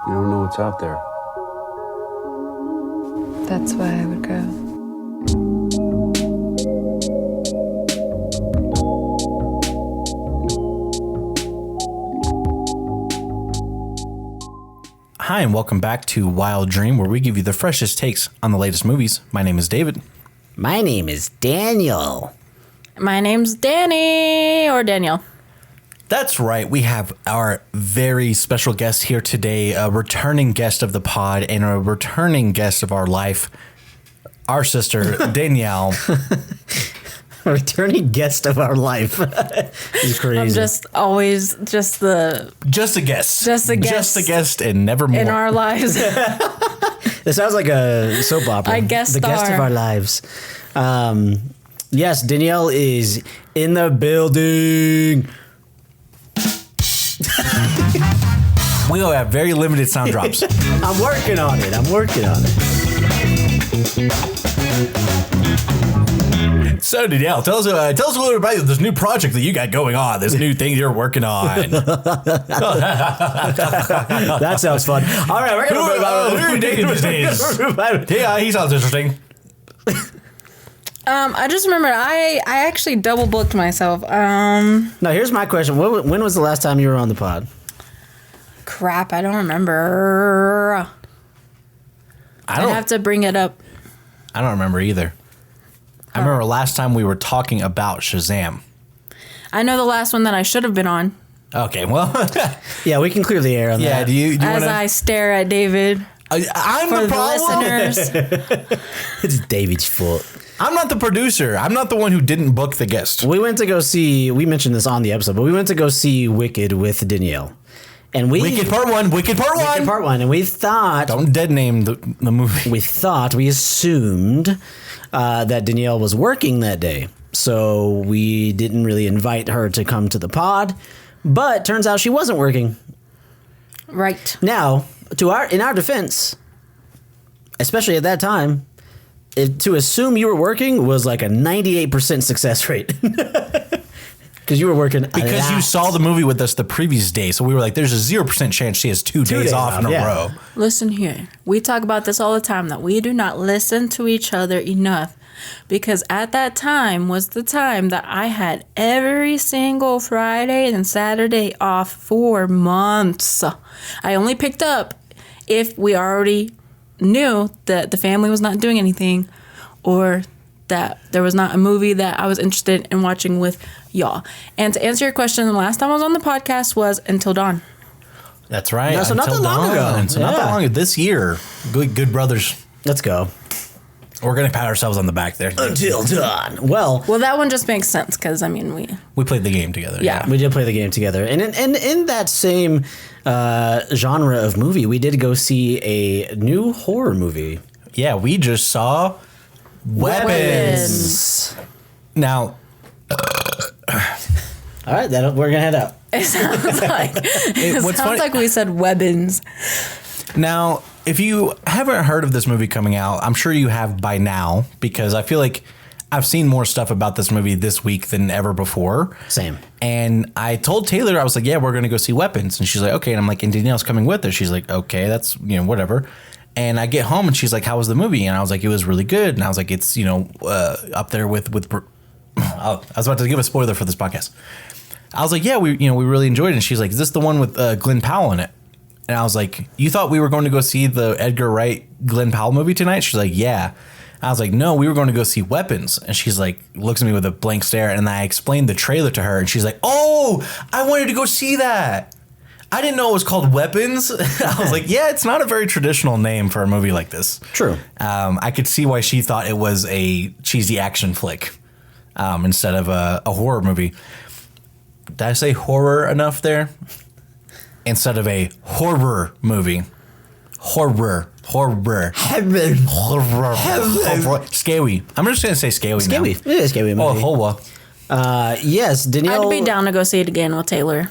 You don't know what's out there. That's why I would go. Hi, and welcome back to Wild Dream, where we give you the freshest takes on the latest movies. My name is David. My name is Daniel. My name's Danny, or Danielle. That's right. We have our very special guest here today, a returning guest of the pod and a returning guest of our life, our sister, Danielle. A returning guest of our life. He's crazy. I'm just always just a guest. Just a guest and never more. In our lives. This sounds like a soap opera. I guess the guest of our lives. Yes, Danielle is in the building. We will have very limited sound drops. I'm working on it. So, Danielle, tell us a little bit about this new project that you got going on, this new thing you're working on. That sounds fun. All right, we're going to who are you dating these days? Yeah, he sounds interesting. I just remember I actually double booked myself. Now, here's my question. When was the last time you were on the pod? Crap, I don't remember. I'd have to bring it up. I don't remember either. I remember last time we were talking about Shazam. I know the last one that I should have been on. Okay, well. Yeah, we can clear the air on that. Yeah, do you As wanna... I stare at David. I'm for the problem. Listeners. It's David's fault. I'm not the producer. I'm not the one who didn't book the guest. We went to go see, we mentioned this on the episode, but we went to go see Wicked with Danielle. And Wicked Part 1. Wicked Part 1. And we thought... Don't dead name the movie. We assumed that Danielle was working that day. So we didn't really invite her to come to the pod. But turns out she wasn't working. Right. Now, in our defense, especially at that time, to assume you were working was like a 98% success rate. Because you were working Because you saw the movie with us the previous day. So we were like, there's a 0% chance she has two days off in a row. Listen here. We talk about this all the time, that we do not listen to each other enough. Because at that time was the time that I had every single Friday and Saturday off for months. I only picked up if we already knew that the family was not doing anything, or that there was not a movie that I was interested in watching with y'all. And to answer your question, the last time I was on the podcast was Until Dawn. That's right. No, so not that long ago. So not that long ago. This year. Good brothers. Let's go. We're going to pat ourselves on the back there. Until Dawn. Well, that one just makes sense because, I mean, we played the game together. Yeah. We did play the game together. And in that same genre of movie, we did go see a new horror movie. Yeah, we just saw Weapons. Now, all right, we're gonna head out. It sounds like we said weapons. Now, if you haven't heard of this movie coming out, I'm sure you have by now, because I feel like I've seen more stuff about this movie this week than ever before. Same. And I told Taylor, I was like, yeah, we're gonna go see Weapons, and she's like, okay. And I'm like, and Danielle's coming with us. She's like, okay, that's whatever. And I get home and she's like, how was the movie? And I was like, it was really good. And I was like, it's, up there with I was about to give a spoiler for this podcast. I was like, yeah, we really enjoyed it. And she's like, is this the one with Glenn Powell in it? And I was like, you thought we were going to go see the Edgar Wright Glenn Powell movie tonight? She's like, yeah. I was like, no, we were going to go see Weapons. And she's like, looks at me with a blank stare. And I explained the trailer to her. And she's like, oh, I wanted to go see that. I didn't know it was called Weapons. I was like, yeah, it's not a very traditional name for a movie like this. True. I could see why she thought it was a cheesy action flick instead of a horror movie. Did I say horror enough there? Instead of a horror movie. Horror. Scary. I'm just going to say scary now. Scary. It is a scary movie. Oh, horror. Yes, Danielle. I'd be down to go see it again with Taylor.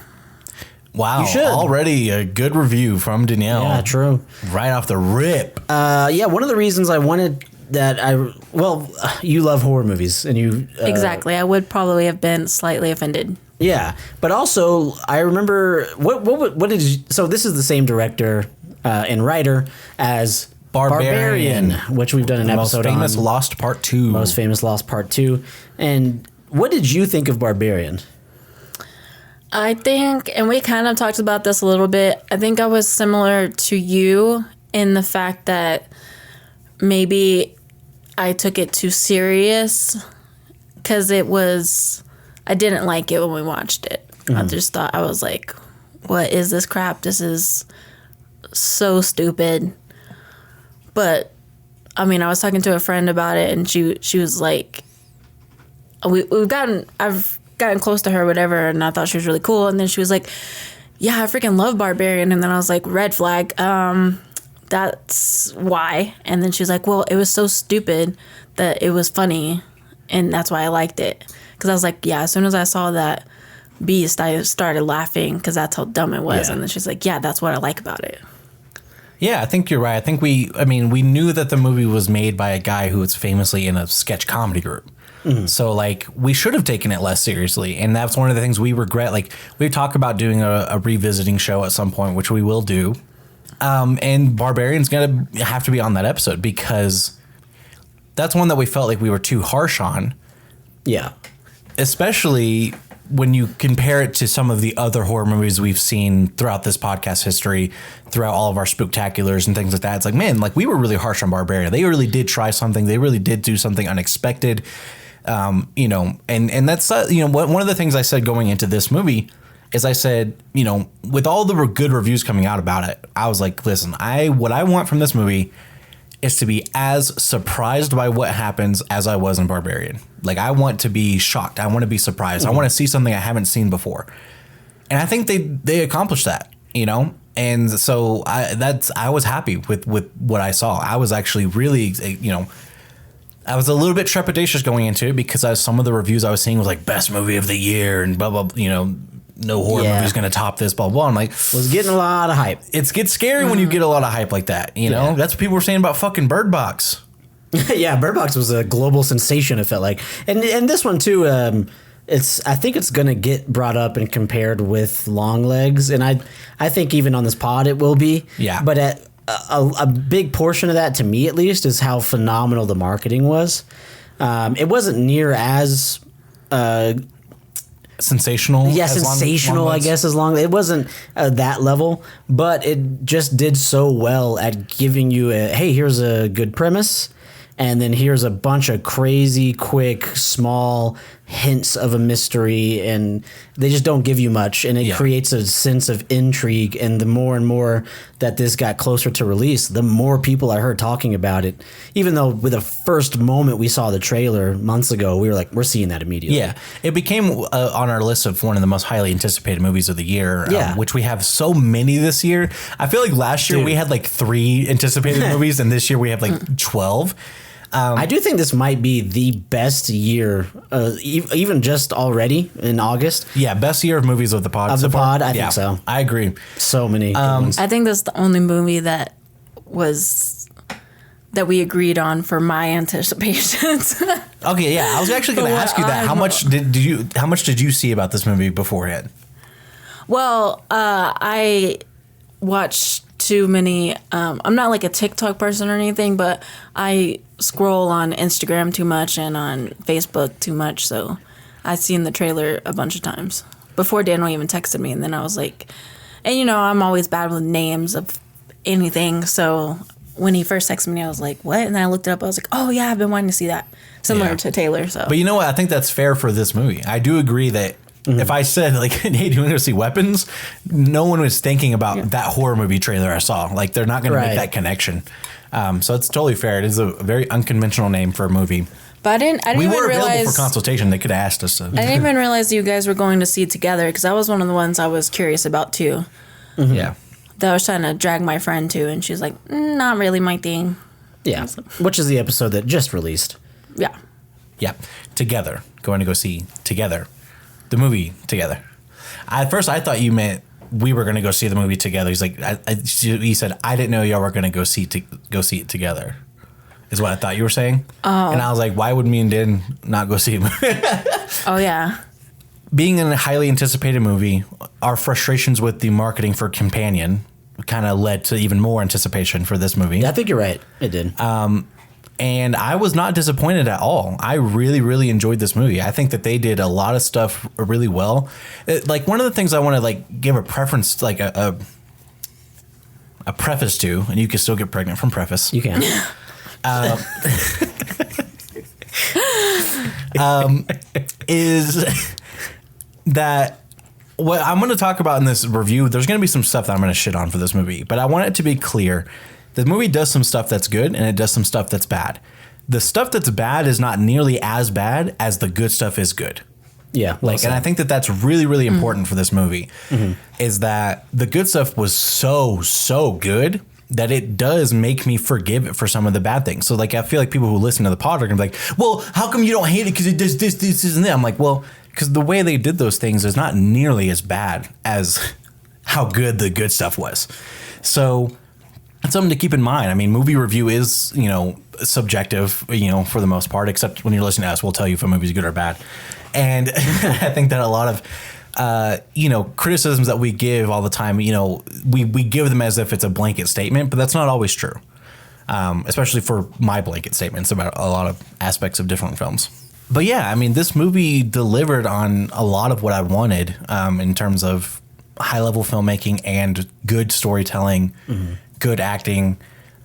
Wow, you should. Already a good review from Danielle. Yeah, true. Right off the rip. Yeah, one of the reasons I wanted that you love horror movies, and you Exactly. I would probably have been slightly offended. Yeah, but also I remember what did you, so this is the same director. and writer as Barbarian, which we've done an episode on. Most famous Lost Part 2. Most famous Lost Part 2. And what did you think of Barbarian? I think, and we kind of talked about this a little bit, I think I was similar to you in the fact that maybe I took it too serious because I didn't like it when we watched it. I just thought, I was like, what is this crap? This is so stupid. But, I mean, I was talking to a friend about it, and she was like, I've gotten close to her, whatever, and I thought she was really cool. And then she was like, yeah, I freaking love Barbarian. And then I was like, red flag. That's why. And then she was like, well, it was so stupid that it was funny, and that's why I liked it. Because I was like, yeah, as soon as I saw that beast, I started laughing because that's how dumb it was. Yeah. And then she's like, yeah, that's what I like about it. Yeah, I think you're right. I think we knew that the movie was made by a guy who was famously in a sketch comedy group. So, like, we should have taken it less seriously. And that's one of the things we regret. Like, we talk about doing a revisiting show at some point, which we will do. And Barbarian's going to have to be on that episode because that's one that we felt like we were too harsh on. Yeah. Especially when you compare it to some of the other horror movies we've seen throughout this podcast history, throughout all of our spooktaculars and things like that. It's like, man, like, we were really harsh on Barbarian. They really did try something. They really did do something unexpected. And that's, one of the things I said going into this movie is I said, with all the good reviews coming out about it, I was like, listen, what I want from this movie is to be as surprised by what happens as I was in Barbarian. Like, I want to be shocked. I want to be surprised. I want to see something I haven't seen before. And I think they accomplished that, And so I was happy with what I saw. I was actually really, I was a little bit trepidatious going into it because some of the reviews I was seeing was like best movie of the year and blah, blah, no horror movie is going to top this, blah, blah. I'm like, was getting a lot of hype. It gets scary when you get a lot of hype like that. Yeah. That's what people were saying about fucking Bird Box. Yeah, Bird Box was a global sensation, it felt like. And this one too, I think it's going to get brought up and compared with Longlegs. And I think even on this pod it will be. Yeah. But a big portion of that, to me at least, is how phenomenal the marketing was. It wasn't near as sensational. Yeah, sensational, I guess, it wasn't that level, but it just did so well at giving you hey, here's a good premise, and then here's a bunch of crazy, quick, small hints of a mystery, and they just don't give you much, and it creates a sense of intrigue. And the more and more that this got closer to release, the more people I heard talking about it. Even though with the first moment we saw the trailer months ago, we were like, we're seeing that immediately. Yeah, it became on our list of one of the most highly anticipated movies of the year, which we have so many this year. I feel like last year we had like 3 anticipated movies, and this year we have like 12. I do think this might be the best year, even just already in August. Yeah, best year of movies of the pod. I think so. I agree. So many. Ones. I think that's the only movie that we agreed on for my anticipations. Okay, yeah, I was actually going to ask you that. How much did you see about this movie beforehand? Well, I watched too many. I'm not like a TikTok person or anything, but I scroll on Instagram too much and on Facebook too much. So I've seen the trailer a bunch of times before Daniel even texted me. And then I was like, and I'm always bad with names of anything. So when he first texted me, I was like, what? And then I looked it up. I was like, oh yeah, I've been wanting to see that. Similar to Taylor. So, but you know what? I think that's fair for this movie. I do agree that. If I said, like, hey, do you want to go see Weapons? No one was thinking about that horror movie trailer I saw. Like, they're not going to make that connection. So it's totally fair. It is a very unconventional name for a movie. But I didn't we even were realize, available for consultation. They could have asked us to. I didn't even realize you guys were going to see it together, because that was one of the ones I was curious about, too. Mm-hmm. Yeah. That I was trying to drag my friend to, and she's like, not really my thing. Yeah. Which is the episode that just released. Yeah. Yeah. Together. Going to go see Together. The movie Together. At first, I thought you meant we were going to go see the movie together. He's like, he said, I didn't know y'all were going to go see it together. Is what I thought you were saying. Oh. And I was like, why would me and Dan not go see a movie? Oh yeah. Being in a highly anticipated movie, our frustrations with the marketing for Companion kind of led to even more anticipation for this movie. Yeah, I think you're right. It did. And I was not disappointed at all. I really, really enjoyed this movie. I think that they did a lot of stuff really well. Like one of the things I want to like give a preference, like a preface to, and you can still get pregnant from preface. You can. Is that what I'm going to talk about in this review? There's going to be some stuff that I'm going to shit on for this movie, but I want it to be clear. The movie does some stuff that's good and it does some stuff that's bad. The stuff that's bad is not nearly as bad as the good stuff is good. Yeah. Like, and I think that that's really, really important for this movie is that the good stuff was so good that it does make me forgive it for some of the bad things. So like, I feel like people who listen to the pod are gonna be like, well, how come you don't hate it? Cause it does this, and that. I'm like, well, cause the way they did those things is not nearly as bad as how good the good stuff was. So it's something to keep in mind. I mean, movie review is, subjective, for the most part, except when you're listening to us, we'll tell you if a movie's good or bad. And I think that a lot of, criticisms that we give all the time, we give them as if it's a blanket statement, but that's not always true. Especially for my blanket statements about a lot of aspects of different films. But yeah, I mean, this movie delivered on a lot of what I wanted in terms of high level filmmaking and good storytelling, good acting,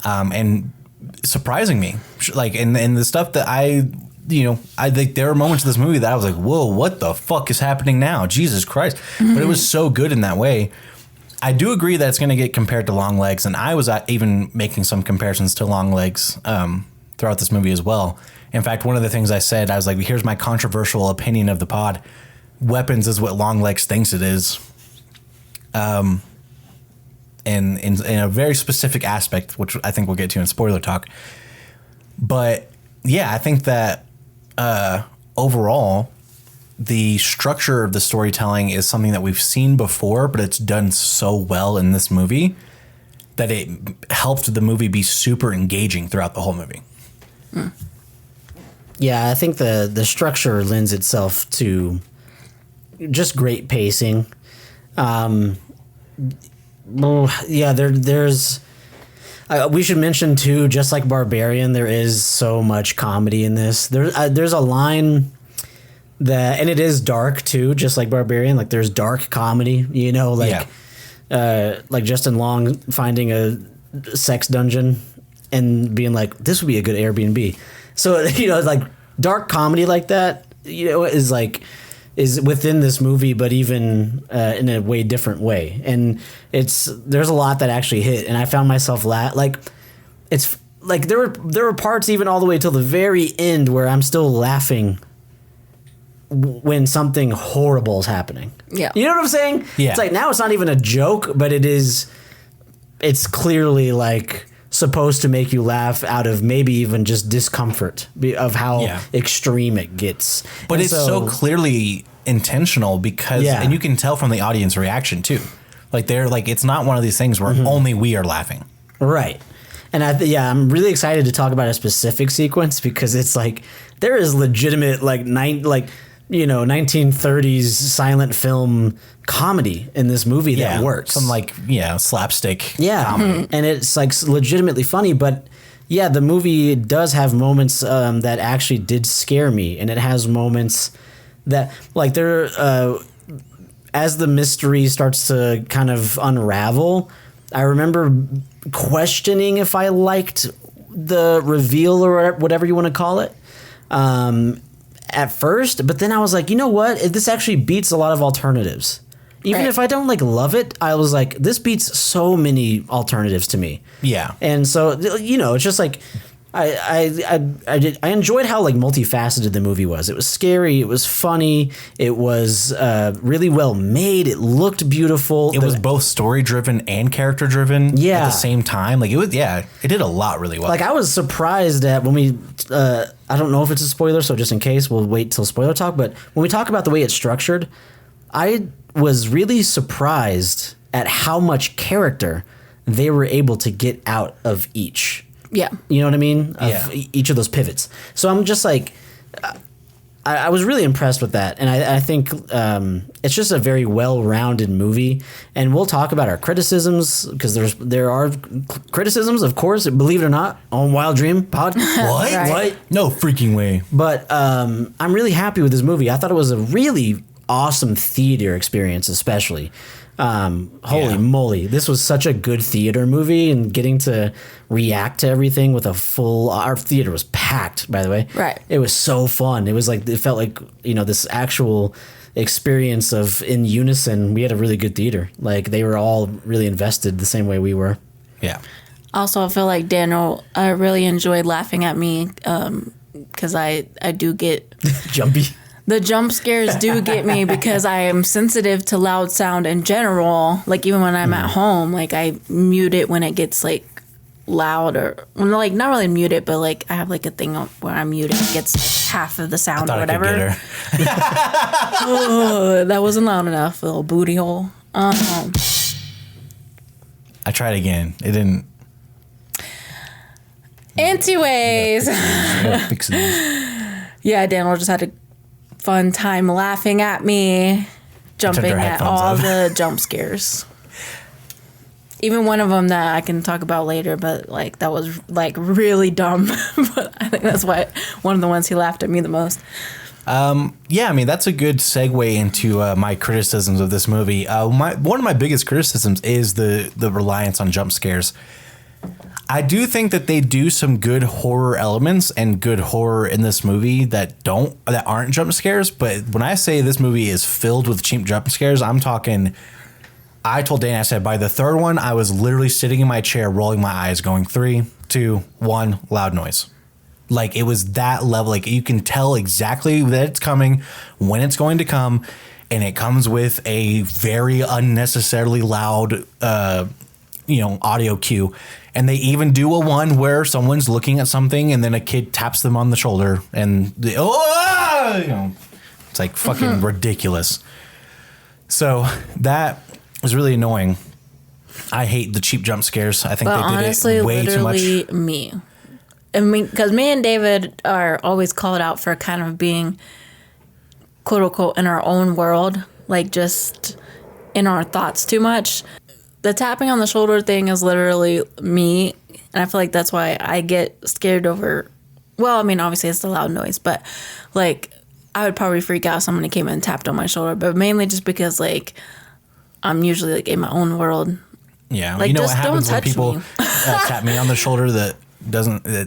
and surprising me. Like, and the stuff that I think there are moments in this movie that I was like, whoa, what the fuck is happening now? Jesus Christ. But it was so good in that way. I do agree that it's going to get compared to Long Legs, and I was even making some comparisons to Long Legs throughout this movie as well. In fact, one of the things I said, I was like, here's my controversial opinion of the pod. Weapons is what Long Legs thinks it is. In a very specific aspect, which I think we'll get to in spoiler talk. But yeah, I think that overall, the structure of the storytelling is something that we've seen before, but it's done so well in this movie that it helped the movie be super engaging throughout the whole movie. Yeah, I think the structure lends itself to just great pacing. There's we should mention too, just like Barbarian, there is so much comedy in this. There's a line that, and it is dark too, just like Barbarian. Like there's dark comedy, like Justin Long finding a sex dungeon and being like, this would be a good Airbnb. So like dark comedy like that, is within this movie, but even in a way different way. And there's a lot that actually hit, and I found myself it's like there were parts even all the way till the very end where I'm still laughing when something horrible is happening. Yeah. You know what I'm saying? Yeah. It's like now it's not even a joke, but it's clearly like supposed to make you laugh out of maybe even just discomfort of how extreme it gets. But it's so clearly intentional because, and you can tell from the audience reaction too. Like they're like, it's not one of these things where only we are laughing. Right. And I'm really excited to talk about a specific sequence because it's like, there is legitimate 1930s silent film comedy in this movie that works. Some slapstick comedy. And it's like legitimately funny, but the movie does have moments that actually did scare me, and it has moments that like as the mystery starts to kind of unravel, I remember questioning if I liked the reveal or whatever you want to call it. At first, but then I was like, you know what? This actually beats a lot of alternatives. Even if I don't love it, I was like, this beats so many alternatives to me. Yeah. And so, it's just like, I enjoyed how multifaceted the movie was. It was scary. It was funny. It was really well made. It looked beautiful. It was both story driven and character driven at the same time. It did a lot really well. I was surprised at when we, I don't know if it's a spoiler, so just in case, we'll wait till spoiler talk. But when we talk about the way it's structured, I was really surprised at how much character they were able to get out of each. Yeah. You know what I mean? Of each of those pivots. So I'm just like, I was really impressed with that, and I think it's just a very well-rounded movie. And we'll talk about our criticisms because there are criticisms, of course, believe it or not, on Wild Dream Pod. What? Right. What? No freaking way. But I'm really happy with this movie. I thought it was a really awesome theater experience, especially. Holy moly, this was such a good theater movie, and getting to react to everything with our theater was packed, by the way. Right. It was so fun. It was like, it felt like, this actual experience of in unison. We had a really good theater. Like, they were all really invested the same way we were. Yeah. Also, I feel like Daniel really enjoyed laughing at me because I do get Jumpy. the jump scares do get me because I am sensitive to loud sound in general. Like, even when I'm at home, like, I mute it when it gets like loud, or like not really mute it, but like I have like a thing where I mute it, it gets half of the sound or whatever. Oh, that wasn't loud enough, little booty hole. I tried again. It didn't. Anyways, Fix it. yeah, Daniel just had a fun time laughing at me, jumping her at headphones all off. the jump scares. Even one of them that I can talk about later, but like that was like really dumb. But I think that's why one of the ones he laughed at me the most. Yeah, I mean, that's a good segue into my criticisms of this movie. One of my biggest criticisms is the reliance on jump scares. I do think that they do some good horror elements and good horror in this movie that aren't jump scares. But when I say this movie is filled with cheap jump scares, I'm talking. I told Danny, I said by the third one, I was literally sitting in my chair, rolling my eyes, going 3, 2, 1, loud noise. Like, it was that level. Like, you can tell exactly that it's coming, when it's going to come, and it comes with a very unnecessarily loud, audio cue. And they even do a one where someone's looking at something and then a kid taps them on the shoulder and it's like fucking ridiculous. So that was really annoying. I hate the cheap jump scares. I think But they did honestly, it way too literally much. me. I mean, because me and David are always called out for kind of being, quote unquote, in our own world, like just in our thoughts too much. The tapping on the shoulder thing is literally me, and I feel like that's why I get scared over. Well, I mean, obviously it's the loud noise, but like I would probably freak out if someone came and tapped on my shoulder, but mainly just because like I'm usually like in my own world. Yeah, like, you know what just happens don't when touch people me. tap me on the shoulder that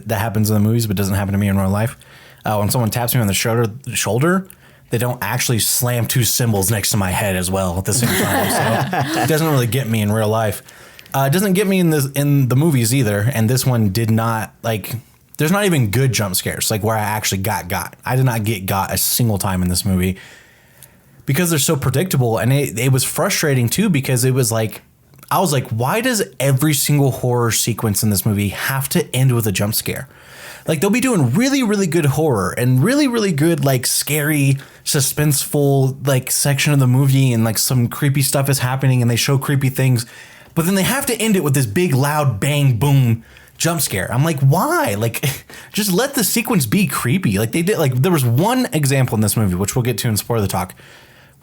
happens in the movies but doesn't happen to me in real life. When someone taps me on the shoulder, they don't actually slam 2 cymbals next to my head as well at the same time. So it doesn't really get me in real life. It doesn't get me in the movies either. And this one did not, like, there's not even good jump scares, like where I actually got. I did not get got a single time in this movie because they're so predictable. And it was frustrating too, because it was like, I was like, why does every single horror sequence in this movie have to end with a jump scare? Like, they'll be doing really, really good horror and really, really good, like, scary, suspenseful, like, section of the movie, and, like, some creepy stuff is happening and they show creepy things. But then they have to end it with this big, loud, bang, boom jump scare. I'm like, why? Like, just let the sequence be creepy. Like, they did, like, there was one example in this movie, which we'll get to in spoiler talk,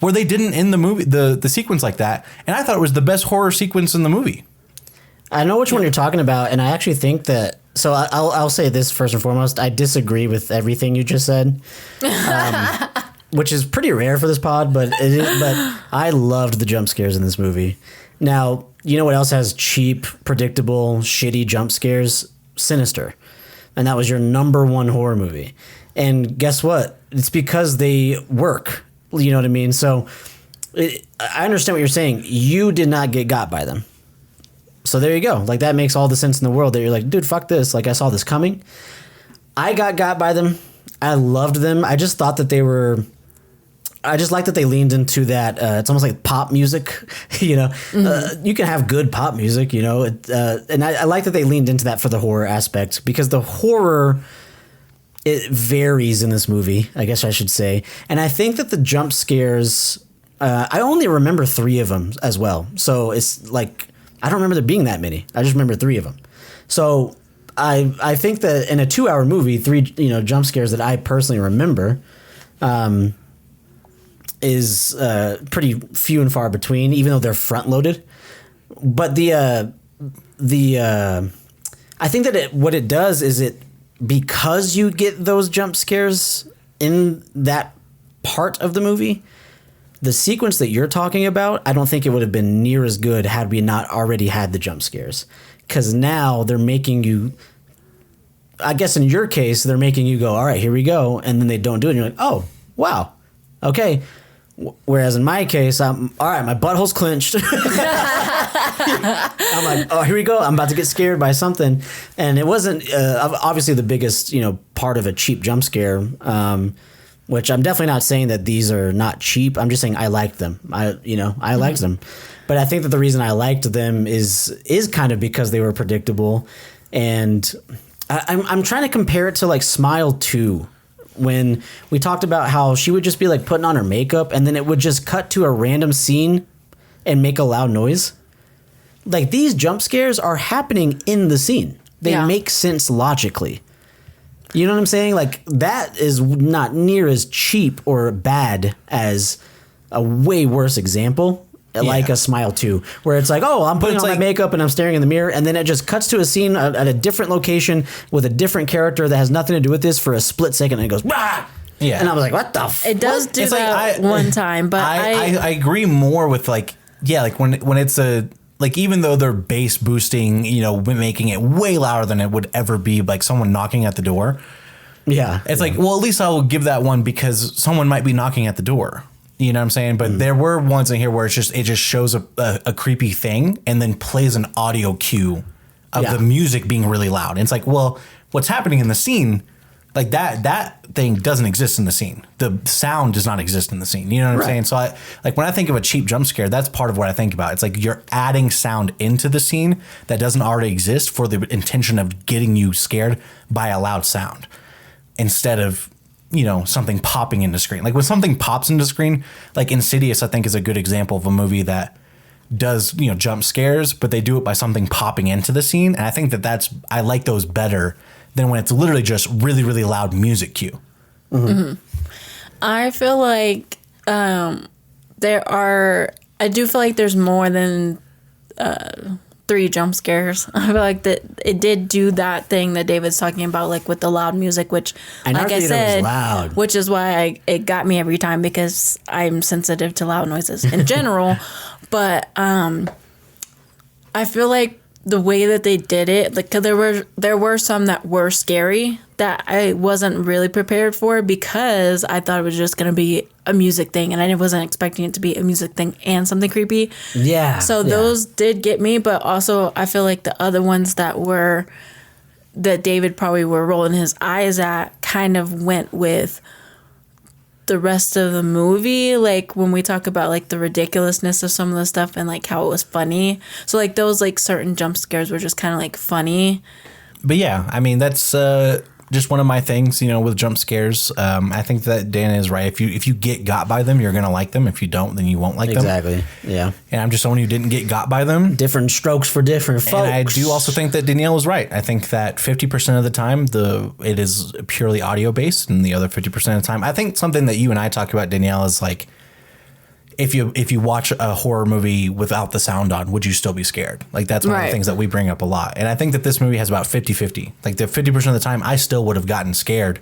where they didn't end the movie, the sequence like that. And I thought it was the best horror sequence in the movie. I know which one you're talking about, and I actually think that. So I'll say this first and foremost. I disagree with everything you just said, which is pretty rare for this pod. But I loved the jump scares in this movie. Now, you know what else has cheap, predictable, shitty jump scares? Sinister, and that was your number one horror movie. And guess what? It's because they work. You know what I mean? So I understand what you're saying. You did not get got by them. So there you go. Like, that makes all the sense in the world that you're like, dude, fuck this. Like, I saw this coming. I got by them. I loved them. I just thought that I just like that they leaned into that. It's almost like pop music, you know. You can have good pop music, you know. And I like that they leaned into that for the horror aspect, because the horror, it varies in this movie, I guess I should say. And I think that the jump scares, I only remember 3 of them as well. So it's like, I don't remember there being that many. I just remember 3 of them. So I think that in a 2-hour movie, 3 jump scares that I personally remember is pretty few and far between, even though they're front loaded. But I think that what it does is because you get those jump scares in that part of the movie, the sequence that you're talking about, I don't think it would have been near as good had we not already had the jump scares. Because now they're making you, I guess in your case, they're making you go, all right, here we go. And then they don't do it. And you're like, oh, wow. Okay. Whereas in my case, I'm all right, my butthole's clenched. I'm like, oh, here we go. I'm about to get scared by something. And it wasn't obviously the biggest, part of a cheap jump scare, which I'm definitely not saying that these are not cheap. I'm just saying I liked them. I liked them. But I think that the reason I liked them is kind of because they were predictable. And I'm trying to compare it to like Smile 2. When we talked about how she would just be like putting on her makeup and then it would just cut to a random scene and make a loud noise. Like these jump scares are happening in the scene. They make sense logically. You know what I'm saying? Like that is not near as cheap or bad as a way worse example. Like a Smile 2, where it's like, oh, I'm putting on my makeup and I'm staring in the mirror, and then it just cuts to a scene at a different location with a different character that has nothing to do with this for a split second, and it goes, rah! Yeah. And I was like, what the It does do that one time, but I agree more with like when it's even though they're bass boosting, making it way louder than it would ever be, like someone knocking at the door. Yeah. It's like, well, at least I will give that one because someone might be knocking at the door. You know what I'm saying? But there were ones in here where it just shows a creepy thing and then plays an audio cue of the music being really loud. And it's like, well, what's happening in the scene, like that thing doesn't exist in the scene. The sound does not exist in the scene. You know what I'm saying? So when I think of a cheap jump scare, that's part of what I think about. It's like you're adding sound into the scene that doesn't already exist for the intention of getting you scared by a loud sound instead of something popping into screen. Like when something pops into screen, like Insidious, I think is a good example of a movie that does, jump scares, but they do it by something popping into the scene. And I think I like those better than when it's literally just really, really loud music cue. Mm-hmm. I feel like I do feel like there's more than 3 jump scares. I feel like that it did do that thing that David's talking about, like with the loud music, which, like I said, which is why it got me every time because I'm sensitive to loud noises in general. But I feel like the way that they did it, like, 'cause there were some that were scary that I wasn't really prepared for because I thought it was just gonna be a music thing, and I wasn't expecting it to be a music thing and something creepy. Yeah. So those did get me, but also I feel like the other ones that David probably were rolling his eyes at kind of went with the rest of the movie, like when we talk about like the ridiculousness of some of the stuff and like how it was funny. So like those like certain jump scares were just kind of like funny. But yeah, I mean that's just one of my things, with jump scares. I think that Dan is right. If you get got by them, you're gonna like them. If you don't, then you won't like them. Exactly. Yeah. And I'm just someone who didn't get got by them. Different strokes for different folks. And I do also think that Danielle was right. I think that 50% of the time it is purely audio based, and the other 50% of the time, I think something that you and I talk about, Danielle, is like if you watch a horror movie without the sound on, would you still be scared? Like that's one of the things that we bring up a lot. And I think that this movie has about 50-50. Like the 50% of the time I still would have gotten scared.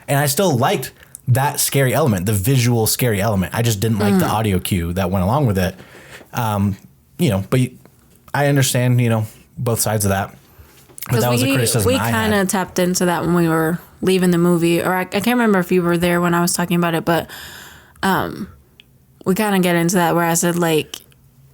And I still liked that scary element, the visual scary element. I just didn't like the audio cue that went along with it. But I understand, both sides of that. But that was a criticism we kind of tapped into that when we were leaving the movie, or I can't remember if you were there when I was talking about it, but we kind of get into that where I said, like,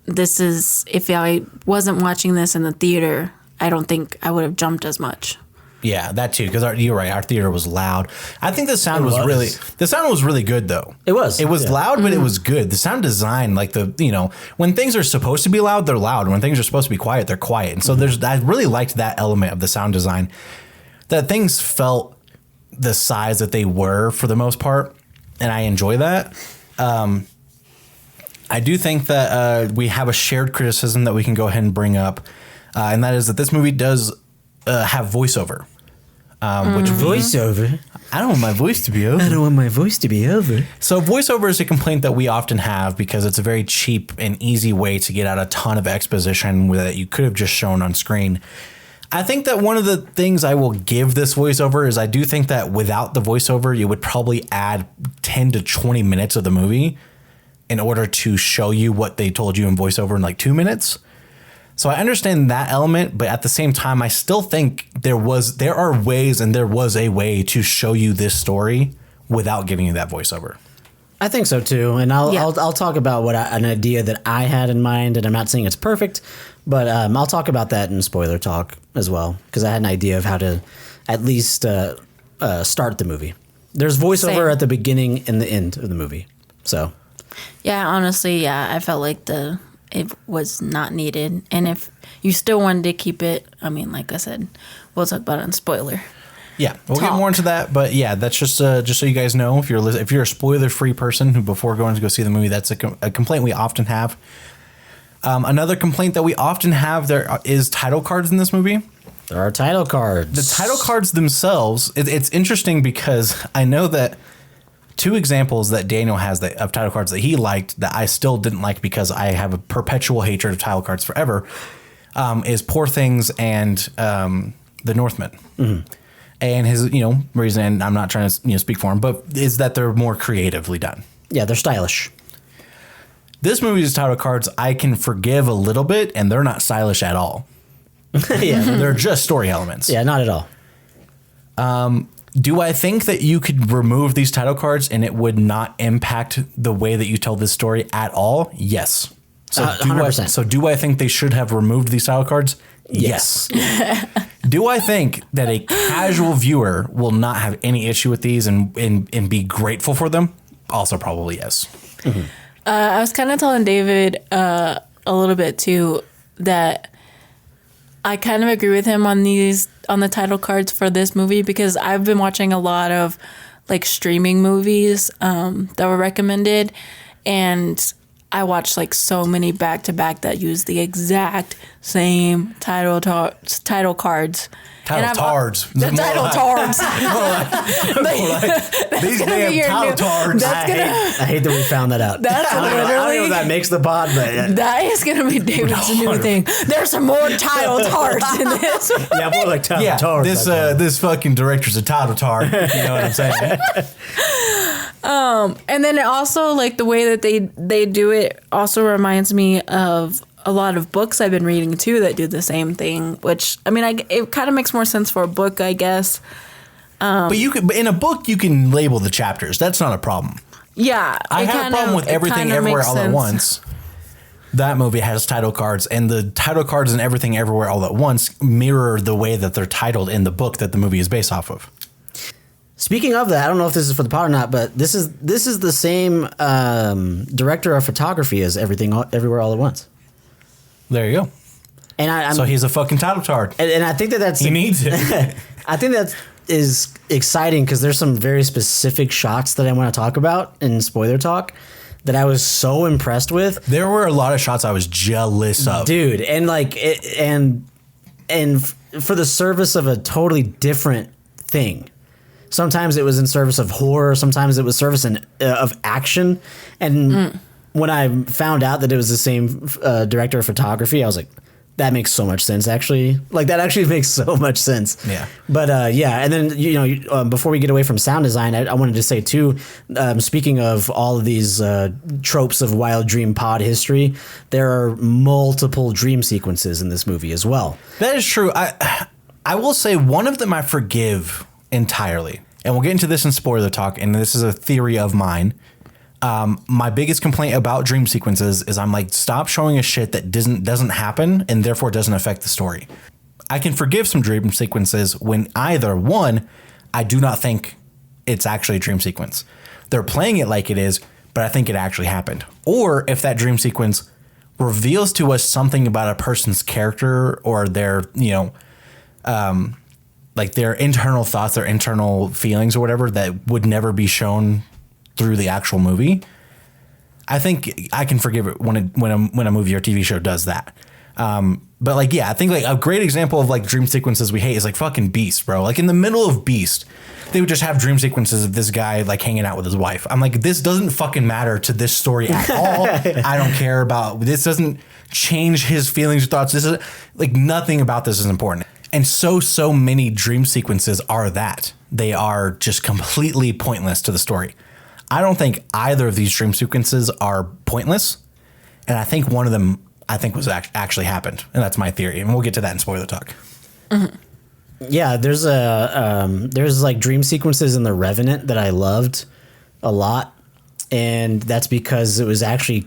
if I wasn't watching this in the theater, I don't think I would have jumped as much. Yeah, that too, because you're right. Our theater was loud. I think the sound was really good, though. It was loud, but it was good. The sound design, like when things are supposed to be loud, they're loud. When things are supposed to be quiet, they're quiet. And so I really liked that element of the sound design, that things felt the size that they were for the most part, and I enjoy that. I do think that we have a shared criticism that we can go ahead and bring up, and that is that this movie does have voiceover. Which Voiceover. I don't want my voice to be over. I don't want my voice to be over. So voiceover is a complaint that we often have because it's a very cheap and easy way to get out a ton of exposition that you could have just shown on screen. I think that one of the things I will give this voiceover is I do think that without the voiceover, you would probably add 10 to 20 minutes of the movie in order to show you what they told you in voiceover in like 2 minutes. So I understand that element, but at the same time, I still think there are ways and there was a way to show you this story without giving you that voiceover. I think so too, and I'll talk about an idea that I had in mind, and I'm not saying it's perfect, but I'll talk about that in spoiler talk as well, because I had an idea of how to at least start the movie. There's voiceover Same. at the beginning and the end of the movie, so Yeah, honestly, I felt like it was not needed, and if you still wanted to keep it, I mean, like I said, we'll talk about it in spoiler. Yeah, we'll get more into that, but yeah, that's just so you guys know, if you're a spoiler-free person who before going to go see the movie, that's a complaint we often have. Another complaint that we often have there is title cards in this movie. there are title cards. The title cards themselves, it's interesting because I know that two examples that Daniel has of title cards that he liked that I still didn't like because I have a perpetual hatred of title cards forever is Poor Things and The Northman. Mm-hmm. And his, reason, and I'm not trying to speak for him, but is that they're more creatively done. Yeah, they're stylish. This movie's title cards I can forgive a little bit, and they're not stylish at all. Yeah, They're just story elements. yeah, not at all. Do I think that you could remove these title cards and it would not impact the way that you tell this story at all? Yes. So 100%. Do I think they should have removed these title cards? Yes. Do I think that a casual viewer will not have any issue with these and be grateful for them? Also probably yes. Mm-hmm. I was kind of telling David a little bit too that I kind of agree with him on the title cards for this movie, because I've been watching a lot of like streaming movies that were recommended, and I watched like so many back to back that use the exact same title cards. Title tards. The title cards. These damn title cards. I hate that we found that out. That's I don't know if that makes the pod, but that is going to be David's new thing. There's some more title cards in this. yeah, more like title cards. This fucking director's a title tard. You know what I'm saying? And then it also, like, the way that they do it also reminds me of a lot of books I've been reading too that do the same thing, which, I mean, it kind of makes more sense for a book, I guess. But in a book, you can label the chapters. That's not a problem. Yeah. I have a problem with Everything Everywhere All at Once. That movie has title cards, and the title cards in Everything Everywhere All at Once mirror the way that they're titled in the book that the movie is based off of. Speaking of that, I don't know if this is for the pod or not, but this is the same director of photography as Everything Everywhere All at Once. There you go. And so he's a fucking title card. And I think that's he needs it. I think that is exciting because there's some very specific shots that I want to talk about in spoiler talk that I was so impressed with. There were a lot of shots I was jealous of, dude, and like and for the service of a totally different thing. Sometimes it was in service of horror. Sometimes it was service of action. And when I found out that it was the same director of photography, I was like, that makes so much sense, actually. Like, that actually makes so much sense. Yeah. But, yeah. And then, before we get away from sound design, I wanted to say, too, speaking of all of these tropes of Wild Dream pod history, there are multiple dream sequences in this movie as well. That is true. I will say one of them I forgive entirely. And we'll get into this in spoiler talk, and this is a theory of mine. My biggest complaint about dream sequences is I'm like, stop showing us shit that doesn't happen and therefore doesn't affect the story. I can forgive some dream sequences when either, one, I do not think it's actually a dream sequence. They're playing it like it is, but I think it actually happened. Or if that dream sequence reveals to us something about a person's character or their, like their internal thoughts, their internal feelings or whatever that would never be shown through the actual movie. I think I can forgive it when a movie or TV show does that. But like, yeah, I think like a great example of like dream sequences we hate is like fucking Beast, bro. Like in the middle of Beast, they would just have dream sequences of this guy like hanging out with his wife. I'm like, this doesn't fucking matter to this story at all. I don't care about this. Doesn't change his feelings or thoughts. This is like nothing about this is important. And so many dream sequences are that they are just completely pointless to the story. I don't think either of these dream sequences are pointless. And I think one of them was actually happened. And that's my theory. And we'll get to that in spoiler talk. Mm-hmm. Yeah, there's like dream sequences in The Revenant that I loved a lot. And that's because it was actually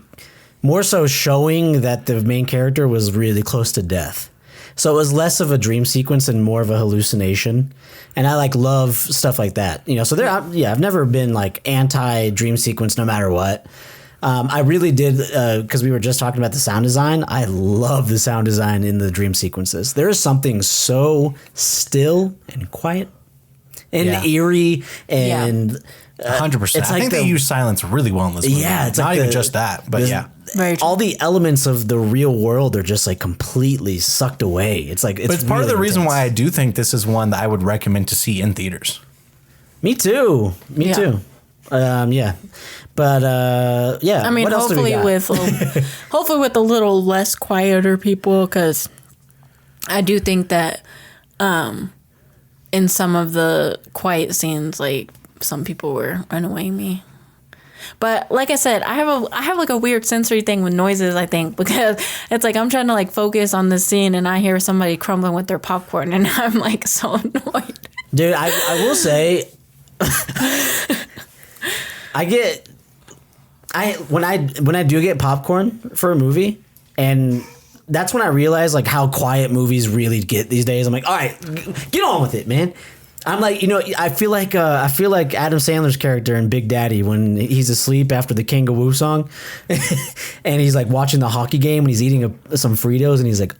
more so showing that the main character was really close to death. So it was less of a dream sequence and more of a hallucination. And I like love stuff like that. You know, so I've never been like anti dream sequence no matter what. I really did, because we were just talking about the sound design. I love the sound design in the dream sequences. There is something so still and quiet and eerie and 100%. I think they use silence really well in this movie. Yeah, it's not like even just that, but yeah. All the elements of the real world are just like completely sucked away. It's like, but it's part of the reason why I do think this is one that I would recommend to see in theaters. Me too. Yeah. But yeah. I mean, hopefully with a little less quieter people, because I do think that in some of the quiet scenes, like some people were annoying me. But like I said, I have like a weird sensory thing with noises, I think, because it's like I'm trying to like focus on the scene and I hear somebody crumbling with their popcorn and I'm like so annoyed. Dude, I will say when I do get popcorn for a movie, and that's when I realize like how quiet movies really get these days. I'm like, all right, get on with it, man. I'm like, you know, I feel like Adam Sandler's character in Big Daddy when he's asleep after the King of Woo song, and he's like watching the hockey game and he's eating some Fritos and he's like,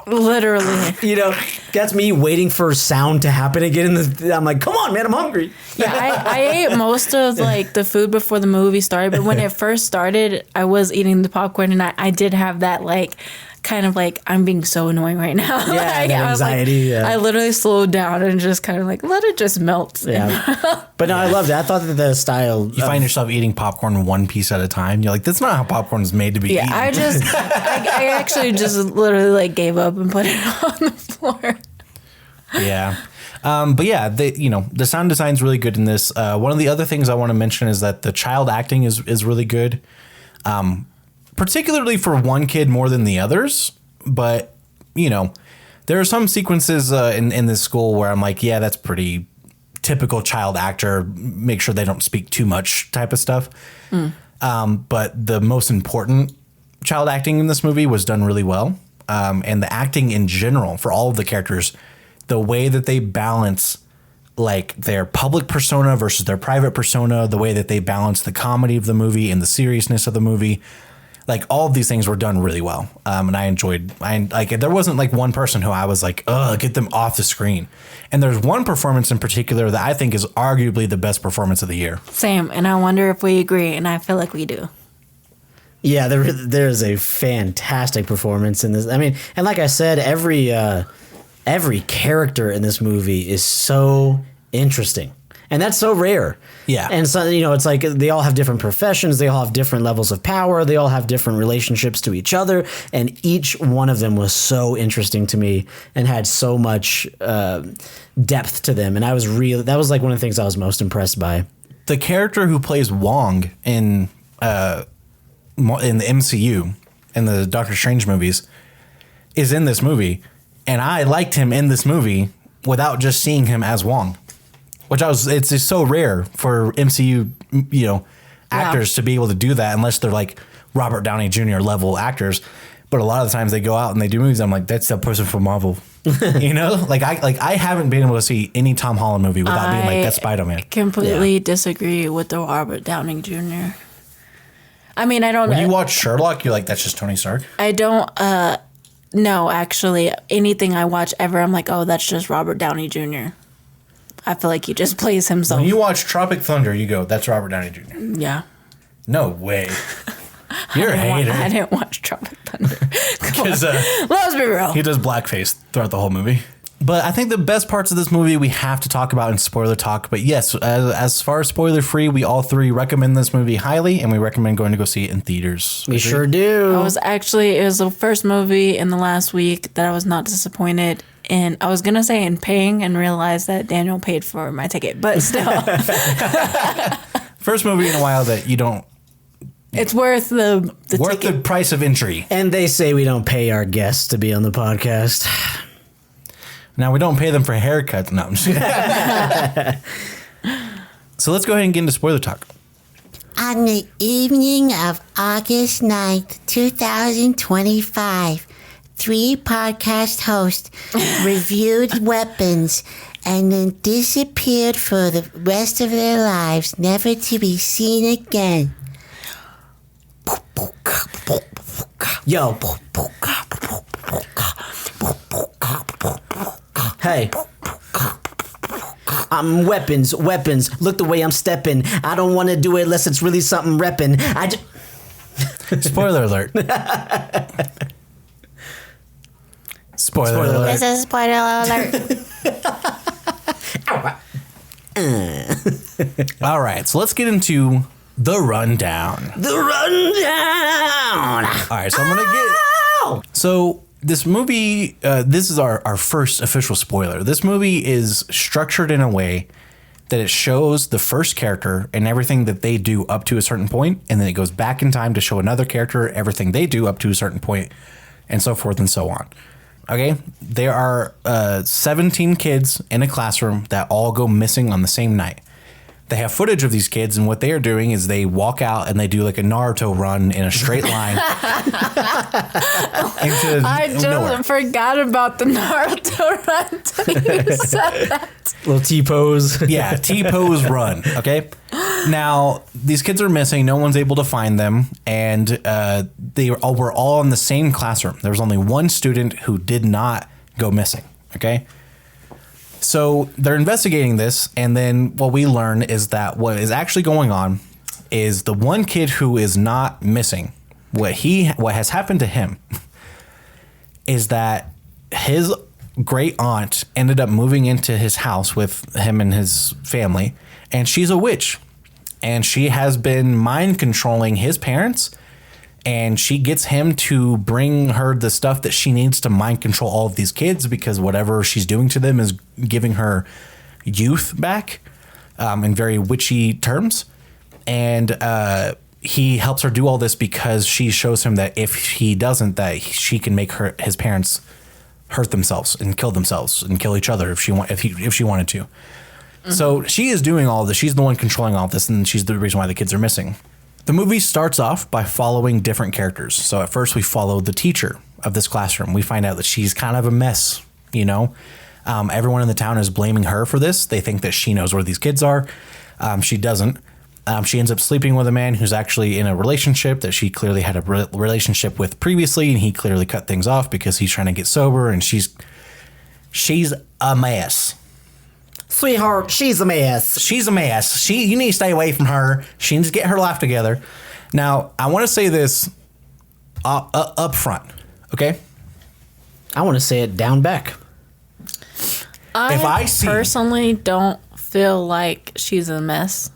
literally, you know, that's me waiting for sound to happen again. I'm like, come on, man, I'm hungry. Yeah, I ate most of like the food before the movie started, but when it first started, I was eating the popcorn and I did have that like kind of like, I'm being so annoying right now. Yeah, like, that anxiety. I literally slowed down and just kind of like let it just melt. Yeah, but no, I loved it. I thought that the style. You find yourself eating popcorn one piece at a time. You're like, that's not how popcorn is made to be eaten. I actually just literally like gave up and put it on the floor. Yeah. But yeah, the sound design's really good in this. One of the other things I want to mention is that the child acting is really good. Particularly for one kid more than the others. But, you know, there are some sequences in this school where I'm like, yeah, that's pretty typical child actor. Make sure they don't speak too much type of stuff. But the most important child acting in this movie was done really well. And the acting in general for all of the characters, the way that they balance like their public persona versus their private persona, the way that they balance the comedy of the movie and the seriousness of the movie. Like all of these things were done really well. And I there wasn't like one person who I was like, ugh, get them off the screen. And there's one performance in particular that I think is arguably the best performance of the year. Same. And I wonder if we agree. And I feel like we do. Yeah, there is a fantastic performance in this. I mean, and like I said, every character in this movie is so interesting. And that's so rare. Yeah. And so, you know, it's like they all have different professions. They all have different levels of power. They all have different relationships to each other. And each one of them was so interesting to me and had so much depth to them. And that was like one of the things I was most impressed by. The character who plays Wong in the MCU, in the Doctor Strange movies, is in this movie. And I liked him in this movie without just seeing him as Wong. It's just so rare for MCU, you know, actors to be able to do that unless they're like Robert Downey Jr. level actors. But a lot of the times they go out and they do movies. I'm like, that's that person from Marvel, you know, I haven't been able to see any Tom Holland movie without being like, that's Spider-Man. I completely disagree with the Robert Downey Jr. I mean, I don't know. When you watch Sherlock, you're like, that's just Tony Stark. I don't, no, actually anything I watch ever, I'm like, oh, that's just Robert Downey Jr. I feel like he just plays himself. When you watch Tropic Thunder, you go, that's Robert Downey Jr. Yeah. No way. You're a hater. I didn't watch Tropic Thunder. because Let's be real. he does blackface throughout the whole movie. But I think the best parts of this movie we have to talk about in spoiler talk. But yes, as far as spoiler free, we all three recommend this movie highly, and we recommend going to go see it in theaters. We sure do. It was the first movie in the last week that I was not disappointed in. I was going to say in paying and realized that Daniel paid for my ticket, but still. First movie in a while that you don't. It's worth the worth ticket. the price of entry. And they say we don't pay our guests to be on the podcast. Now, we don't pay them for haircuts. No, I'm just kidding. So let's go ahead and get into spoiler talk. On the evening of August 9th, 2025, 3 podcast hosts reviewed weapons and then disappeared for the rest of their lives, never to be seen again. Yo. Hey. I'm weapons. Look the way I'm stepping. I don't want to do it unless it's really something repping. Spoiler alert. Spoiler alert. This is a spoiler alert. All right, so let's get into the rundown. The rundown. All right, so I'm going to get... So this movie, this is our first official spoiler. This movie is structured in a way that it shows the first character and everything that they do up to a certain point, and then it goes back in time to show another character everything they do up to a certain point, and so forth and so on. Okay, there are 17 kids in a classroom that all go missing on the same night. They have footage of these kids, and what they are doing is they walk out and they do like a Naruto run in a straight line. I just forgot about the Naruto run till you said that. Little T-pose. Yeah, T-pose run, okay? Now, these kids are missing. No one's able to find them, and they were all in the same classroom. There was only one student who did not go missing, okay? So they're investigating this, and then what we learn is that what is actually going on is the one kid who is not missing, what has happened to him is that his great aunt ended up moving into his house with him and his family, and she's a witch, and she has been mind controlling his parents, and she gets him to bring her the stuff that she needs to mind control all of these kids, because whatever she's doing to them is giving her youth back in very witchy terms. And he helps her do all this because she shows him that if he doesn't, that she can make his parents hurt themselves and kill themselves and kill each other if she wanted to. Mm-hmm. So she is doing all this. She's the one controlling all this, and she's the reason why the kids are missing. The movie starts off by following different characters. So at first we follow the teacher of this classroom. We find out that she's kind of a mess, you know. Everyone in the town is blaming her for this. They think that she knows where these kids are. She doesn't. She ends up sleeping with a man who's actually in a relationship that she clearly had a relationship with previously, and he clearly cut things off because he's trying to get sober, and she's a mess. Sweetheart, she's a mess. She's a mess. You need to stay away from her. She needs to get her life together. Now, I want to say this up front, okay? I want to say it down back. I personally don't feel like she's a mess.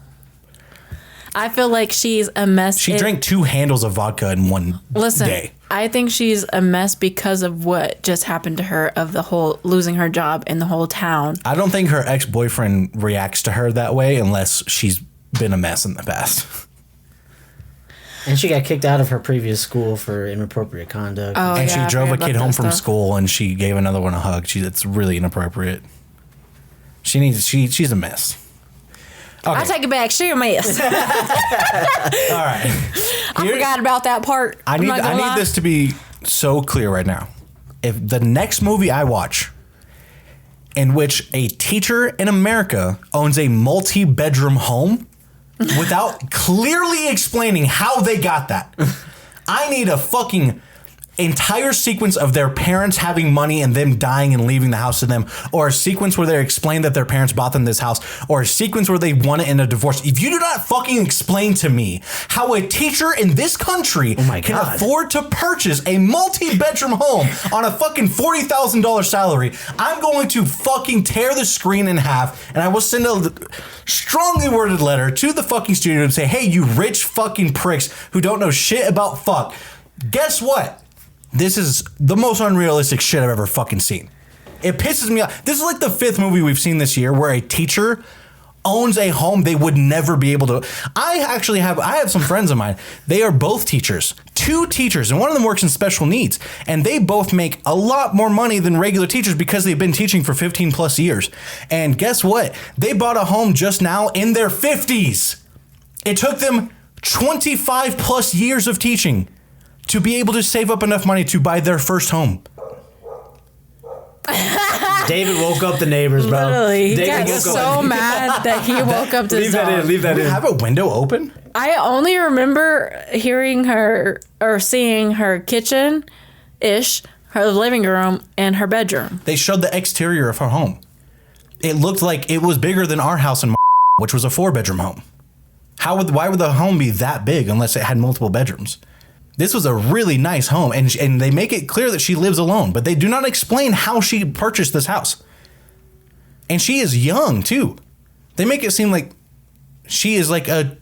I feel like she's a mess. She drank 2 handles of vodka in one day. I think she's a mess because of what just happened to her, of the whole losing her job in the whole town. I don't think her ex-boyfriend reacts to her that way unless she's been a mess in the past. And she got kicked out of her previous school for inappropriate conduct. Oh, and yeah, she drove a about kid that home from stuff. school, and she gave another one a hug. It's really inappropriate. She's a mess. Okay. I take it back. She's a mess. All right. I forgot about that part. I need this to be so clear right now. If the next movie I watch in which a teacher in America owns a multi-bedroom home without clearly explaining how they got that, I need a fucking entire sequence of their parents having money and them dying and leaving the house to them, or a sequence where they explain that their parents bought them this house, or a sequence where they won it in a divorce, if you do not fucking explain to me how a teacher in this country can afford to purchase a multi-bedroom home on a fucking $40,000 salary, I'm going to fucking tear the screen in half, and I will send a strongly worded letter to the fucking studio and say, hey, you rich fucking pricks who don't know shit about fuck. Guess what? This is the most unrealistic shit I've ever fucking seen. It pisses me off. This is like the 5th movie we've seen this year where a teacher owns a home they would never be able to. I have some friends of mine. They are both teachers, 2 teachers, and one of them works in special needs. And they both make a lot more money than regular teachers because they've been teaching for 15 plus years. And guess what? They bought a home just now in their 50s. It took them 25 plus years of teaching to be able to save up enough money to buy their first home. David woke up the neighbors, bro. Literally, he David got so mad that he woke up to leave his that dog. in. Leave that Do you in. have a window open? I only remember hearing her or seeing her kitchen-ish, her living room, and her bedroom. They showed the exterior of her home. It looked like it was bigger than our house in which was a 4-bedroom home. Why would the home be that big unless it had multiple bedrooms? This was a really nice home, and they make it clear that she lives alone, but they do not explain how she purchased this house. And she is young, too. They make it seem like she is like a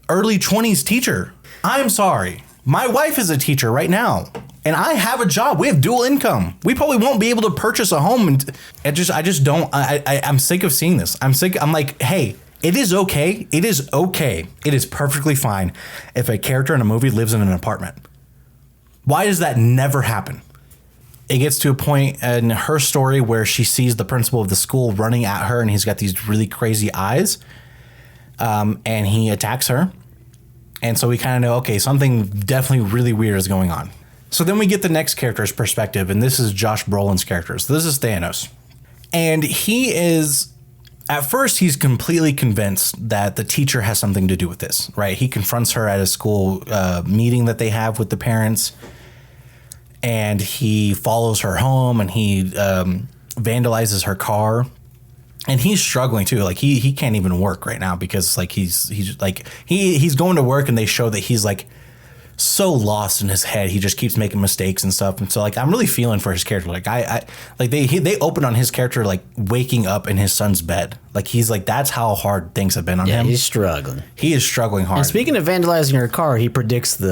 early 20s teacher. I'm sorry. My wife is a teacher right now, and I have a job. We have dual income. We probably won't be able to purchase a home. And I'm sick of seeing this. I'm like, hey, it is okay. It is okay. It is perfectly fine if a character in a movie lives in an apartment. Why does that never happen? It gets to a point in her story where she sees the principal of the school running at her, and he's got these really crazy eyes, and he attacks her. And so we kind of know, okay, something definitely really weird is going on. So then we get the next character's perspective, and this is Josh Brolin's character. So this is Thanos. And he is... At first, he's completely convinced that the teacher has something to do with this, right? He confronts her at a school meeting that they have with the parents, and he follows her home, and he vandalizes her car, and he's struggling too. Like he can't even work right now because like he's going to work, and they show that he's like so lost in his head. He just keeps making mistakes and stuff. And so like, I'm really feeling for his character. Like they open on his character, like waking up in his son's bed. Like he's like, that's how hard things have been on him. He's struggling. He is struggling hard. And speaking of vandalizing her car, he predicts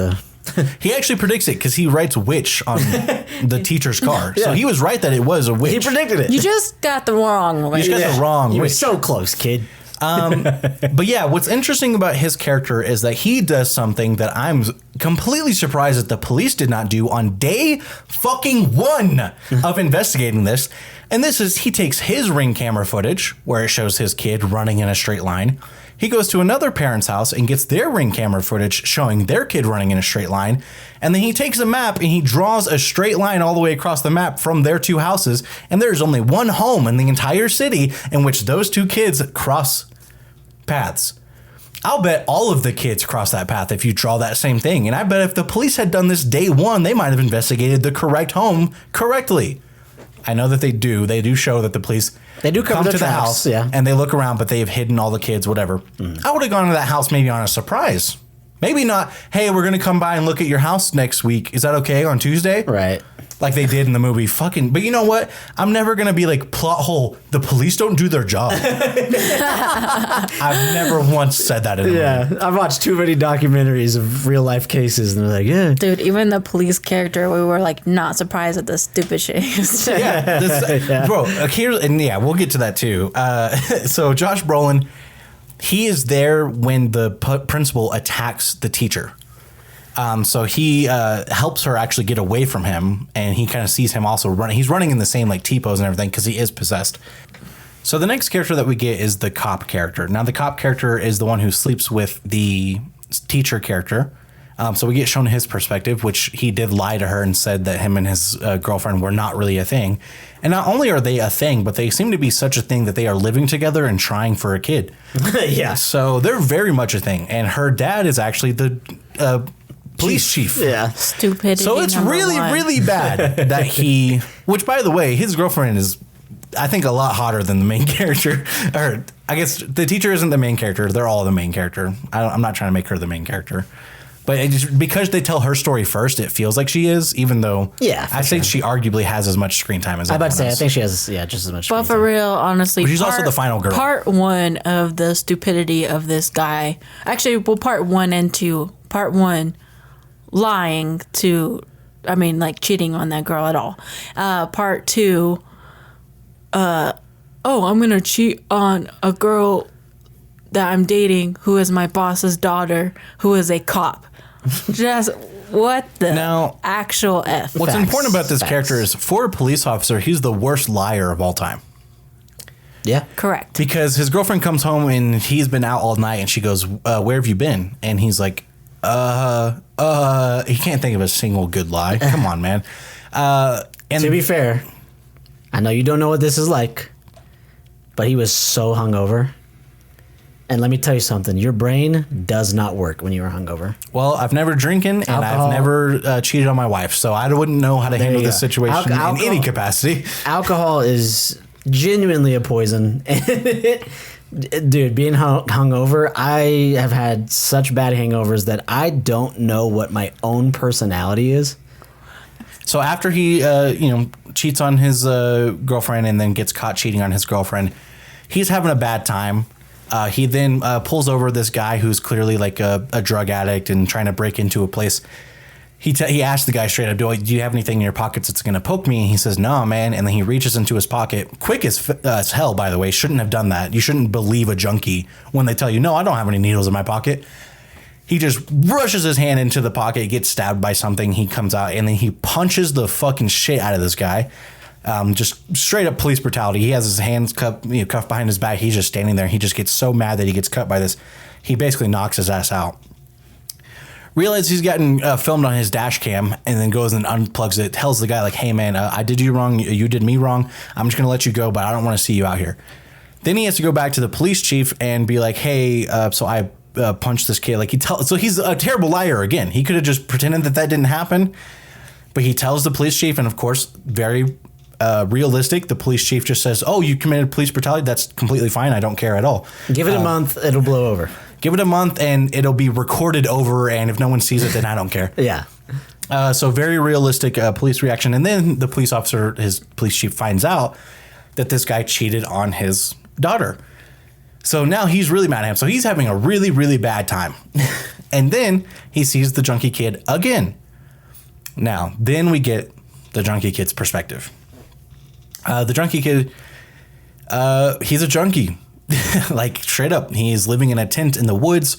he actually predicts it because he writes witch on the teacher's car. Yeah. So he was right that it was a witch. He predicted it. You just got the wrong way. You just got the wrong You were witch. so close, kid. But yeah, what's interesting about his character is that he does something that I'm completely surprised that the police did not do on day fucking 1 of investigating this. And this is, he takes his Ring camera footage where it shows his kid running in a straight line. He goes to another parent's house and gets their Ring camera footage showing their kid running in a straight line. And then he takes a map and he draws a straight line all the way across the map from their 2 houses. And there's only one home in the entire city in which those 2 kids cross paths. I'll bet all of the kids cross that path if you draw that same thing. And I bet if the police had done this day 1, they might have investigated the correct home correctly. I know that they do. They do show that the police come to the house and they look around, but they have hidden all the kids, whatever. I would have gone to that house maybe on a surprise. Maybe not, hey, we're going to come by and look at your house next week. Is that okay on Tuesday? Right. Like they did in the movie. Fucking, but you know what? I'm never going to be like, plot hole, the police don't do their job. I've never once said that in a movie. Yeah, I've watched too many documentaries of real life cases, and they're like, yeah. Dude, even the police character, we were like not surprised at the stupid shit. Bro, here's, and yeah, we'll get to that too. So Josh Brolin, he is there when the principal attacks the teacher. So he helps her actually get away from him, and he kind of sees him also running. He's running in the same like T-pose and everything because he is possessed. So the next character that we get is the cop character. Now the cop character is the one who sleeps with the teacher character. So we get shown his perspective, which he did lie to her and said that him and his girlfriend were not really a thing. And not only are they a thing, but they seem to be such a thing that they are living together and trying for a kid. Yeah. So they're very much a thing. And her dad is actually the police chief. Yeah. Stupidity. So it's number really, one. really bad that he, which by the way, his girlfriend is, I think, a lot hotter than the main character. Or I guess the teacher isn't the main character. They're all the main character. I'm not trying to make her the main character. But it just, because they tell her story first, it feels like she is, even though I think she arguably has as much screen time as I'm about to say, else. I think she has, just as much But screen for time. real, honestly, But she's also the final girl. Part one of the stupidity of this guy. Actually, well, part 1 and 2. Part 1, lying to, like cheating on that girl at all. Part 2, I'm gonna cheat on a girl that I'm dating who is my boss's daughter, who is a cop. Just what the actual F. What's important about this character is, for a police officer, he's the worst liar of all time. Yeah. Correct. Because his girlfriend comes home and he's been out all night and she goes, where have you been? And he's like, he can't think of a single good lie. Come on, man. And to be fair, I know you don't know what this is like, but he was so hungover. And let me tell you something, your brain does not work when you are hungover. Well, I've never drinking and Alcohol. I've never cheated on my wife, so I wouldn't know how to handle you this go. situation in Alcohol. any capacity. Alcohol is genuinely a poison. Dude, being hungover, I have had such bad hangovers that I don't know what my own personality is. So after he, cheats on his girlfriend and then gets caught cheating on his girlfriend, he's having a bad time. He then pulls over this guy who's clearly like a drug addict and trying to break into a place. He asks the guy straight up, do you have anything in your pockets that's going to poke me? And he says, no, man. And then he reaches into his pocket, quick as hell, by the way. Shouldn't have done that. You shouldn't believe a junkie when they tell you, no, I don't have any needles in my pocket. He just rushes his hand into the pocket, gets stabbed by something. He comes out and then he punches the fucking shit out of this guy. Just straight up police brutality. He has his hands cuffed behind his back. He's just standing there. He just gets so mad that he gets cut by this. He basically knocks his ass out. Realizes he's gotten filmed on his dash cam and then goes and unplugs it. Tells the guy like, hey man, I did you wrong. You did me wrong. I'm just going to let you go, but I don't want to see you out here. Then he has to go back to the police chief and be like, hey, so I punched this kid. So he's a terrible liar again. He could have just pretended that didn't happen, but he tells the police chief, and of course, very realistic. The police chief just says, oh, you committed police brutality. That's completely fine. I don't care at all. Give it a month. It'll blow over. Give it a month and it'll be recorded over. And if no one sees it, then I don't care. Yeah. So very realistic police reaction. And then the police officer, his police chief, finds out that this guy cheated on his daughter. So now he's really mad at him. So he's having a really, really bad time. And then he sees the junkie kid again. Now, then we get the junkie kid's perspective. The junkie kid, he's a junkie. Like straight up, he's living in a tent in the woods.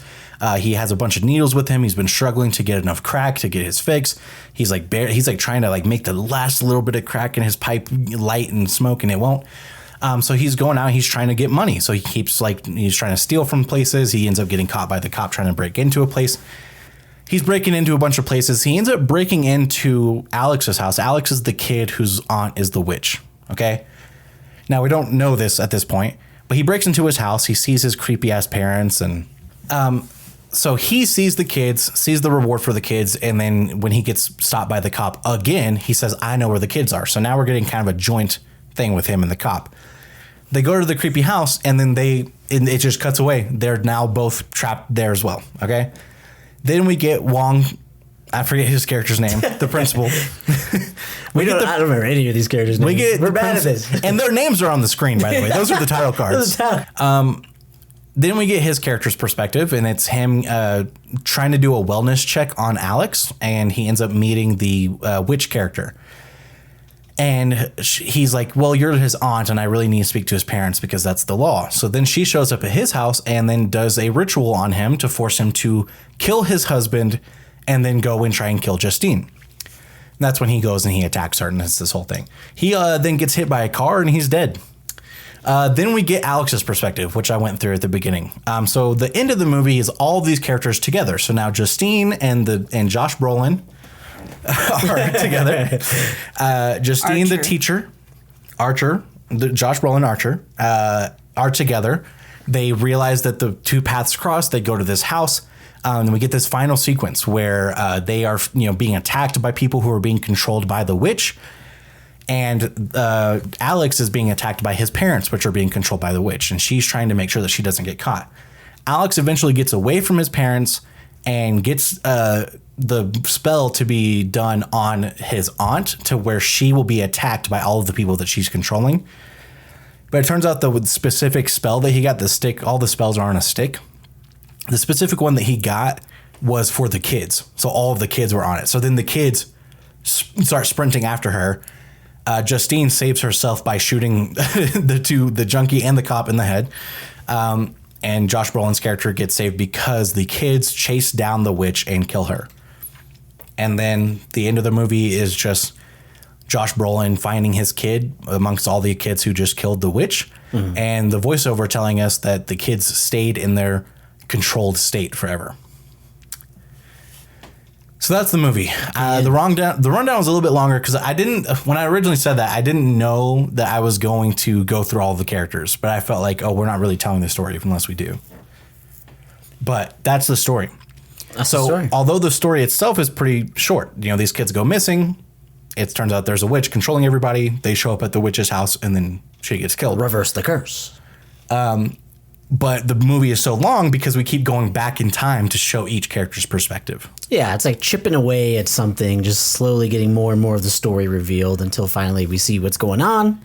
He has a bunch of needles with him. He's been struggling to get enough crack to get his fix. He's like trying to like make the last little bit of crack in his pipe light and smoke, and it won't. So he's going out. He's trying to get money. So he keeps he's trying to steal from places. He ends up getting caught by the cop trying to break into a place. He's breaking into a bunch of places. He ends up breaking into Alex's house. Alex is the kid whose aunt is the witch. Okay. Now we don't know this at this point, but he breaks into his house. He sees his creepy ass parents, and so he sees the kids, sees the reward for the kids, and then when he gets stopped by the cop again, he says, "I know where the kids are." So now we're getting kind of a joint thing with him and the cop. They go to the creepy house, and then it just cuts away. They're now both trapped there as well. Okay. Then we get Wong. I forget his character's name. The principal. I don't remember any of these characters' names. We're bad at this. And their names are on the screen, by the way. Those are the title cards. Then we get his character's perspective, and it's him trying to do a wellness check on Alex, and he ends up meeting the witch character. And he's like, well, you're his aunt, and I really need to speak to his parents because that's the law. So then she shows up at his house and then does a ritual on him to force him to kill his husband and then go and try and kill Justine. And that's when he goes and he attacks her, and it's this whole thing. He then gets hit by a car and he's dead. Then we get Alex's perspective, which I went through at the beginning. So the end of the movie is all of these characters together. So now Justine and Josh Brolin are together. Justine, Archer. the teacher, Josh Brolin Archer, are together. They realize that the two paths cross. They go to this house. we get this final sequence where they are, being attacked by people who are being controlled by the witch. And Alex is being attacked by his parents, which are being controlled by the witch. And she's trying to make sure that she doesn't get caught. Alex eventually gets away from his parents and gets the spell to be done on his aunt to where she will be attacked by all of the people that she's controlling. But it turns out the specific spell that he got, the stick, all the spells are on a stick. The specific one that he got was for the kids. So all of the kids were on it. So then the kids start sprinting after her. Justine saves herself by shooting the junkie and the cop in the head. And Josh Brolin's character gets saved because the kids chase down the witch and kill her. And then the end of the movie is just Josh Brolin finding his kid amongst all the kids who just killed the witch. Mm-hmm. And the voiceover telling us that the kids stayed in their controlled state forever. So that's the movie. The rundown was a little bit longer because when I originally said that, I didn't know that I was going to go through all the characters, but I felt like, we're not really telling the story unless we do. But that's the story. Although the story itself is pretty short, these kids go missing. It turns out there's a witch controlling everybody. They show up at the witch's house and then she gets killed. Reverse the curse. But the movie is so long because we keep going back in time to show each character's perspective. Yeah, it's like chipping away at something, just slowly getting more and more of the story revealed until finally we see what's going on.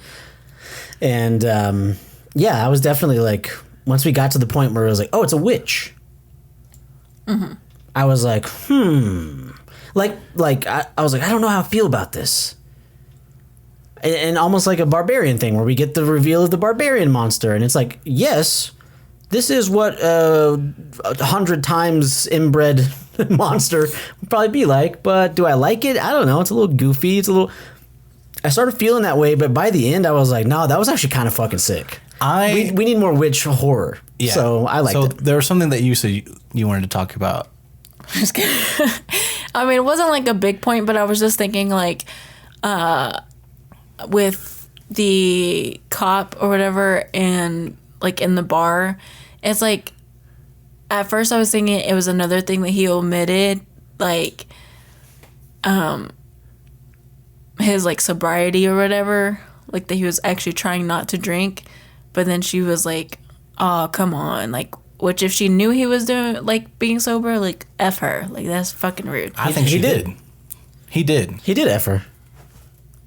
And I was definitely like, once we got to the point where it was like, oh, it's a witch. Mm-hmm. I was like, I was like, I don't know how I feel about this. And almost like a barbarian thing where we get the reveal of the barbarian monster. And it's like, yes, this is what 100 times inbred monster would probably be like. But do I like it? I don't know. It's a little goofy. I started feeling that way. But by the end, I was like, no, that was actually kind of fucking sick. We need more witch horror. Yeah. So I liked it. So there was something that you said you wanted to talk about. Just kidding. I mean, it wasn't like a big point, but I was just thinking like... with the cop or whatever and like in the bar, it's like at first I was thinking it was another thing that he omitted, like his like sobriety or whatever, like that he was actually trying not to drink, but then she was like, oh come on, like, which if she knew he was doing like being sober, like F her, like that's fucking rude. I think he did. He did F her.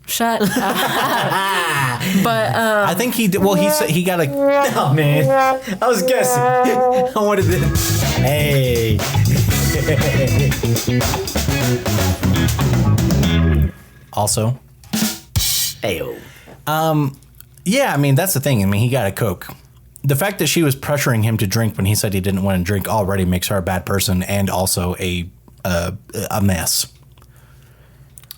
Shut up. But I think he did. Well, he said he got a. Oh man, I was guessing. I wanted to. Hey. Also. Ayo. Yeah, I mean that's the thing. I mean he got a Coke. The fact that she was pressuring him to drink when he said he didn't want to drink already makes her a bad person and also a mess.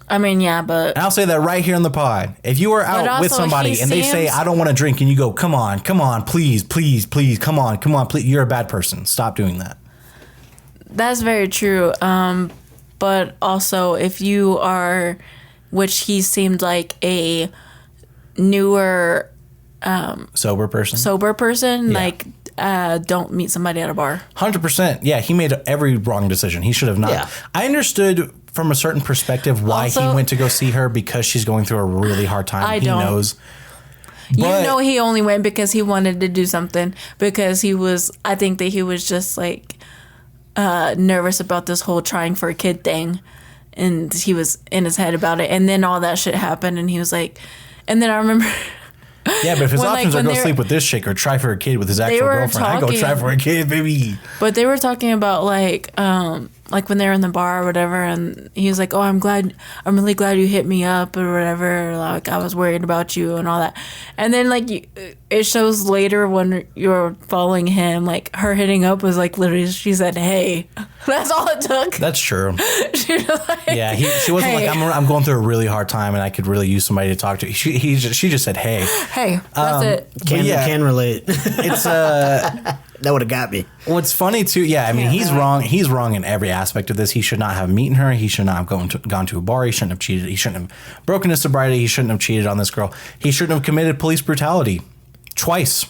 I mean, yeah, but... And I'll say that right here in the pod. If you are out with somebody and they say, I don't want to drink, and you go, come on, please, come on, please, you're a bad person. Stop doing that. That's very true. But also, if you are, which he seemed like a newer... sober person, yeah. Like... don't meet somebody at a bar. 100%. Yeah, he made every wrong decision. He should have not. Yeah. I understood from a certain perspective why he went to go see her because she's going through a really hard time. He knows. But he only went because he wanted to do something because I think that he was just like nervous about this whole trying for a kid thing. And he was in his head about it. And then all that shit happened and he was like, and then I remember... Yeah, but if his options are go sleep with this chick or try for a kid with his actual girlfriend, I go try for a kid, baby. But they were talking about like when they were in the bar or whatever, and he was like, "Oh, I'm really glad you hit me up or whatever. Like I was worried about you and all that." And then like it shows later when you're following him, like her hitting up was like literally she said, "Hey." That's all it took. That's true. She wasn't like I'm going through a really hard time and I could really use somebody to talk to. She just said, "Hey." Hey, that's it. Can relate. It's that would have got me. What's funny too, I mean, he's wrong. He's wrong in every aspect of this. He should not have meeting her. He should not have gone to a bar. He shouldn't have cheated. He shouldn't have broken his sobriety. He shouldn't have cheated on this girl. He shouldn't have committed police brutality twice.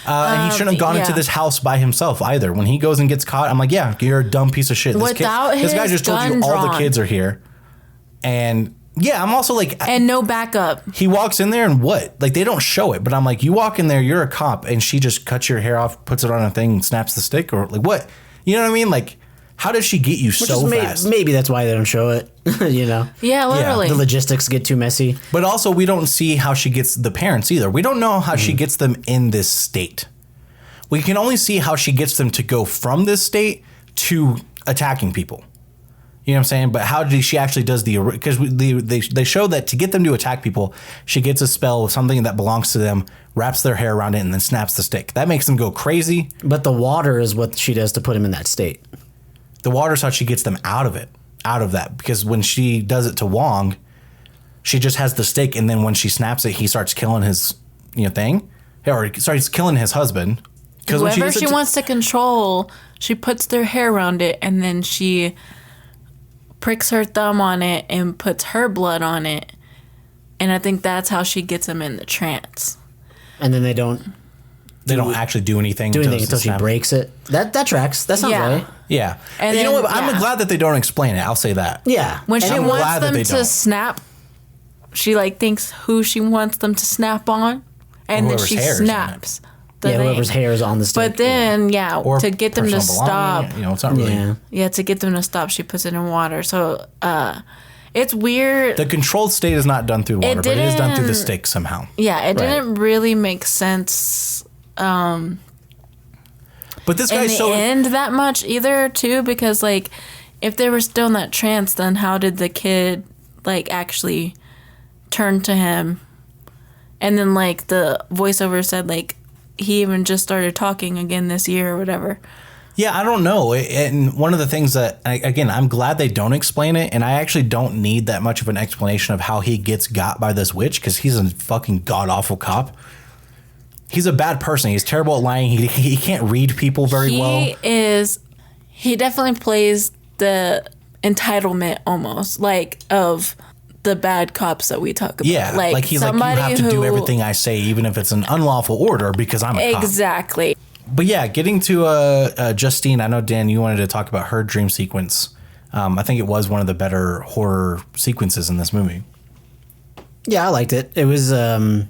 And he shouldn't have gone into this house by himself either. When he goes and gets caught, I'm like, yeah, you're a dumb piece of shit. This guy just told you all the kids are here. And yeah, I'm also like... And no backup. He walks in there and what? Like, they don't show it. But I'm like, you walk in there, you're a cop, and she just cuts your hair off, puts it on a thing, and snaps the stick? Or like, what? You know what I mean? Like, how does she get you so fast? Maybe that's why they don't show it, you know? Yeah, literally. The logistics get too messy. But also, we don't see how she gets the parents either. We don't know how she gets them in this state. We can only see how she gets them to go from this state to attacking people. You know what I'm saying? But how did she actually does the... Because they show that to get them to attack people, she gets a spell with something that belongs to them, wraps their hair around it, and then snaps the stick. That makes them go crazy. But the water is what she does to put him in that state. The water's how she gets them out of it. Out of that. Because when she does it to Wong, she just has the stick, and then when she snaps it, he starts killing his thing. Or starts killing his husband. Whoever she wants to control, she puts their hair around it, and then she... pricks her thumb on it and puts her blood on it, and I think that's how she gets him in the trance. And then they don't actually do anything until she breaks it. That tracks. That sounds right. Yeah. And you know what? I'm glad that they don't explain it. I'll say that. Yeah. When she wants them to snap, she like thinks who she wants them to snap on, and then she snaps. Whoever's hair is on the stick. But then, to get them to stop. It's not really. Yeah, to get them to stop, she puts it in water. So, it's weird. The controlled state is not done through water, but it is done through the stick somehow. Yeah, it didn't really make sense. But this guy's so end that much either, too, because like, if they were still in that trance, then how did the kid like actually turn to him? And then like the voiceover said like, he even just started talking again this year or whatever. Yeah, I don't know. And one of the things that, again, I'm glad they don't explain it. And I actually don't need that much of an explanation of how he gets got by this witch, because he's a fucking god-awful cop. He's a bad person. He's terrible at lying. He can't read people very well. He definitely plays the entitlement almost, like, of... the bad cops that we talk about. Yeah, like he's like, you have to do everything I say, even if it's an unlawful order, because I'm a cop. Exactly. But yeah, getting to Justine, I know, Dan, you wanted to talk about her dream sequence. I think it was one of the better horror sequences in this movie. Yeah, I liked it. It was... I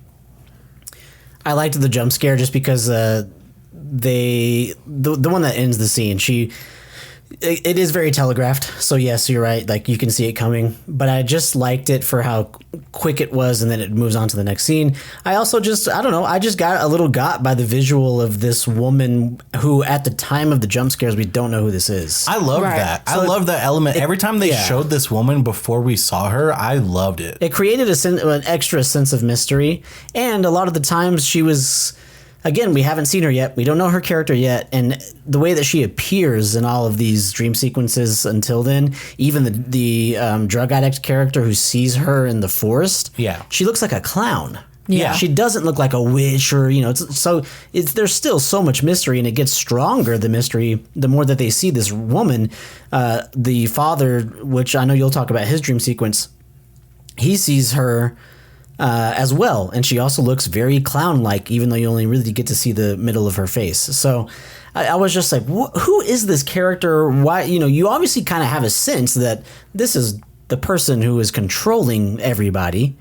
liked the jump scare just because the one that ends the scene, it is very telegraphed, so yes, you're right. Like, you can see it coming, but I just liked it for how quick it was, and then it moves on to the next scene. I also I don't know, I just got a little got by the visual of this woman who, at the time of the jump scares, we don't know who this is. I love that. So I love that element. Every time they showed this woman before we saw her, I loved it. It created an extra sense of mystery, and a lot of the times she was... Again, we haven't seen her yet. We don't know her character yet. And the way that she appears in all of these dream sequences until then, even the drug addict character who sees her in the forest, she looks like a clown. Yeah. She doesn't look like a witch or, there's still so much mystery, and it gets stronger, the mystery, the more that they see this woman. The father, which I know you'll talk about his dream sequence, he sees her... as well, and she also looks very clown-like, even though you only really get to see the middle of her face. So I was just like, who is this character? Why, you obviously kind of have a sense that this is the person who is controlling everybody.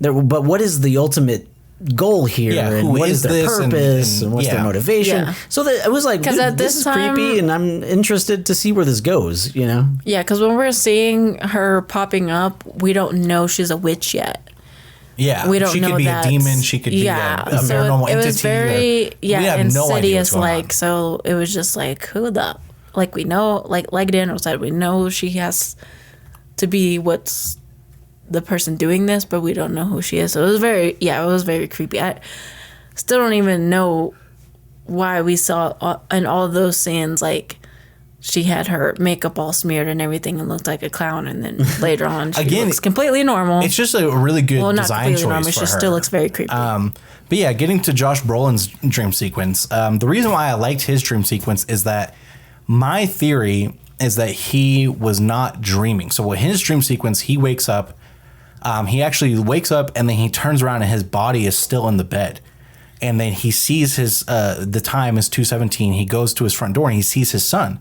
But what is the ultimate goal here? Yeah, and what is their purpose? And what's their motivation? Yeah. So that it was like, this is creepy, and I'm interested to see where this goes, Yeah, because when we're seeing her popping up, we don't know she's a witch yet. Yeah, we don't she know could be a demon. She could be a paranormal entity. It was very insidious. So it was just like, who the we know, like Daniel said, we know she has to be what's the person doing this, but we don't know who she is. So it was very creepy. I still don't even know why we saw in all of those scenes she had her makeup all smeared and everything and looked like a clown, and then later on she looks completely normal. It's just a really good design choice normal, for she her. Still looks very creepy. But yeah, getting to Josh Brolin's dream sequence, the reason why I liked his dream sequence is that my theory is that he was not dreaming. So with his dream sequence, he wakes up, he actually wakes up, and then he turns around and his body is still in the bed. And then he sees his the time is 2:17. He goes to his front door and he sees his son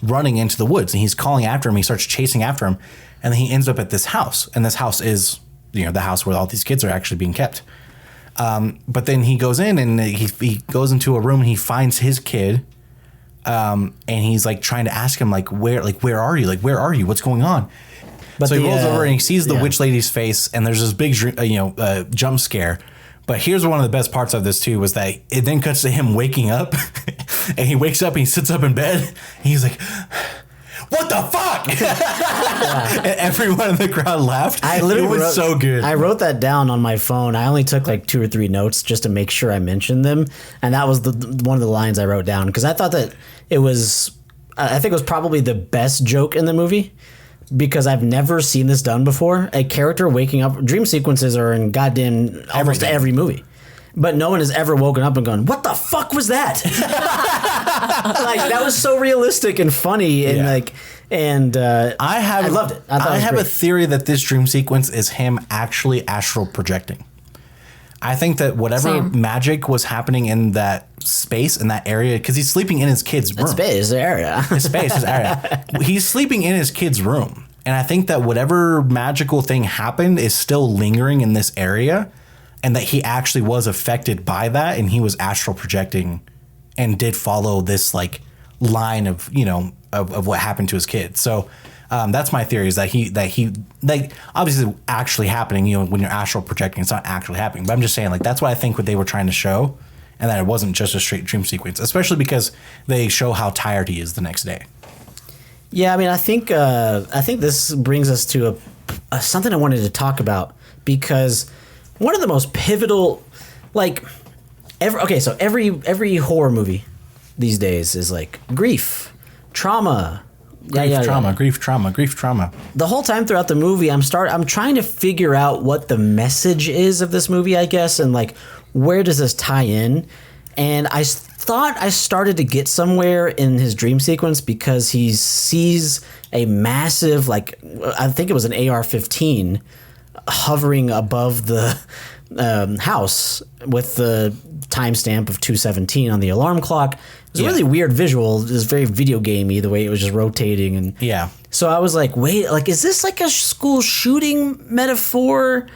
running into the woods, and he's calling after him. He starts chasing after him, and then he ends up at this house, and this house is the house where all these kids are actually being kept. But then he goes in and he goes into a room and he finds his kid, and he's like trying to ask him where are you, what's going on? But so he rolls over and he sees the witch lady's face, and there's this big jump scare. But here's one of the best parts of this too, was that it then cuts to him waking up, and he wakes up and he sits up in bed and he's like, what the fuck? And everyone in the crowd laughed. It was so good. I wrote that down on my phone. I only took like 2 or 3 notes just to make sure I mentioned them. And that was one of the lines I wrote down, because I thought that I think it was probably the best joke in the movie, because I've never seen this done before. A character waking up. Dream sequences are in goddamn almost every movie. But no one has ever woken up and gone, what the fuck was that? Like, that was so realistic and funny. And I loved it. I have a theory that this dream sequence is him actually astral projecting. I think that whatever magic was happening in that space, in that area, because he's sleeping in his kid's room. His area. His area. He's sleeping in his kid's room. And I think that whatever magical thing happened is still lingering in this area, and that he actually was affected by that, and he was astral projecting and did follow this like line of, of what happened to his kid. So that's my theory, is that he like, obviously actually happening, when you're astral projecting, it's not actually happening. But I'm just saying, like, that's what I think what they were trying to show, and that it wasn't just a straight dream sequence, especially because they show how tired he is the next day. Yeah, I mean, I think this brings us to something I wanted to talk about, because one of the most pivotal, like, every horror movie these days is like grief, trauma. Grief, trauma. The whole time throughout the movie, I'm trying to figure out what the message is of this movie, I guess, and like, where does this tie in? And I thought I started to get somewhere in his dream sequence, because he sees a massive, like, I think it was an AR-15 hovering above the house with the timestamp of 2:17 on the alarm clock. It was a really weird visual. It was very video gamey, the way it was just rotating. And so I was like, wait, like, is this like a school shooting metaphor?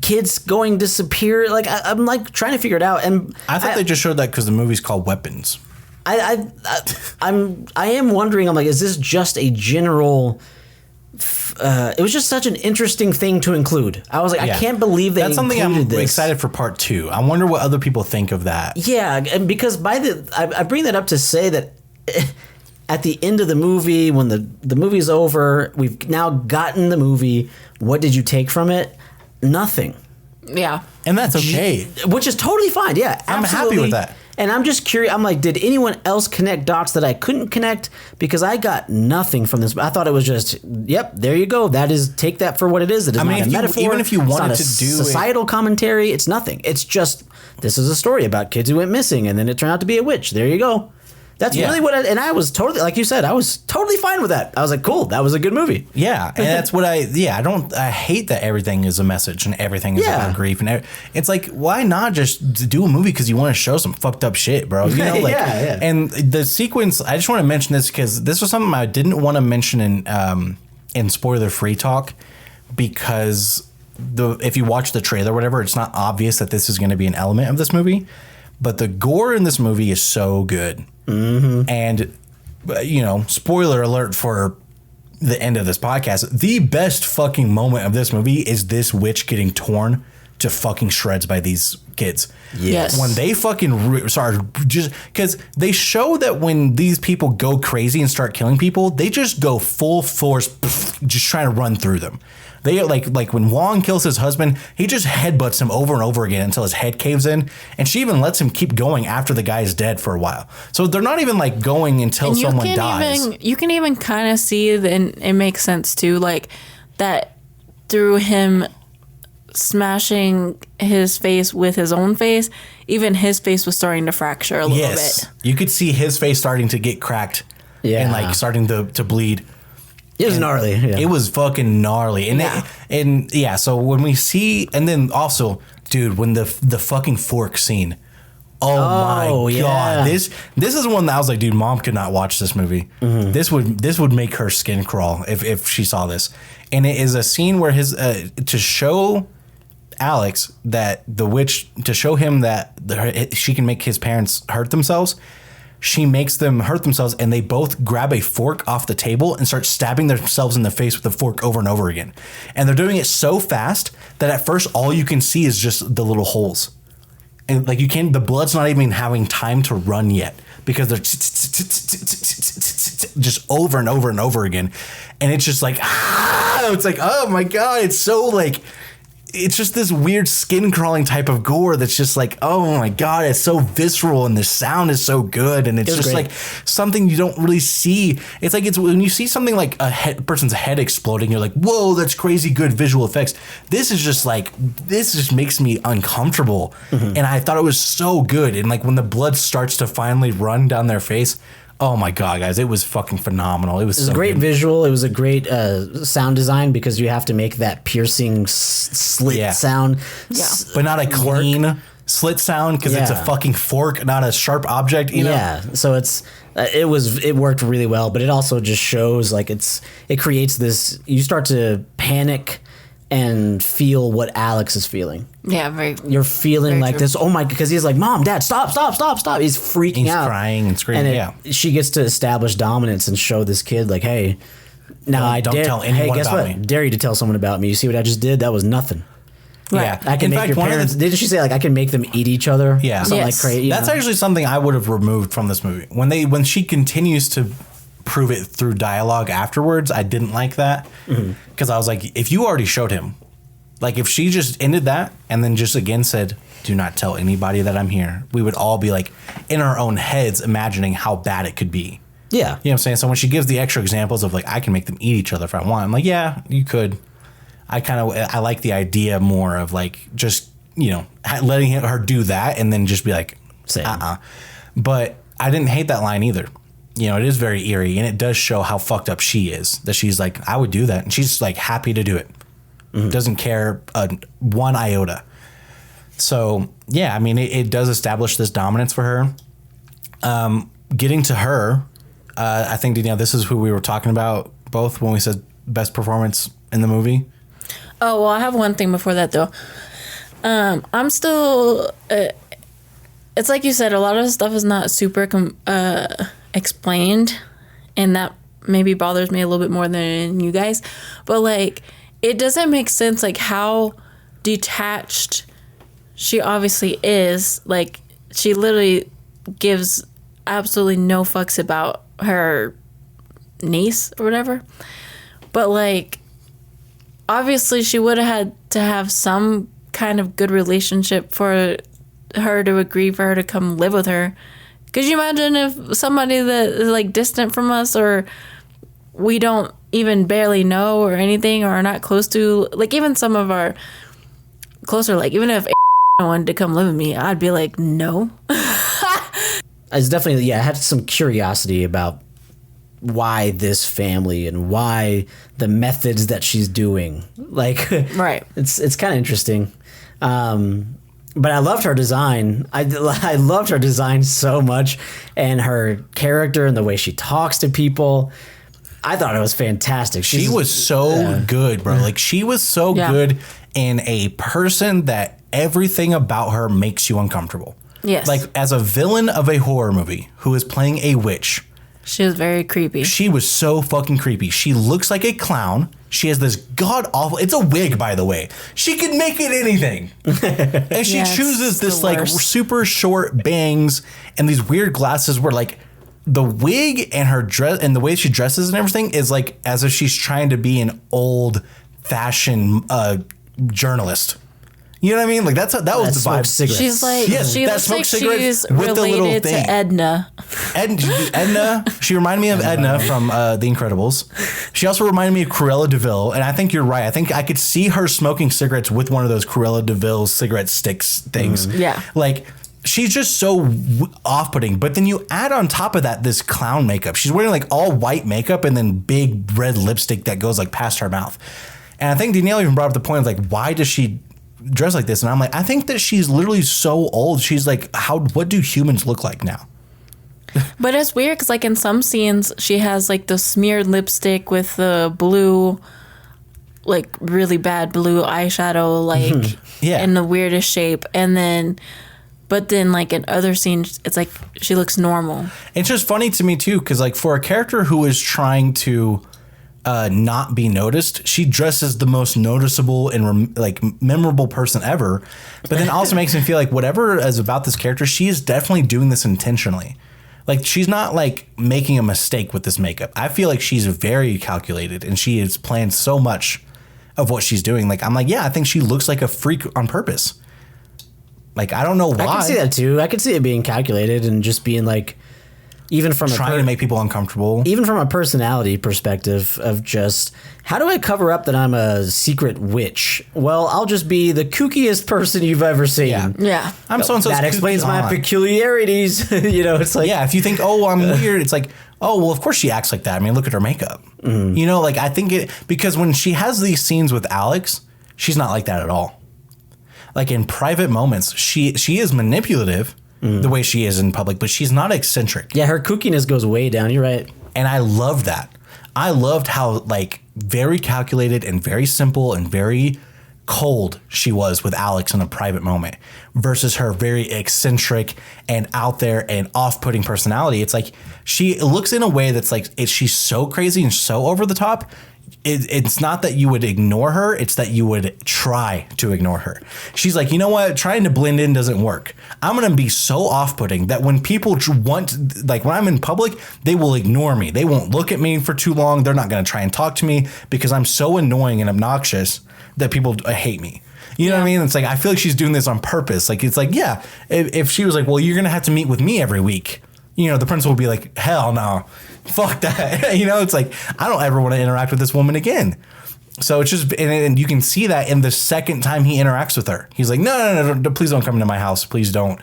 Kids going disappear? Like, I'm like trying to figure it out. And I thought they just showed that because the movie's called Weapons. I am wondering, I'm like, is this just a general... it was just such an interesting thing to include. I was like, I can't believe they included this. That's something I'm excited for part 2. I wonder what other people think of that. Yeah, and because I bring that up to say that at the end of the movie, when the movie's over, we've now gotten the movie. What did you take from it? Nothing. Yeah. And that's okay. Which is totally fine. Yeah, I'm happy with that. And I'm just curious. I'm like, did anyone else connect dots that I couldn't connect? Because I got nothing from this. I thought it was just, yep, there you go. Take that for what it is. It is not a metaphor. Even if you wanted to do societal commentary, it's nothing. It's just, this is a story about kids who went missing, and then it turned out to be a witch. There you go. That's really what and I was totally, like you said, I was totally fine with that. I was like, cool, that was a good movie. Yeah, and that's what I hate that everything is a message and everything is about grief. And it's like, why not just do a movie because you want to show some fucked up shit, bro? And the sequence, I just want to mention this because this was something I didn't want to mention in spoiler-free talk, because if you watch the trailer or whatever, it's not obvious that this is going to be an element of this movie. But the gore in this movie is so good. Mm-hmm. And, spoiler alert for the end of this podcast, the best fucking moment of this movie is this witch getting torn to fucking shreds by these kids. Yes. When they fucking just because they show that when these people go crazy and start killing people, they just go full force, just trying to run through them. They like when Wong kills his husband, he just headbutts him over and over again until his head caves in, and she even lets him keep going after the guy is dead for a while. So they're not even like going until someone dies. You can even kind of see, and it makes sense too, like that through him smashing his face with his own face, even his face was starting to fracture a little bit. You could see his face starting to get cracked and like starting to bleed. It was gnarly. Yeah. It was fucking gnarly. And so when we see, and then also, dude, when the fucking fork scene, Oh my yeah. god! This is one that I was like, dude, mom could not watch this movie. This would make her skin crawl if she saw this. And it is a scene where his to show Alex that the witch, to show him that she can make his parents hurt themselves. She makes them hurt themselves, and they both grab a fork off the table and start stabbing themselves in the face with the fork over and over again. And they're doing it so fast that at first all you can see is just the little holes. And like the blood's not even having time to run yet because they're just over and over and over again. And it's just like, it's like, oh my God, it's so like, it's just this weird skin crawling type of gore that's just like, oh my God, it's so visceral and the sound is so good. And it's just great. Like something you don't really see. It's like, it's when you see something like a person's head exploding, you're like, whoa, that's crazy good visual effects. This is just like, this just makes me uncomfortable. And I thought it was so good. And like when the blood starts to finally run down their face, oh my God, guys, it was fucking phenomenal. It was a great visual. It was a great sound design because you have to make that piercing slit sound. Yeah. But not a clean slit sound because it's a fucking fork, not a sharp object, you know? Yeah. So it worked really well, but it also just shows like it creates this, you start to panic and feel what Alex is feeling. Yeah, you're feeling very like true. This. Oh my! Because he's like, Mom, Dad, stop! He's freaking out, crying and screaming. And she gets to establish dominance and show this kid like, hey, now don't tell anyone about me. Dare you to tell someone about me? You see what I just did? That was nothing. Right. Yeah, I can make your parents. Did she say like I can make them eat each other? Yeah, something like crazy. That's actually something I would have removed from this movie. When she continues to prove it through dialogue afterwards, I didn't like that because I was like, if you already showed him, like if she just ended that and then just again said, do not tell anybody that I'm here, we would all be like in our own heads imagining how bad it could be. Yeah. You know what I'm saying? So when she gives the extra examples of like, I can make them eat each other if I want, I'm like, yeah, you could. I like the idea more of like just, you know, letting her do that and then just be like, But I didn't hate that line either. You know, it is very eerie, and it does show how fucked up she is. That she's like, I would do that, and she's like happy to do it. Doesn't care one iota. So yeah, I mean, it does establish this dominance for her. Getting to her, I think, Danielle, this is who we were talking about both when we said best performance in the movie. Oh well, I have one thing before that though. I'm still. It's like you said, a lot of stuff is not super explained, and that maybe bothers me a little bit more than you guys. But like, it doesn't make sense like how detached she obviously is. Like, she literally gives absolutely no fucks about her niece or whatever. But like, obviously she would have had to have some kind of good relationship for her to agree for her to come live with her. Could you imagine if somebody that is like distant from us, or we don't even barely know or anything, or are not close to, like even some of our closer, like even if wanted to come live with me, I'd be like, no. It's definitely, I had some curiosity about why this family and why the methods that she's doing. Like, right. It's kind of interesting. But I loved her design. I loved her design so much, and her character and the way she talks to people. I thought it was fantastic. She was so good, bro. Like, she was so good in a person that everything about her makes you uncomfortable. Yes. Like, as a villain of a horror movie who is playing a witch. She was very creepy. She was so fucking creepy. She looks like a clown. She has this god awful. It's a wig, by the way. She can make it anything, and she chooses this like super short bangs and these weird glasses. Where like the wig and her dress and the way she dresses and everything is like as if she's trying to be an old fashioned journalist. You know what I mean? Like that was the vibe. Cigarettes. She's like, she looks like she's related to Edna. Edna. She reminded me of Edna from The Incredibles. She also reminded me of Cruella de Vil, and I think you're right. I think I could see her smoking cigarettes with one of those Cruella de Vil cigarette sticks things. Yeah. Like, she's just so off-putting. But then you add on top of that this clown makeup. She's wearing like all white makeup and then big red lipstick that goes like past her mouth. And I think Danielle even brought up the point of like, why does she dressed like this. And I'm like, I think that she's literally so old. She's like, what do humans look like now? But it's weird because, like, in some scenes, she has, like, the smeared lipstick with the blue, like, really bad blue eyeshadow, like, Yeah. in the weirdest shape. And then, but then, like, in other scenes, it's like she looks normal. It's just funny to me, too, because, like, for a character who is trying to not be noticed, she dresses the most noticeable and, like, memorable person ever. But then also makes me feel like whatever is about this character, she is definitely doing this intentionally. Like, she's not, like, making a mistake with this makeup. I feel like she's very calculated, and she has planned so much of what she's doing. Like, I'm like, yeah, I think she looks like a freak on purpose. Like, I don't know why. I can see that too. I can see it being calculated and just being like, even from trying to make people uncomfortable. even from a personality perspective of just, how do I cover up that I'm a secret witch? Well, I'll just be the kookiest person you've ever seen. Yeah. Yeah. I'm so-and-so's That explains kooky my aunt. peculiarities. You know, it's like, Yeah, if you think, oh, I'm weird, it's like, oh, well, of course she acts like that. I mean, look at her makeup. You know, like, I think because when she has these scenes with Alex, she's not like that at all. Like, in private moments, she is manipulative the way she is in public, but she's not eccentric. yeah, her kookiness goes way down. You're right. And I love that. I loved how, like, very calculated and very simple and very cold she was with Alex in a private moment versus her very eccentric and out there and off-putting personality. It's like she looks in a way that's like she's so crazy and so over the top. It's not that you would ignore her. It's that you would try to ignore her. She's like, you know what? Trying to blend in doesn't work. I'm going to be so off-putting that when people want, like when I'm in public, they will ignore me. They won't look at me for too long. They're not going to try and talk to me because I'm so annoying and obnoxious that people hate me. You know what I mean? It's like, I feel like she's doing this on purpose. Like, it's like, yeah, if she was like, well, you're going to have to meet with me every week, you know, the principal would be like, hell no, fuck that. You know, it's like, I don't ever want to interact with this woman again. So it's just, and you can see that in the second time he interacts with her. He's like, no, please don't come into my house. Please don't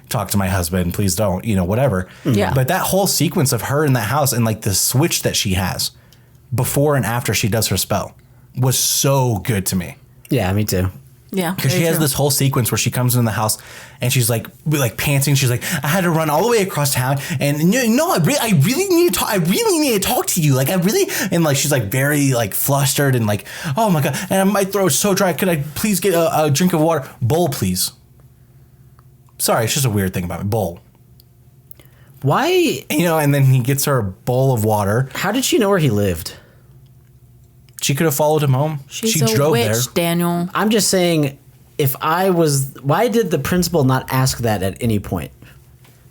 talk to my husband. Please don't, you know, whatever. Yeah. But that whole sequence of her in that house and like the switch that she has before and after she does her spell was so good to me. Yeah, me too. Yeah. Because she has this whole sequence where she comes in the house and she's like panting. She's like, I had to run all the way across town, and no, I really need to talk. I really need to talk to you. Like, and like she's like very like flustered and like, oh my god, and my throat's so dry. Could I please get a drink of water? Bowl, please. Sorry, it's just a weird thing about me. Bowl. Why? You know, and then he gets her a bowl of water. How did she know where he lived? She could have followed him home. She's she a drove witch, there. Daniel. I'm just saying, why did the principal not ask that at any point?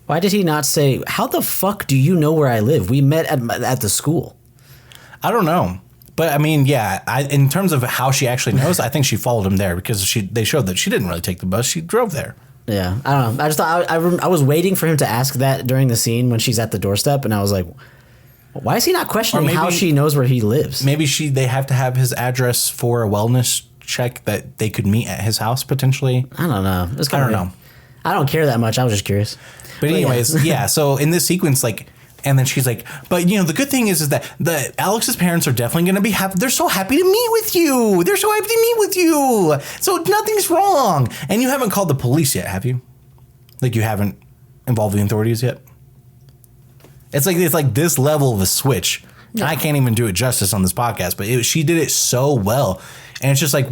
Why did he not say, how the fuck do you know where I live? We met at the school. I don't know. But I mean, yeah, in terms of how she actually knows, I think she followed him there because they showed that she didn't really take the bus. She drove there. Yeah, I don't know. I just thought I was waiting for him to ask that during the scene when she's at the doorstep, and I was like, why is he not questioning how she knows where he lives? Maybe they have to have his address for a wellness check that they could meet at his house potentially. I don't know. I don't know. I don't care that much. I was just curious. But anyways, yeah. So in this sequence, like, and then she's like, but you know, the good thing is that Alex's parents are definitely going to be happy. They're so happy to meet with you. They're so happy to meet with you. So nothing's wrong. And you haven't called the police yet, have you? Like, you haven't involved the authorities yet? It's like this level of a switch. Yeah. I can't even do it justice on this podcast, but she did it so well. And it's just like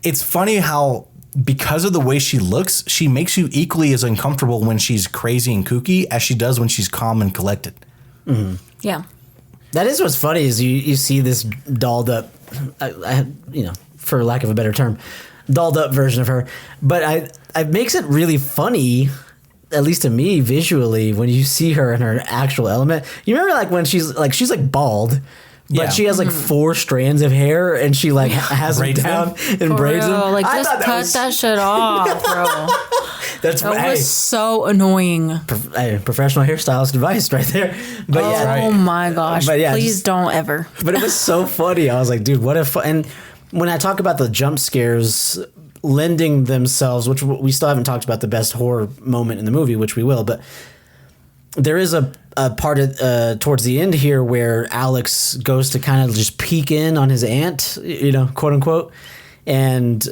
it's funny how, because of the way she looks, she makes you equally as uncomfortable when she's crazy and kooky as she does when she's calm and collected. Mm-hmm. Yeah. That is what's funny is you see this dolled up, for lack of a better term, dolled up version of her. But it makes it really funny, at least to me visually, when you see her in her actual element. You remember like when she's bald, but she has like 4 strands of hair and she like has them down and braids them. Like, just cut that shit off, bro. That was so annoying. Professional hairstylist advice right there. But oh my gosh! But please don't ever. But it was so funny. I was like, dude, what if? And when I talk about the jump scares lending themselves, which we still haven't talked about the best horror moment in the movie, which we will, but there is a part of, towards the end here where Alex goes to kind of just peek in on his aunt, quote unquote, and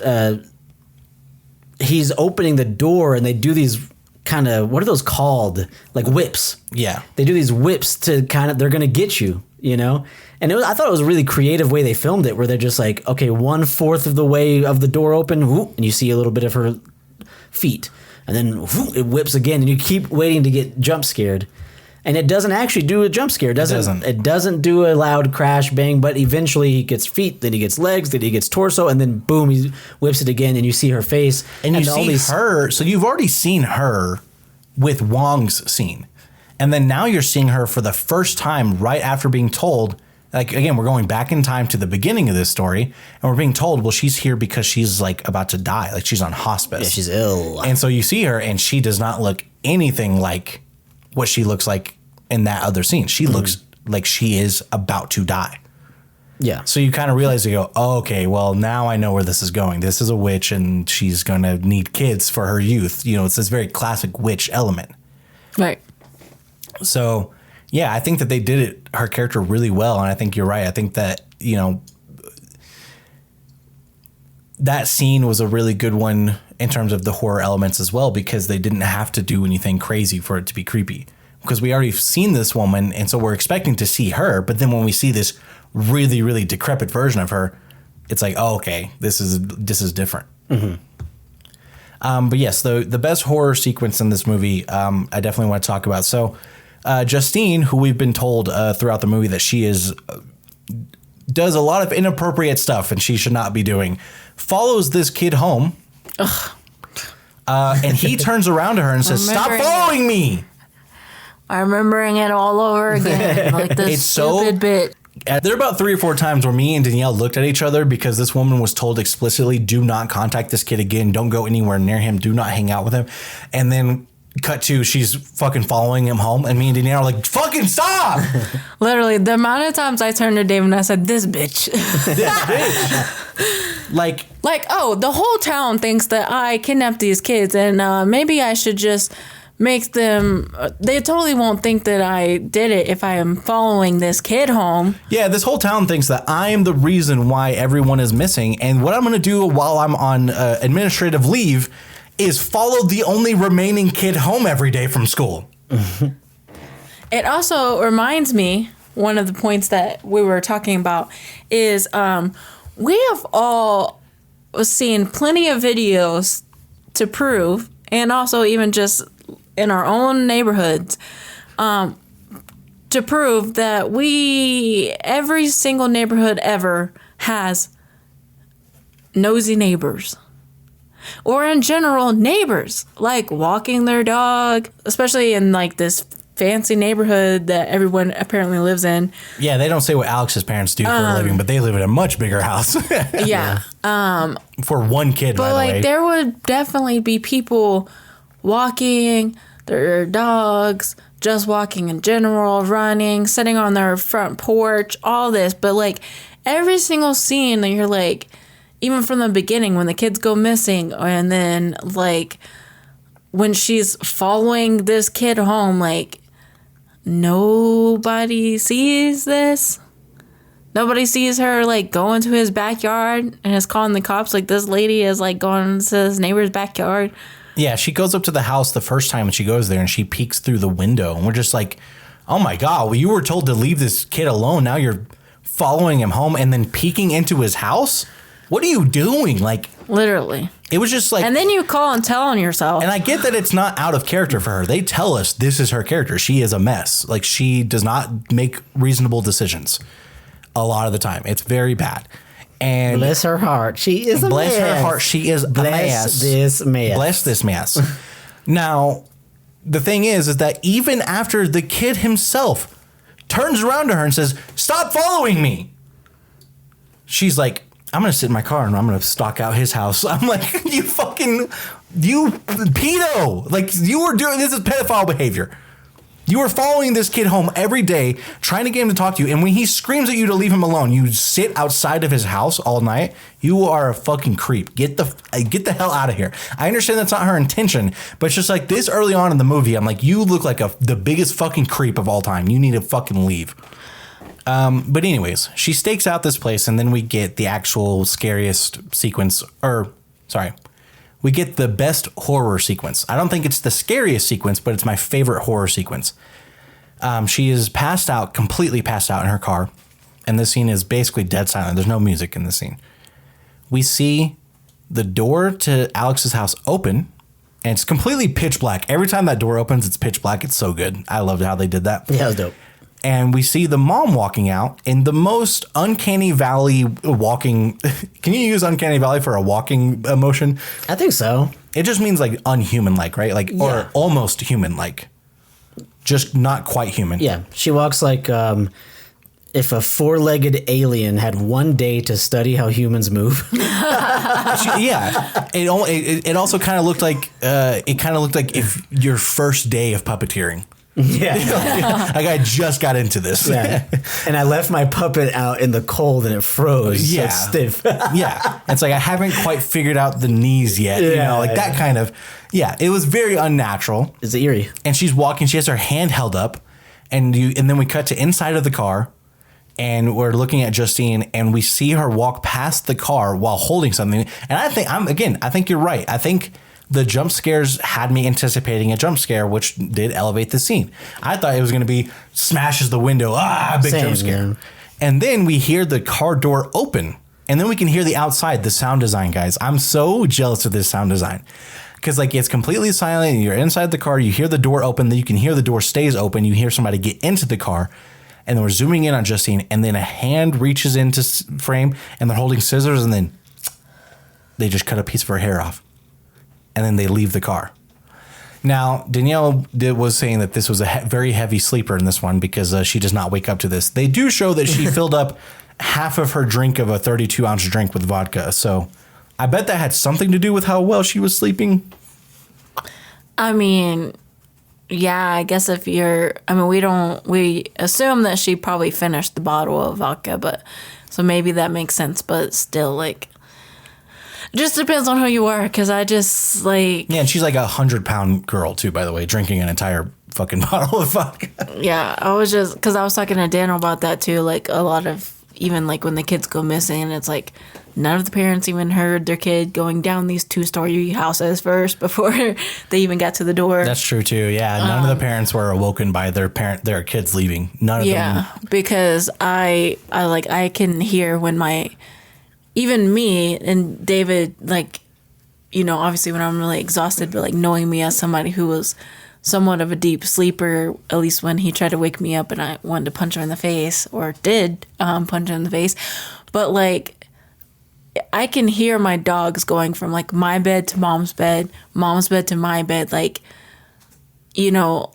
he's opening the door and they do these kind of, what are those called? Like whips. Yeah. They do these whips to kind of, they're going to get you, you know? And I thought it was a really creative way they filmed it, where they're just like, okay, 1/4 of the way of the door open, whoop, and you see a little bit of her feet. And then whoop, it whips again, and you keep waiting to get jump scared. And it doesn't actually do a jump scare. It doesn't do a loud crash bang, but eventually he gets feet, then he gets legs, then he gets torso, and then boom, he whips it again, and you see her face. And you see her, so you've already seen her with Wong's scene. And then now you're seeing her for the first time right after being told, like, again, we're going back in time to the beginning of this story, and we're being told, well, she's here because she's like about to die. Like she's on hospice. Yeah, she's ill. And so you see her and she does not look anything like what she looks like in that other scene. She looks like she is about to die. Yeah. So you kind of realize, you go, oh, okay, well, now I know where this is going. This is a witch and she's going to need kids for her youth. You know, it's this very classic witch element. Right. So, yeah, I think that they did her character really well. And I think you're right. I think that, you know, that scene was a really good one in terms of the horror elements as well, because they didn't have to do anything crazy for it to be creepy. Because we already seen this woman, and so we're expecting to see her. But then when we see this really, really decrepit version of her, it's like, oh, okay, this is different. Mm-hmm. But yes, the best horror sequence in this movie, I definitely want to talk about. So Justine, who we've been told throughout the movie that she is does a lot of inappropriate stuff and she should not be doing, follows this kid home. And he turns around to her and says, "Stop following me." I'm remembering it all over again. Like this It's stupid bit. There are about 3 or 4 times where me and Danielle looked at each other because this woman was told explicitly, do not contact this kid again. Don't go anywhere near him. Do not hang out with him. And then cut to, she's fucking following him home. And me and Danielle are like, fucking stop. Literally, the amount of times I turned to Dave and I said, this bitch. This bitch. Like, oh, the whole town thinks that I kidnapped these kids and maybe I should just make them, they totally won't think that I did it if I am following this kid home. Yeah, this whole town thinks that I am the reason why everyone is missing. And what I'm going to do while I'm on administrative leave is follow the only remaining kid home every day from school. It also reminds me, one of the points that we were talking about is we have all seen plenty of videos to prove, and also even just in our own neighborhoods, to prove that every single neighborhood ever has nosy neighbors. Or in general, neighbors, like walking their dog, especially in like this fancy neighborhood that everyone apparently lives in. Yeah, they don't say what Alex's parents do for a living, but they live in a much bigger house. Yeah. For one kid, by the way. But like there would definitely be people walking their dogs, just walking in general, running, sitting on their front porch, all this. But like every single scene that you're like, even from the beginning when the kids go missing, and then like when she's following this kid home, like nobody sees this. Nobody sees her like go into his backyard and is calling the cops. Like this lady is like going to his neighbor's backyard. Yeah, she goes up to the house the first time when she goes there and she peeks through the window. And we're just like, oh my God, well, you were told to leave this kid alone. Now you're following him home and then peeking into his house? What are you doing? Like, literally. It was just like... And then you call and tell on yourself. And I get that it's not out of character for her. They tell us this is her character. She is a mess. Like, she does not make reasonable decisions a lot of the time. It's very bad. And bless her heart. She is a mess. Bless her heart. She is a mess. This mess. Bless this mess. Now, the thing is that even after the kid himself turns around to her and says, "Stop following me," she's like, "I'm going to sit in my car and I'm going to stalk out his house." I'm like, you pedo. Like, you were doing, this is pedophile behavior. You were following this kid home every day, trying to get him to talk to you. And when he screams at you to leave him alone, you sit outside of his house all night. You are a fucking creep. Get the hell out of here. I understand that's not her intention, but it's just like this early on in the movie, I'm like, you look like the biggest fucking creep of all time. You need to fucking leave. But anyways, she stakes out this place, and then we get the actual scariest sequence, we get the best horror sequence. I don't think it's the scariest sequence, but it's my favorite horror sequence. She is completely passed out in her car. And this scene is basically dead silent. There's no music in the scene. We see the door to Alex's house open, and it's completely pitch black. Every time that door opens, it's pitch black. It's so good. I loved how they did that. Yeah, it was dope. And we see the mom walking out in the most uncanny valley walking. Can you use uncanny valley for a walking motion? I think so. It just means like unhuman-like, right? Like, or almost human-like. Just not quite human. Yeah, she walks like if a four-legged alien had one day to study how humans move. Yeah. It also kind of looked like if your first day of puppeteering. Yeah. Like I just got into this. Yeah. And I left my puppet out in the cold and it froze. Yeah. So it's stiff. Yeah. It's like I haven't quite figured out the knees yet. You know, like that kind of. Yeah. It was very unnatural. It's eerie. And she's walking. She has her hand held up, and then we cut to inside of the car, and we're looking at Justine, and we see her walk past the car while holding something. And I think you're right. I think the jump scares had me anticipating a jump scare, which did elevate the scene. I thought it was going to be smashes the window, big jump scare. Yeah. And then we hear the car door open, and then we can hear the outside, the sound design, guys. I'm so jealous of this sound design. Because like it's completely silent, and you're inside the car, you hear the door open, then you can hear the door stays open, you hear somebody get into the car, and then we're zooming in on Justine, and then a hand reaches into frame, and they're holding scissors, and then they just cut a piece of her hair off. And then they leave the car. Now, Danielle was saying that this was a very heavy sleeper in this one because she does not wake up to this. They do show that she filled up half of her drink of a 32-ounce drink with vodka. So I bet that had something to do with how well she was sleeping. I mean, yeah, I guess we assume that she probably finished the bottle of vodka, but so maybe that makes sense. But still, like, it just depends on who you are, because I just, like... Yeah, and she's like 100-pound girl, too, by the way, drinking an entire fucking bottle of vodka. Yeah, I was just... Because I was talking to Daniel about that, too. Like, a lot of... Even, like, when the kids go missing, and it's like, none of the parents even heard their kid going down these 2-story houses first before they even got to the door. That's true, too. Yeah, none of the parents were awoken by their kids leaving. None of them. Yeah, because I can hear when even me and David, like, you know, obviously when I'm really exhausted, but like knowing me as somebody who was somewhat of a deep sleeper, at least when he tried to wake me up and I wanted to punch him in the face, or did punch him in the face. But like, I can hear my dogs going from like my bed to mom's bed to my bed. Like, you know,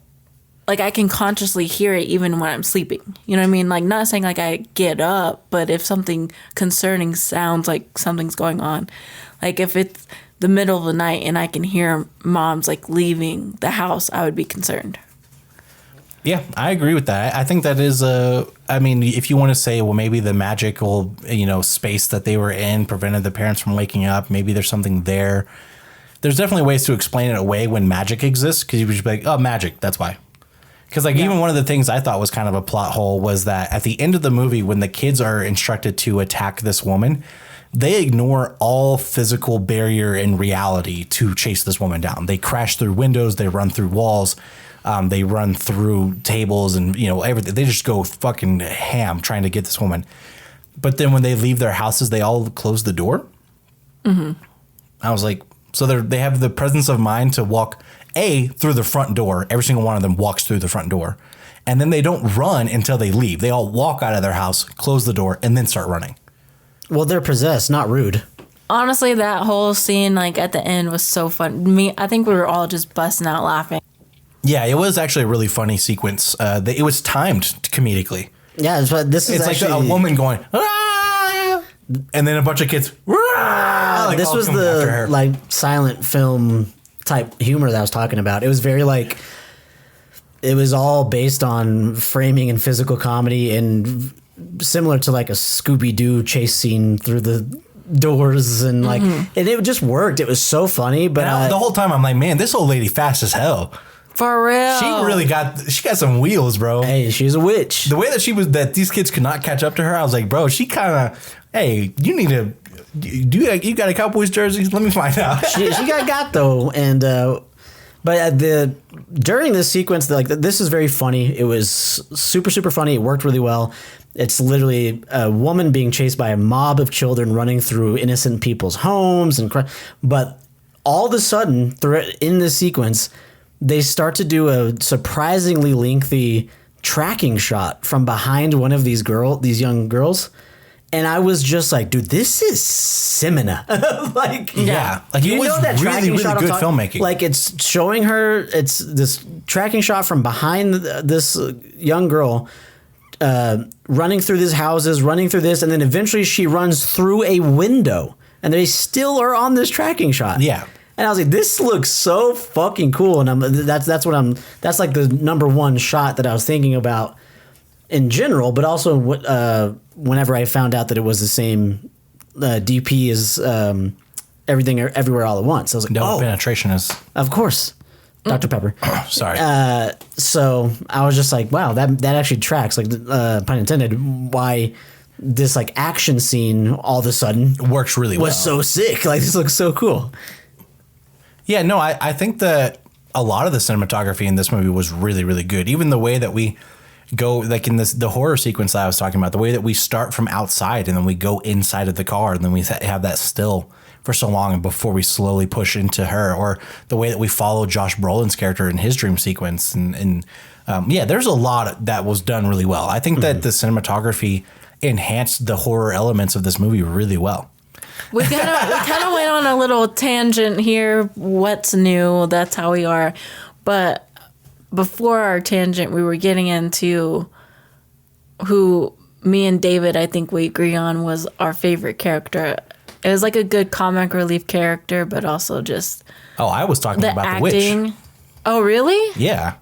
like I can consciously hear it even when I'm sleeping. You know what I mean? Like, not saying like I get up, but if something concerning sounds like something's going on, like if it's the middle of the night and I can hear mom's like leaving the house, I would be concerned. Yeah, I agree with that. I think that is I mean, if you want to say, well, maybe the magical, you know, space that they were in prevented the parents from waking up. Maybe there's something there. There's definitely ways to explain it away when magic exists, because you would just be like, oh, magic, that's why. Because like even one of the things I thought was kind of a plot hole was that at the end of the movie, when the kids are instructed to attack this woman, they ignore all physical barrier and reality to chase this woman down. They crash through windows, they run through walls, they run through tables, and you know everything. They just go fucking ham trying to get this woman. But then when they leave their houses, they all close the door. Mm-hmm. I was like, so they have the presence of mind to walk through the front door. Every single one of them walks through the front door. And then they don't run until they leave. They all walk out of their house, close the door, and then start running. Well, they're possessed, not rude. Honestly, that whole scene, like at the end, was so fun. I think we were all just busting out laughing. Yeah, it was actually a really funny sequence. It was timed comedically. Yeah, this is actually like a woman going, "Ah!" and then a bunch of kids. "Ah!" Like, this was the like silent film type humor that I was talking about. It was very like, it was all based on framing and physical comedy, and similar to like a Scooby-Doo chase scene through the doors, and like, and it just worked. It was so funny, but the whole time I'm like, man, this old lady fast as hell. For real. She got some wheels, bro. Hey, she's a witch. The way that these kids could not catch up to her, I was like, bro, she kind of, hey, you need to you got a Cowboys jersey? Let me find out. she got though, and but during this sequence, like this is very funny. It was super funny. It worked really well. It's literally a woman being chased by a mob of children running through innocent people's homes, but all of a sudden, in this sequence, they start to do a surprisingly lengthy tracking shot from behind one of these young girls. And I was just like, dude, this is cinema. Like, yeah, like it was that really good filmmaking. Like it's showing her, it's this tracking shot from behind this young girl running through these houses, running through this, and then eventually she runs through a window, and they still are on this tracking shot. Yeah. And I was like, this looks so fucking cool. And that's like the number one shot that I was thinking about in general, but also whenever I found out that it was the same DP as Everything Everywhere All at Once. I was like, no, penetration is. Of course. Dr. Pepper. Sorry. So I was just like, wow, that actually tracks, like, pun intended, why this like action scene all of a sudden works really well. Was so sick. Like, this looks so cool. Yeah, no, I think that a lot of the cinematography in this movie was really, really good. Even the way that we go, like in the horror sequence that I was talking about, the way that we start from outside and then we go inside of the car and then we have that still for so long and before we slowly push into her, or the way that we follow Josh Brolin's character in his dream sequence. And there's a lot that was done really well. I think that the cinematography enhanced the horror elements of this movie really well. We kind of went on a little tangent here. What's new? That's how we are. But before our tangent, we were getting into who me and David, I think we agree on, was our favorite character. It was like a good comic relief character, but also just Oh, I was talking about acting. The witch. Oh, really? Yeah.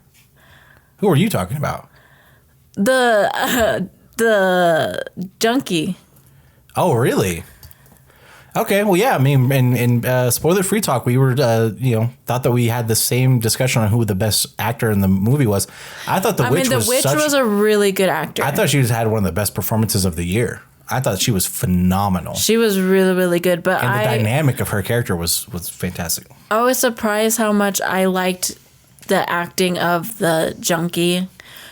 Who are you talking about? The junkie. Oh, really? Okay, well, yeah. I mean, in spoiler-free talk, we were, thought that we had the same discussion on who the best actor in the movie was. I thought the witch was a really good actor. I thought she had one of the best performances of the year. I thought she was phenomenal. She was really, really good. But the dynamic of her character was fantastic. I was surprised how much I liked the acting of the junkie,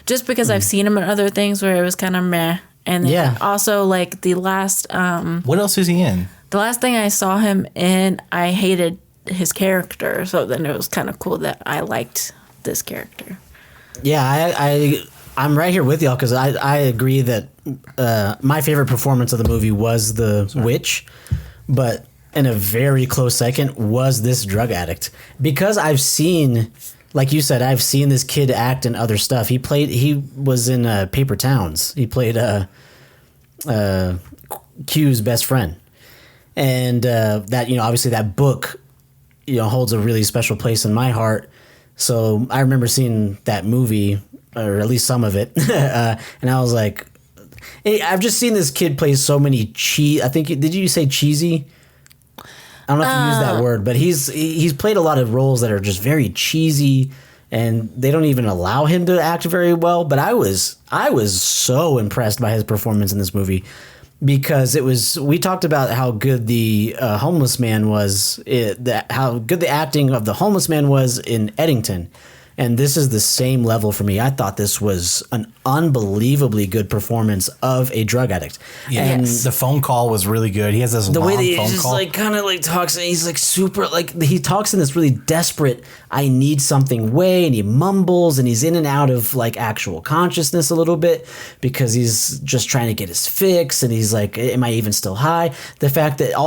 just because I've seen him in other things where it was kind of meh. And then also, like, the last... what else is he in? The last thing I saw him in, I hated his character. So then it was kind of cool that I liked this character. Yeah, I'm right here with y'all because I agree that my favorite performance of the movie was the witch, but in a very close second was this drug addict. Because I've seen, like you said, I've seen this kid act in other stuff. He was in Paper Towns. He played Q's best friend. And that, obviously that book, holds a really special place in my heart. So I remember seeing that movie, or at least some of it, and I was like, hey, I've just seen this kid play so many did you say cheesy? I don't know if you use that word, but he's played a lot of roles that are just very cheesy, and they don't even allow him to act very well. But I was so impressed by his performance in this movie. Because we talked about how good the homeless man was, how good the acting of the homeless man was in Eddington. And this is the same level for me. I thought this was an unbelievably good performance of a drug addict. Yeah, and the phone call was really good. He has this long phone call. The way that he just like kind of like talks, and he's like super, like he talks in this really desperate, I need something way, and he mumbles, and he's in and out of like actual consciousness a little bit because he's just trying to get his fix, and he's like, am I even still high? The fact that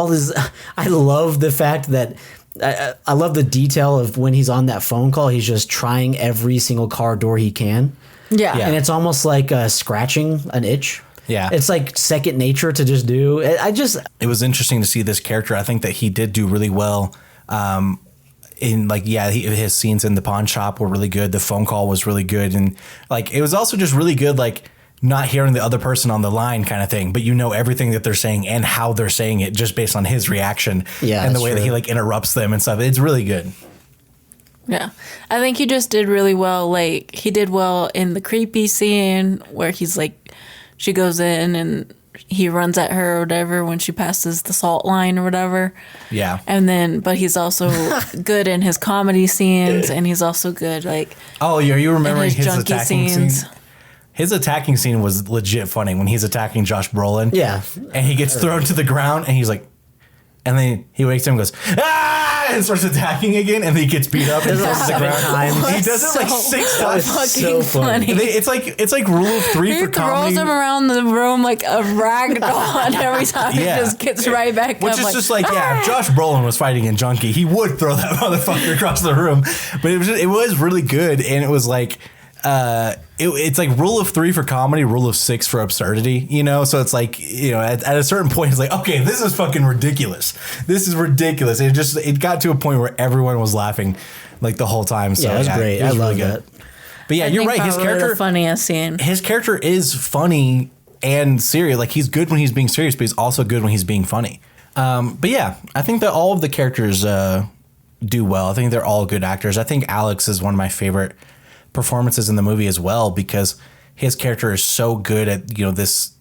I love the fact that I love the detail of when he's on that phone call, he's just trying every single car door he can. Yeah. And it's almost like scratching an itch. Yeah. It's like second nature to just do. It was interesting to see this character. I think that he did do really well. His scenes in the pawn shop were really good. The phone call was really good. And like, it was also just really good, like, not hearing the other person on the line kind of thing, but everything that they're saying and how they're saying it just based on his reaction and the way that he like interrupts them and stuff. It's really good. Yeah. I think he just did really well. Like, he did well in the creepy scene where he's like, she goes in and he runs at her or whatever when she passes the salt line or whatever. Yeah. And then, but he's also good in his comedy scenes, and he's also good like. Oh, are you remembering his his junkie attacking scenes. scene? His attacking scene was legit funny when he's attacking Josh Brolin. Yeah. And he gets thrown to the ground, and he's like, and then he wakes up and goes, ah, and starts attacking again, and then he gets beat up and falls to the ground. He does it like 6 times. Fucking so funny. It's like rule of 3 He for comedy. throws him around the room like a rag doll, and every time Yeah. he just gets right back Which up. is like, just like, yeah, if Josh Brolin was fighting in Junkie, he would throw that motherfucker across the room. But it was really good, and it was like, it's like rule of 3 for comedy, rule of 6 for absurdity, you know? So it's like, you know, at a certain point, it's like, okay, this is fucking ridiculous. This is ridiculous. It got to a point where everyone was laughing like the whole time. So Yeah, it was great. I love that. But yeah, I you're think right. His probably character, the funniest scene. his character is funny and serious. Like, he's good when he's being serious, but he's also good when he's being funny. But yeah, I think that all of the characters do well. I think they're all good actors. I think Alex is one of my favorite performances in the movie as well, because his character is so good at, you know, this,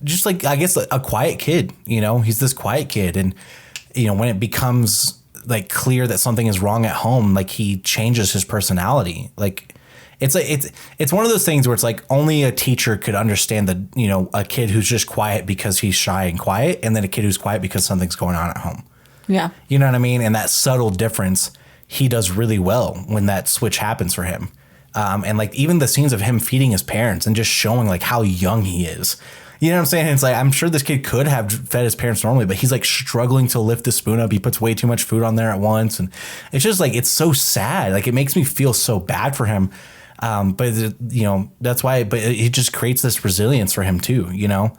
just like, I guess, a quiet kid, you know, he's this quiet kid. And, you know, when it becomes like clear that something is wrong at home, like, he changes his personality. Like, it's one of those things where it's like only a teacher could understand the, you know, a kid who's just quiet because he's shy and quiet, and then a kid who's quiet because something's going on at home. Yeah. You know what I mean? And that subtle difference, he does really well when that switch happens for him. And like even the scenes of him feeding his parents and just showing like how young he is. You know what I'm saying? It's like, I'm sure this kid could have fed his parents normally, but he's like struggling to lift the spoon up. He puts way too much food on there at once. And it's just like, it's so sad. Like, it makes me feel so bad for him. But you know, that's why, but it just creates this resilience for him too, you know?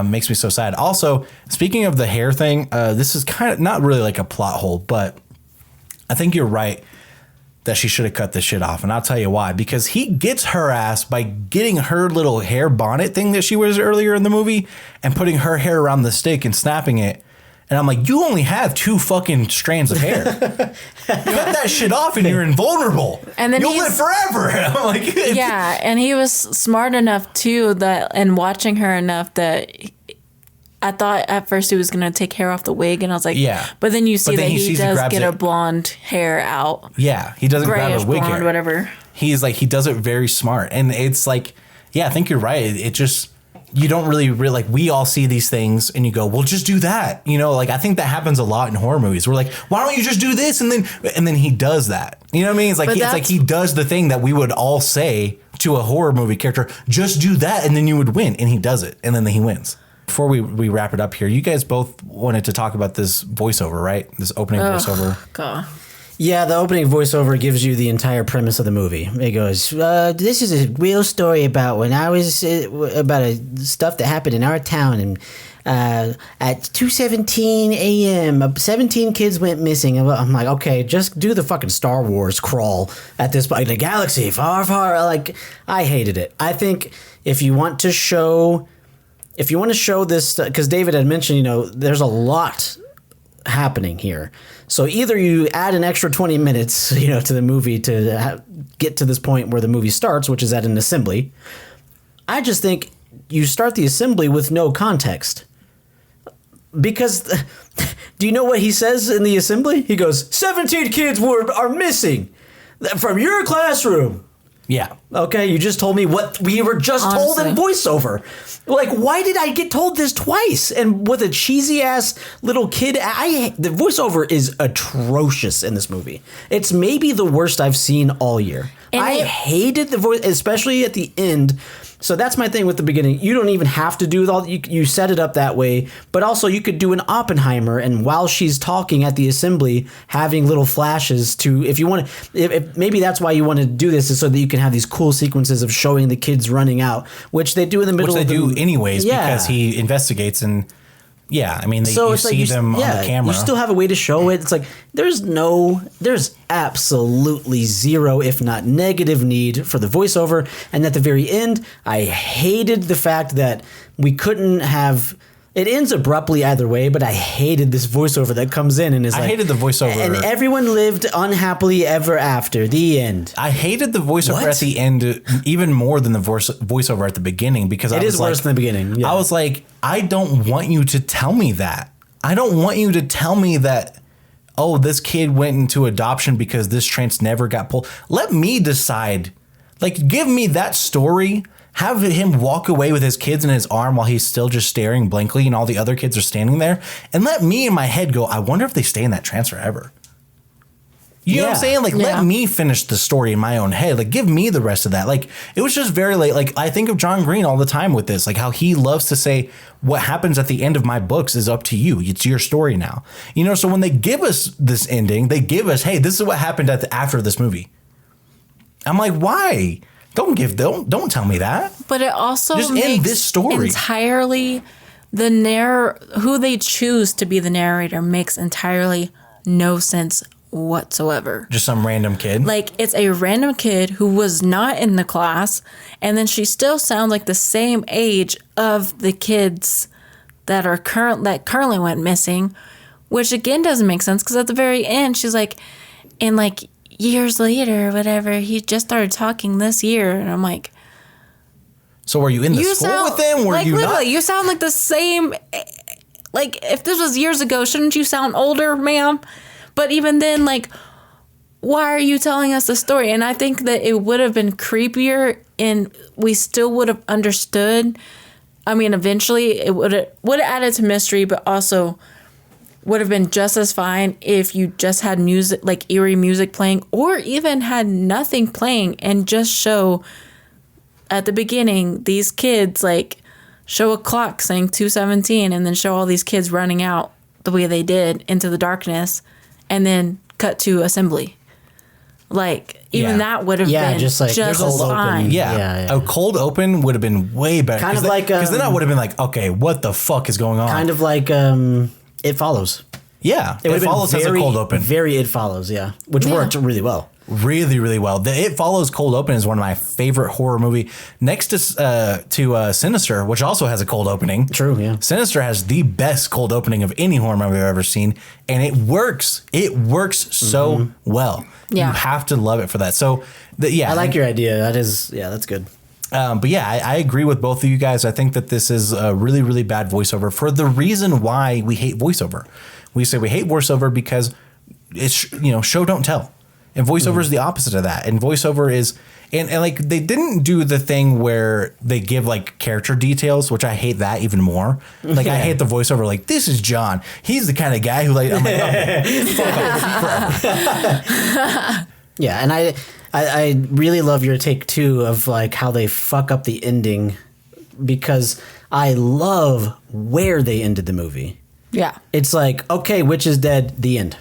Makes me so sad. Also, speaking of the hair thing, this is kind of not really like a plot hole, but I think you're right that she should have cut this shit off. And I'll tell you why. Because he gets her ass by getting her little hair bonnet thing that she wears earlier in the movie and putting her hair around the stick and snapping it. And I'm like, you only have 2 fucking strands of hair. Cut that shit off and you're invulnerable. And then you'll live forever. I'm like, yeah, and he was smart enough too that, and watching her enough that I thought at first he was gonna take hair off the wig, and I was like, yeah. But then you see then that he sees does get it. a blonde hair out. Yeah, he doesn't grab Grayish a wig blonde, hair. whatever. He's like, he does it very smart. And it's like, yeah, I think you're right. It just, you don't really like, we all see these things and you go, well, just do that. You know, like, I think that happens a lot in horror movies. We're like, why don't you just do this? And then he does that. You know what I mean? It's like, he does the thing that we would all say to a horror movie character, just do that and then you would win. And he does it. And then he wins. Before we wrap it up here, you guys both wanted to talk about this voiceover, right? This opening voiceover. God. Yeah, the opening voiceover gives you the entire premise of the movie. It goes, this is a real story about when I was, about stuff that happened in our town. And at 2:17 a.m., 17 kids went missing. I'm like, okay, just do the fucking Star Wars crawl at this point. The galaxy, far, far. Like, I hated it. I think if you want to show this, because David had mentioned, you know, there's a lot happening here. So either you add an extra 20 minutes, you know, to the movie to get to this point where the movie starts, which is at an assembly. I just think you start the assembly with no context. Because do you know what he says in the assembly? He goes, 17 kids are missing from your classroom. Yeah. Okay, you just told me what we were just told in voiceover. Like, why did I get told this twice? And with a cheesy ass little kid, the voiceover is atrocious in this movie. It's maybe the worst I've seen all year. And I hated the voice, especially at the end. So that's my thing with the beginning. You don't even have to do all. You set it up that way, but also you could do an Oppenheimer, and while she's talking at the assembly, having little flashes to, if you want to, if maybe that's why you want to do this, is so that you can have these cool sequences of showing the kids running out, which they do in the middle. Which they do anyways, yeah. Because he investigates and. Yeah, I mean, you see them on the camera. You still have a way to show it. It's like there's absolutely zero, if not negative, need for the voiceover. And at the very end, I hated the fact that we couldn't have It ends abruptly either way, but I hated this voiceover that comes in and is I hated the voiceover. And everyone lived unhappily ever after. The end. I hated the voiceover What? at the end even more than the voiceover at the beginning because It is worse than the beginning. Yeah. I was like, I don't want you to tell me that. I don't want you to tell me that, oh, this kid went into adoption because this trans never got pulled. Let me decide. Like, give me that story. Have him walk away with his kids in his arm while he's still just staring blankly and all the other kids are standing there. And let me in my head go, I wonder if they stay in that trans forever. You know what I'm saying? Like, let me finish the story in my own head. Like, give me the rest of that. Like, it was just very late. Like, I think of John Green all the time with this. Like, how he loves to say, what happens at the end of my books is up to you. It's your story now. You know, so when they give us this ending, they give us, hey, this is what happened after this movie. I'm like, why? Don't tell me that. But it also just makes end this story entirely who they choose to be the narrator makes entirely no sense whatsoever. Just some random kid. Like, it's a random kid who was not in the class, and then she still sounds like the same age of the kids that currently went missing, which again doesn't make sense because at the very end she's like, and like years later or whatever, he just started talking this year, and I'm like, so were you in the school with them? Were like, you literally, not? you sound like the same. Like, if this was years ago, shouldn't you sound older, ma'am? But even then, like, why are you telling us the story? And I think that it would have been creepier, and we still would have understood. I mean, eventually, it would have added to mystery, but also would have been just as fine if you just had music, like eerie music playing, or even had nothing playing and just show at the beginning these kids, like, show a clock saying 2:17 and then show all these kids running out the way they did into the darkness and then cut to assembly. Like, even that would have been just like cold fine. open. Yeah. A cold open would have been way better. Kind of like because then I would have been like, okay, what the fuck is going on? Kind of like It Follows. Yeah, It would have Follows been has a cold open. Very It Follows, yeah. Which worked really well. Really, really well. The It Follows cold open is one of my favorite horror movie. Next to Sinister, which also has a cold opening. True, yeah. Sinister has the best cold opening of any horror movie I've ever seen, and it works. It works so well. Yeah. You have to love it for that. So, I like your idea. That's good. But yeah, I agree with both of you guys. I think that this is a really, really bad voiceover for the reason why we hate voiceover. We say we hate voiceover because it's, show don't tell. And voiceover is the opposite of that. And voiceover is, and like they didn't do the thing where they give like character details, which I hate that even more. Like I hate the voiceover. Like, this is John. He's the kind of guy who like, I'm like, oh, fuck off. Yeah, and I really love your take too of like how they fuck up the ending, because I love where they ended the movie. Yeah. It's like, okay, witch is dead, the end.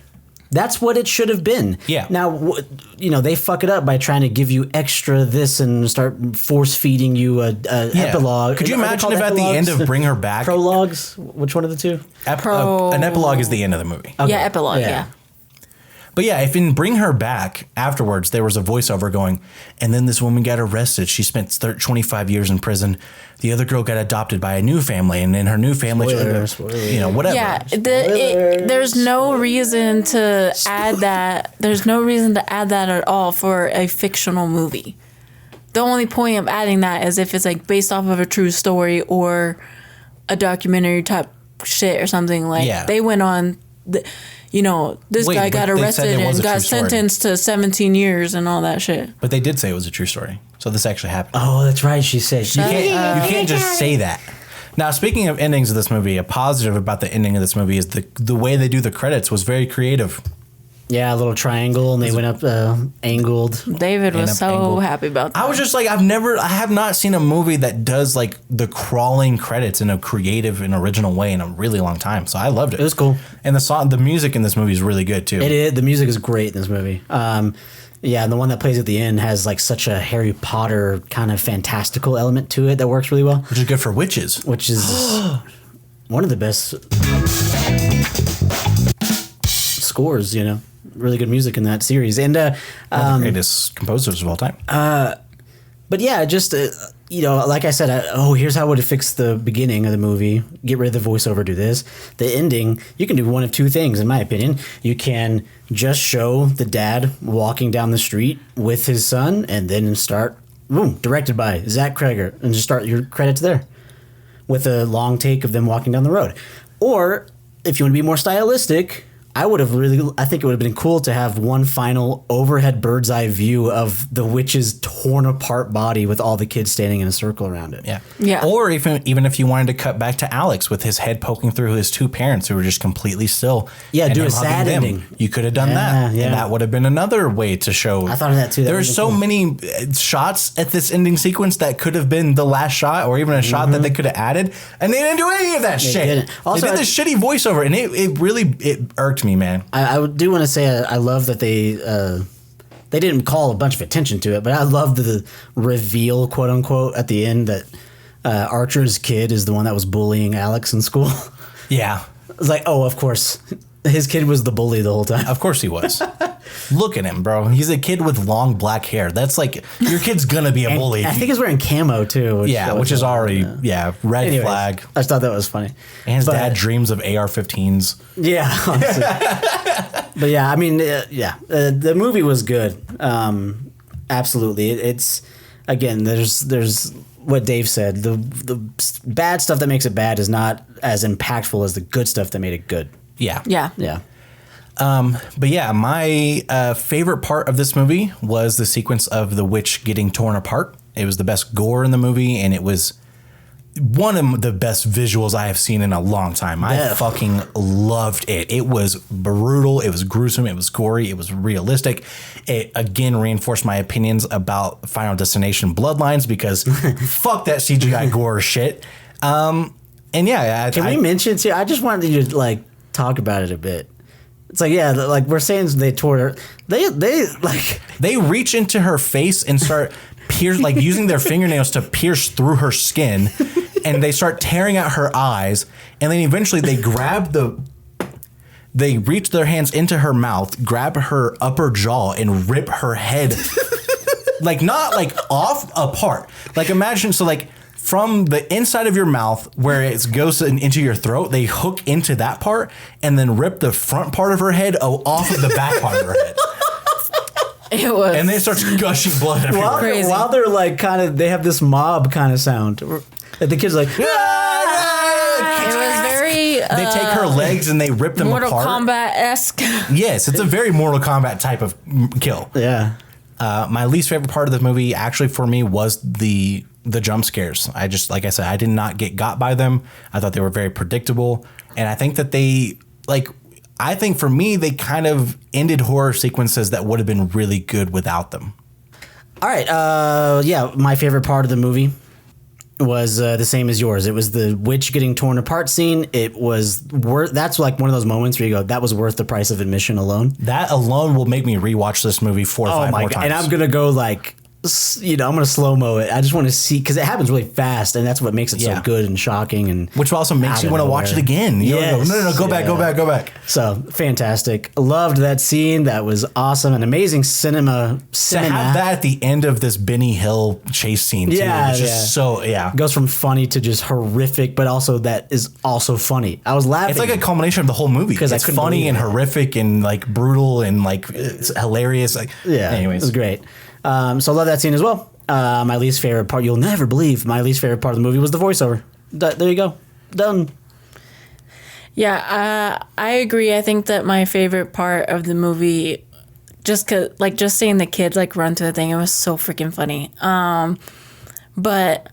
That's what it should have been. Yeah. Now, they fuck it up by trying to give you extra this and start force feeding you a epilogue. Could you Are they imagine called if at the end epilogues? of Bring Her Back, Prologues? Which one of the two? an epilogue is the end of the movie. Okay. Yeah, epilogue, yeah. But yeah, if in Bring Her Back afterwards there was a voiceover going, and then this woman got arrested. She spent 25 years in prison. The other girl got adopted by a new family, and in her new family, whatever. Yeah, there's no reason to add that. There's no reason to add that at all for a fictional movie. The only point of adding that is if it's like based off of a true story or a documentary type shit or something. Like they went on. This guy got arrested and got sentenced to 17 years and all that shit. But they did say it was a true story. So this actually happened. Oh, that's right. She said. You can't just say that. Now, speaking of endings of this movie, a positive about the ending of this movie is the way they do the credits was very creative. Yeah, a little triangle, and they went up angled. David was so happy about that. I was just like, I have not seen a movie that does like the crawling credits in a creative and original way in a really long time. So I loved it. It was cool. And the music in this movie is really good too. It is. The music is great in this movie. Yeah, and the one that plays at the end has like such a Harry Potter kind of fantastical element to it that works really well. Which is good for witches. Which is one of the best scores, Really good music in that series. And one of the greatest composers of all time. But yeah, just like I said, here's how I would fix the beginning of the movie. Get rid of the voiceover, do this. The ending, you can do one of two things, in my opinion. You can just show the dad walking down the street with his son and then start, boom, directed by Zach Cregger, and just start your credits there with a long take of them walking down the road. Or if you want to be more stylistic, I think it would have been cool to have one final overhead bird's eye view of the witch's torn apart body with all the kids standing in a circle around it. Yeah. Yeah. Or even if you wanted to cut back to Alex with his head poking through his two parents who were just completely still. Yeah, and do him a sad hugging them. ending. You could have done that. Yeah. And that would have been another way to show. I thought of that too. There's so many shots at this ending sequence that could have been the last shot or even a shot that they could have added. And they didn't do any of that shit. didn't. Also, they did this shitty voiceover and it really irked me, man. I do want to say I love that they didn't call a bunch of attention to it, but I love the reveal, quote unquote, at the end that Archer's kid is the one that was bullying Alex in school. Yeah. It's like, oh, of course. His kid was the bully the whole time. Of course he was. Look at him, bro. He's a kid with long black hair. That's like, your kid's going to be a bully. I think he's wearing camo too. Which is already, red Anyways, flag. I just thought that was funny. And his dad dreams of AR-15s. Yeah, honestly. But yeah, I mean, the movie was good. Absolutely. It's, again, there's what Dave said. The bad stuff that makes it bad is not as impactful as the good stuff that made it good. Yeah. Yeah. Yeah. But yeah, my favorite part of this movie was the sequence of the witch getting torn apart. It was the best gore in the movie, and it was one of the best visuals I have seen in a long time. I fucking loved it. It was brutal. It was gruesome. It was gory. It was realistic. It again reinforced my opinions about Final Destination Bloodlines because fuck that CGI gore shit. And yeah, Can we mention too? I just wanted you to talk about it a bit. It's like we're saying they tore her. They reach into her face and start using their fingernails to pierce through her skin, and they start tearing out her eyes, and then eventually they reach their hands into her mouth, grab her upper jaw, and rip her head not off, apart. Imagine from the inside of your mouth where it goes into your throat, they hook into that part and then rip the front part of her head off of the back part of her head. It was. And then it starts gushing blood everywhere. Crazy. While they're they have this mob kind of sound. The kid's like, It was very. They take her legs and they rip them Mortal apart. Kombat-esque. Yes, it's a very Mortal Kombat type of kill. yeah. My least favorite part of the movie, actually, for me, was the jump scares. I just, like I said, I did not get got by them. I thought they were very predictable, and I think that I think for me, they kind of ended horror sequences that would have been really good without them. All right. My favorite part of the movie was the same as yours. It was the witch getting torn apart scene. It was worth. That's one of those moments where you go, that was worth the price of admission alone. That alone will make me rewatch this movie 4 or 5 more times. And I'm gonna go I'm gonna slow mo it. I just want to see because it happens really fast, and that's what makes it so good and shocking, and which also makes you want to watch it again. You go, no, go back. So fantastic! Loved that scene. That was awesome. An amazing cinema. To have that at the end of this Benny Hill chase scene, too. It's just It goes from funny to just horrific, but also that is also funny. I was laughing. It's like a culmination of the whole movie because it's funny and horrific and brutal and it's hilarious. Anyways, it was great. So I love that scene as well. My least favorite part, you'll never believe, my least favorite part of the movie was the voiceover. There you go. Done. Yeah, I agree. I think that my favorite part of the movie, just seeing the kids run through the thing, it was so freaking funny. But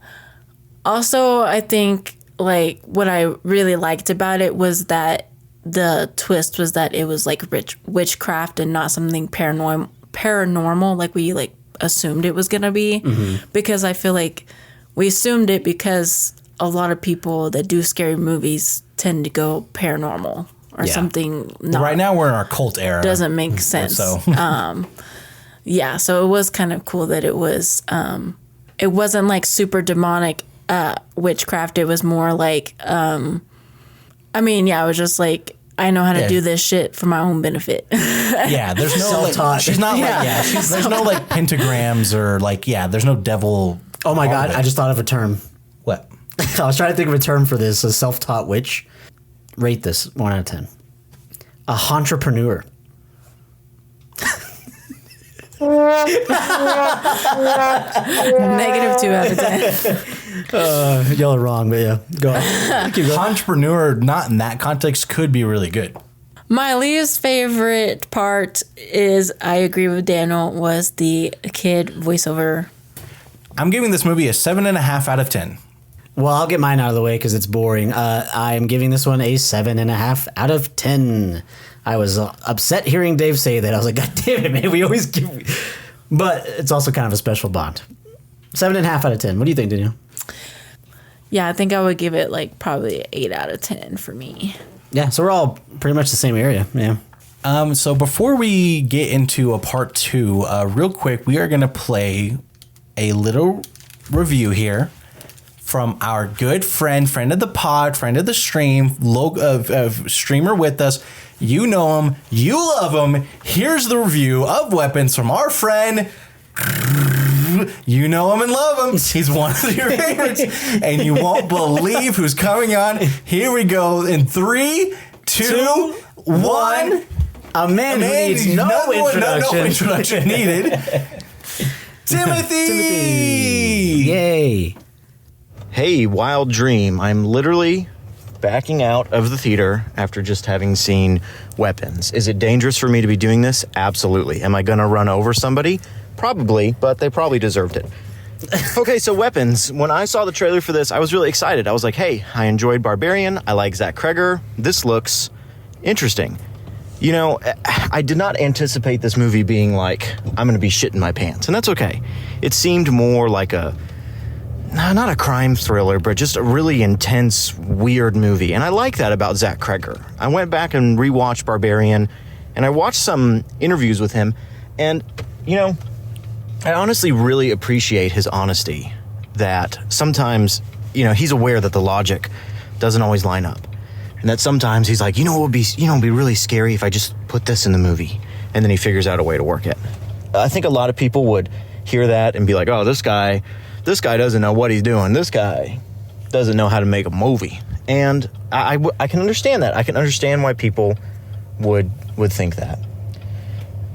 also I think what I really liked about it was that the twist was that it was witchcraft and not something paranormal like we assumed it was gonna be, because I feel like we assumed it because a lot of people that do scary movies tend to go paranormal or something. Right now we're in our cult era. Doesn't make sense. So so it was kind of cool that it was. It wasn't super demonic witchcraft. It was more it was just I know how to do this shit for my own benefit. Yeah, there's no Self-taught. she's not there's no pentagrams or there's no devil Oh my God, I just thought of a term. What? I was trying to think of a term for this, a self-taught witch. Rate this 1 out of 10. A entrepreneur. -2 out of 10. Y'all are wrong, but yeah. Go on. Keep going. Entrepreneur, not in that context, could be really good. My least favorite part is, I agree with Daniel, was the kid voiceover. I'm giving this movie a 7.5 out of 10. Well, I'll get mine out of the way because it's boring. I am giving this one a 7.5 out of 10. I was upset hearing Dave say that. I was like, God damn it, man. We always give... But it's also kind of a special bond. 7.5 out of 10. What do you think, Danielle? Yeah, I think I would give it like probably 8 out of 10 for me. Yeah, so we're all pretty much the same area. Yeah. So before we get into a part 2, real quick, we are going to play a little review here from our good friend of the pod, friend of the stream, streamer with us. You know him. You love him. Here's the review of Weapons from our friend. You know him and love him. He's one of your favorites. And you won't believe who's coming on. Here we go in 3, 2, 1. A man who needs no introduction. No introduction needed. Timothy! Yay. Hey, Wild Dream. I'm literally backing out of the theater after just having seen Weapons. Is it dangerous for me to be doing this? Absolutely. Am I going to run over somebody? Probably, but they probably deserved it. Okay, so Weapons. When I saw the trailer for this, I was really excited. I was like, hey, I enjoyed Barbarian. I like Zach Cregger. This looks interesting. You know, I did not anticipate this movie being like, I'm going to be shitting my pants. And that's okay. It seemed more like not a crime thriller, but just a really intense, weird movie. And I like that about Zach Cregger. I went back and rewatched Barbarian, and I watched some interviews with him. And, you know, I honestly really appreciate his honesty that sometimes, you know, he's aware that the logic doesn't always line up. And that sometimes he's like, what would be really scary if I just put this in the movie? And then he figures out a way to work it. I think a lot of people would hear that and be like, oh, this guy doesn't know what he's doing. This guy doesn't know how to make a movie. And I can understand that. I can understand why people would think that.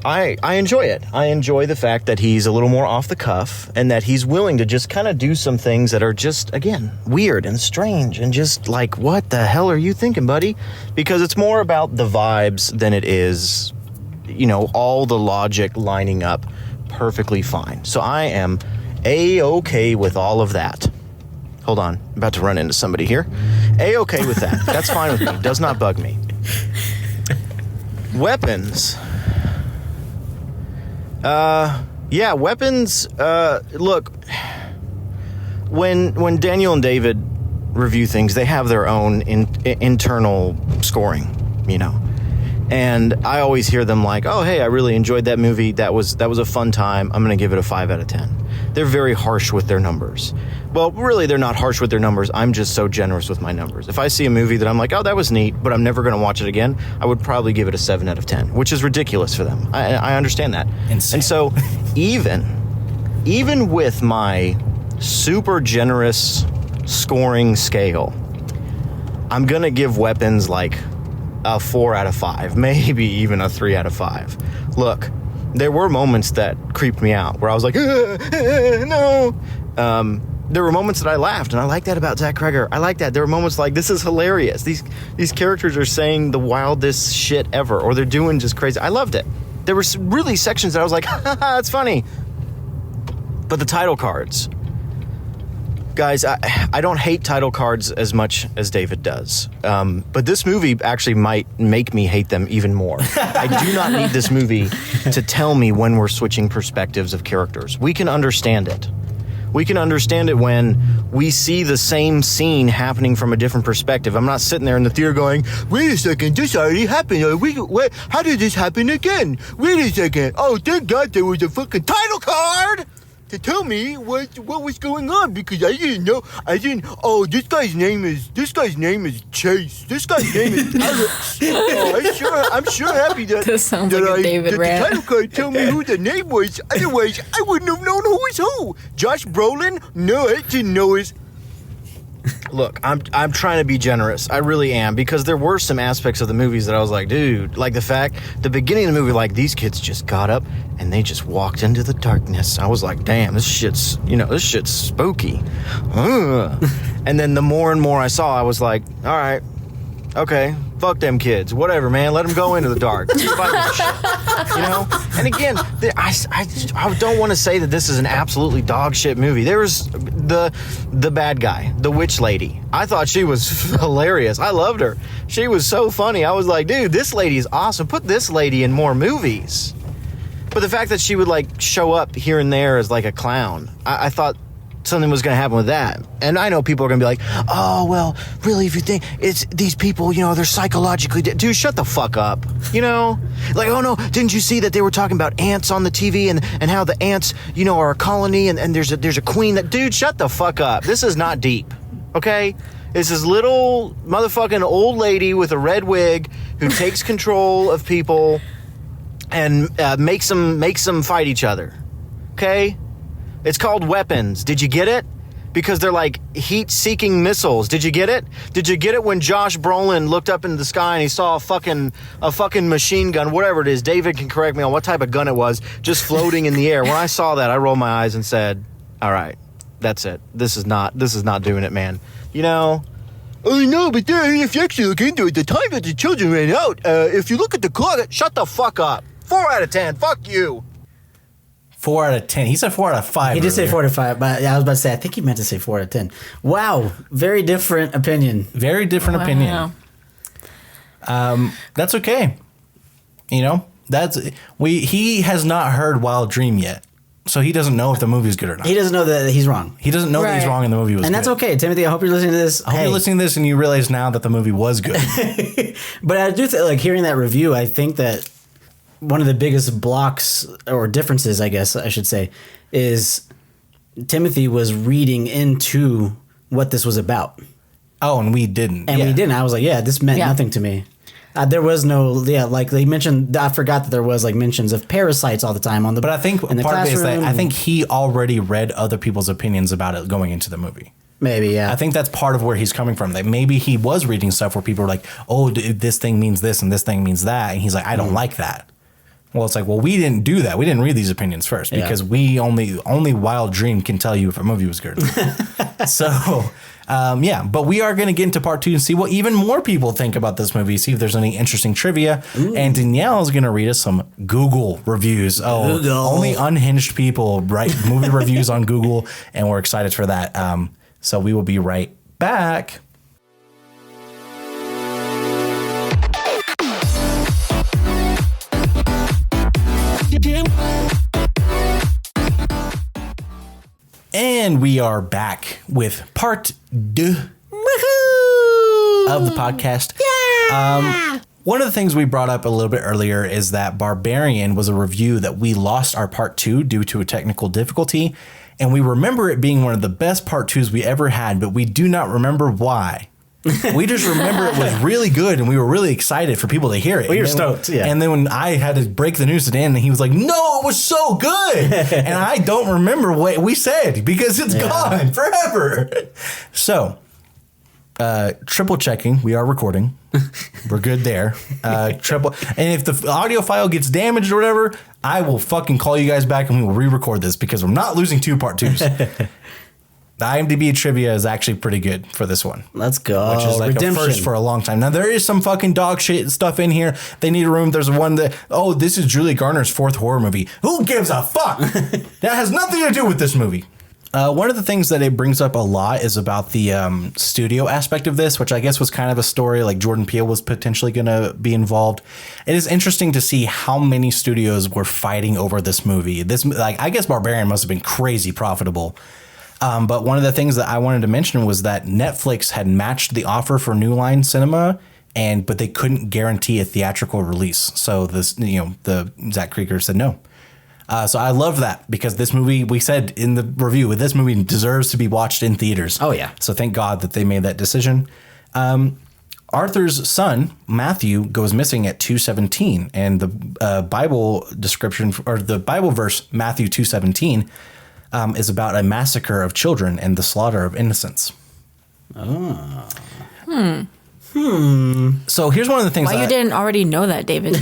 I enjoy it. I enjoy the fact that he's a little more off the cuff and that he's willing to just kind of do some things that are just, again, weird and strange and just like, what the hell are you thinking, buddy? Because it's more about the vibes than it is, all the logic lining up perfectly fine. So I am A-okay with all of that. Hold on. I'm about to run into somebody here. A-okay with that. That's fine with me. Does not bug me. Weapons. Weapons. Look, when Daniel and David review things, they have their own internal scoring, And I always hear them like, oh, hey, I really enjoyed that movie. That was a fun time. I'm going to give it a 5 out of 10. They're very harsh with their numbers. Well, really, they're not harsh with their numbers. I'm just so generous with my numbers. If I see a movie that I'm like, oh, that was neat, but I'm never going to watch it again, I would probably give it a 7 out of 10, which is ridiculous for them. I understand that. Insane. And so even with my super generous scoring scale, I'm going to give Weapons like a 4 out of 5, maybe even a 3 out of 5. Look, there were moments that creeped me out where I was like, no. There were moments that I laughed, and I like that about Zach Cregger. I like that. There were moments like, this is hilarious. These characters are saying the wildest shit ever, or they're doing just crazy. I loved it. There were really sections that I was like, that's funny. But the title cards. Guys, I don't hate title cards as much as David does. But this movie actually might make me hate them even more. I do not need this movie to tell me when we're switching perspectives of characters. We can understand it. We can understand it when we see the same scene happening from a different perspective. I'm not sitting there in the theater going, wait a second, this already happened. How did this happen again? Wait a second. Oh, thank God there was a fucking title card to tell me what was going on because I didn't know. Oh, this guy's name is Chase. This guy's name is Alex. Oh, I'm sure happy that This sounds like a David that rant. the title card tell me who the name was. Otherwise, I wouldn't have known who was who. Josh Brolin? No, I didn't know his. Look, I'm trying to be generous. I really am, because there were some aspects of the movies that I was like, dude, like the beginning of the movie, like these kids just got up and they just walked into the darkness. I was like, damn, this shit's spooky. Ugh. And then the more and more I saw, I was like, all right, okay, fuck them kids, whatever, man. Let them go into the dark. Fuck this shit. You know. And again, I don't want to say that this is an absolutely dog shit movie. There was the bad guy, the witch lady. I thought she was hilarious. I loved her. She was so funny. I was like, dude, this lady is awesome. Put this lady in more movies. But the fact that she would like show up here and there as like a clown, I thought something was going to happen with that. And I know people are going to be like, oh, well, really, if you think it's these people, you know, they're psychologically... Dude, shut the fuck up, you know? Like, oh, no, didn't you see that they were talking about ants on the TV and how the ants, you know, are a colony and there's a queen that... Dude, shut the fuck up. This is not deep, okay? It's this little motherfucking old lady with a red wig who takes control of people and makes them fight each other, okay? It's called Weapons. Did you get it? Because they're like heat-seeking missiles. Did you get it? Did you get it when Josh Brolin looked up into the sky and he saw a fucking machine gun, whatever it is? David can correct me on what type of gun it was, just floating in the air. When I saw that, I rolled my eyes and said, "All right, that's it. This is not doing it, man." You know. Oh, no, but then if you actually look into it, the time that the children ran out, if you look at the clock... Shut the fuck up. 4 out of 10. Fuck you. 4 out of 10. He said 4 out of 5. He did say 4 out of 5, but I was about to say, I think he meant to say 4 out of 10. Wow. Very different opinion. Very different opinion. That's okay. You know, he has not heard Wild Dream yet. So he doesn't know if the movie's good or not. He doesn't know that he's wrong. He doesn't know that he's wrong and the movie was good. And that's okay. Timothy, I hope you're listening to this. I hope you're listening to this and you realize now that the movie was good. But I do think, like, hearing that review, I think that one of the biggest blocks or differences, I guess I should say, is Timothy was reading into what this was about. Oh, and we didn't. And we didn't. I was like, yeah, this meant nothing to me. There was no, like they mentioned, I forgot that there was like mentions of parasites all the time on the. But I think part of it is that I think he already read other people's opinions about it going into the movie. Maybe, yeah. I think that's part of where he's coming from. That maybe he was reading stuff where people were like, oh, this thing means this and this thing means that. And he's like, I don't like that. Well, it's like, well, we didn't do that. We didn't read these opinions first because we only Wild Dream can tell you if a movie was good. So, but we are going to get into part 2 and see what even more people think about this movie, see if there's any interesting trivia. Ooh. And Danielle is going to read us some Google reviews. Oh, Google. Only unhinged people write movie reviews on Google, and we're excited for that. So we will be right back. And we are back with part 2 of the podcast. Yeah! One of the things we brought up a little bit earlier is that Barbarian was a review that we lost our part 2 due to a technical difficulty. And we remember it being one of the best part 2s we ever had, but we do not remember why. We just remember it was really good and we were really excited for people to hear it. We were stoked, yeah. And then when I had to break the news to Dan, he was like, no, it was so good. And I don't remember what we said because it's gone forever. So, triple checking. We are recording. We're good there. And if the audio file gets damaged or whatever, I will fucking call you guys back and we will re-record this because we're not losing 2 part 2s. The IMDb trivia is actually pretty good for this one. Let's go. Which is like a first for a long time. Now, there is some fucking dog shit stuff in here. They need a room. There's one that, this is Julie Garner's 4th horror movie. Who gives a fuck? That has nothing to do with this movie. One of the things that it brings up a lot is about the studio aspect of this, which I guess was kind of a story like Jordan Peele was potentially going to be involved. It is interesting to see how many studios were fighting over this movie. I guess Barbarian must have been crazy profitable. But one of the things that I wanted to mention was that Netflix had matched the offer for New Line Cinema, but they couldn't guarantee a theatrical release. So the Zach Cregger said no. So I love that because this movie, we said in the review, this movie deserves to be watched in theaters. Oh, yeah. So thank God that they made that decision. Arthur's son, Matthew, goes missing at 2:17. And the Bible description, or the Bible verse, Matthew 2:17, is about a massacre of children and the slaughter of innocents. So here's one of the things. Why you didn't already know that, David?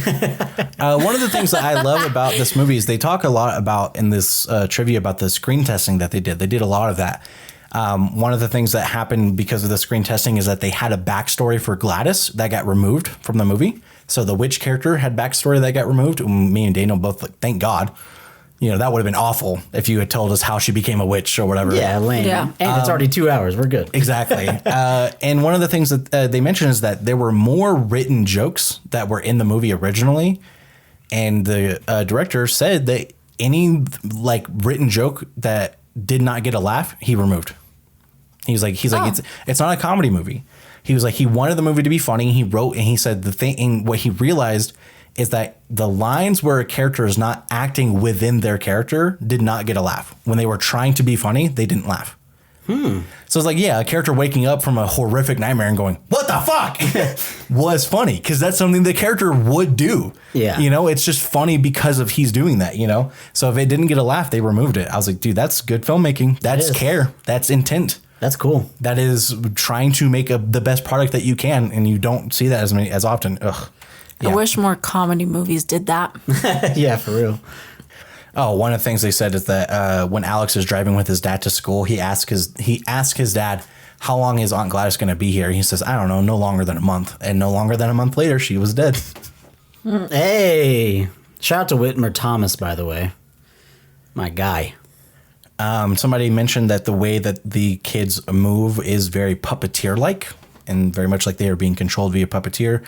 One of the things that I love about this movie is they talk a lot about in this trivia about the screen testing that they did. They did a lot of that. One of the things that happened because of the screen testing is that they had a backstory for Gladys that got removed from the movie. So the witch character had backstory that got removed. Me and Daniel both like, thank God. You know, that would have been awful if you had told us how she became a witch or whatever. Yeah, lame. Yeah. And it's already 2 hours. We're good. Exactly. And one of the things that they mentioned is that there were more written jokes that were in the movie originally. And the director said that any like written joke that did not get a laugh, he removed. He's like, it's not a comedy movie. He was like, he wanted the movie to be funny. He wrote and he said the thing, and what he realized is that the lines where a character is not acting within their character did not get a laugh. When they were trying to be funny, they didn't laugh. So it's like, yeah, a character waking up from a horrific nightmare and going, what the fuck? was funny because that's something the character would do. Yeah. You know, it's just funny because of he's doing that, you know? So if it didn't get a laugh, they removed it. I was like, dude, that's good filmmaking. That's care. That's intent. That's cool. That is trying to make the best product that you can. And you don't see that as often. Ugh. Yeah. I wish more comedy movies did that. Yeah, for real. Oh, one of the things they said is that when Alex is driving with his dad to school, he asked his dad, how long is Aunt Gladys going to be here? He says, I don't know, no longer than a month. And no longer than a month later, she was dead. Hey, shout out to Whitmer Thomas, by the way. My guy. Somebody mentioned that the way that the kids move is very puppeteer-like and very much like they are being controlled via puppeteer.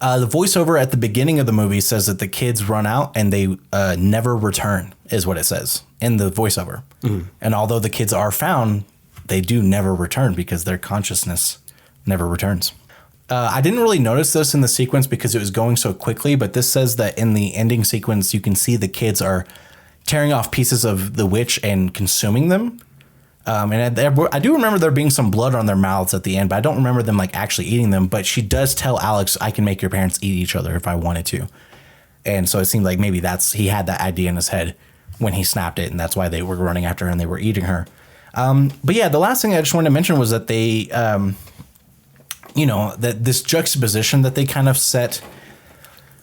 The voiceover at the beginning of the movie says that the kids run out and they never return, is what it says in the voiceover. And although the kids are found, they do never return because their consciousness never returns. I didn't really notice this in the sequence because it was going so quickly, but this says that in the ending sequence, you can see the kids are tearing off pieces of the witch and consuming them. And I do remember there being some blood on their mouths at the end, but I don't remember them like actually eating them. But she does tell Alex, I can make your parents eat each other if I wanted to. And so it seemed like maybe he had that idea in his head when he snapped it. And that's why they were running after her and they were eating her. But yeah, the last thing I just wanted to mention was that they, that this juxtaposition that they kind of set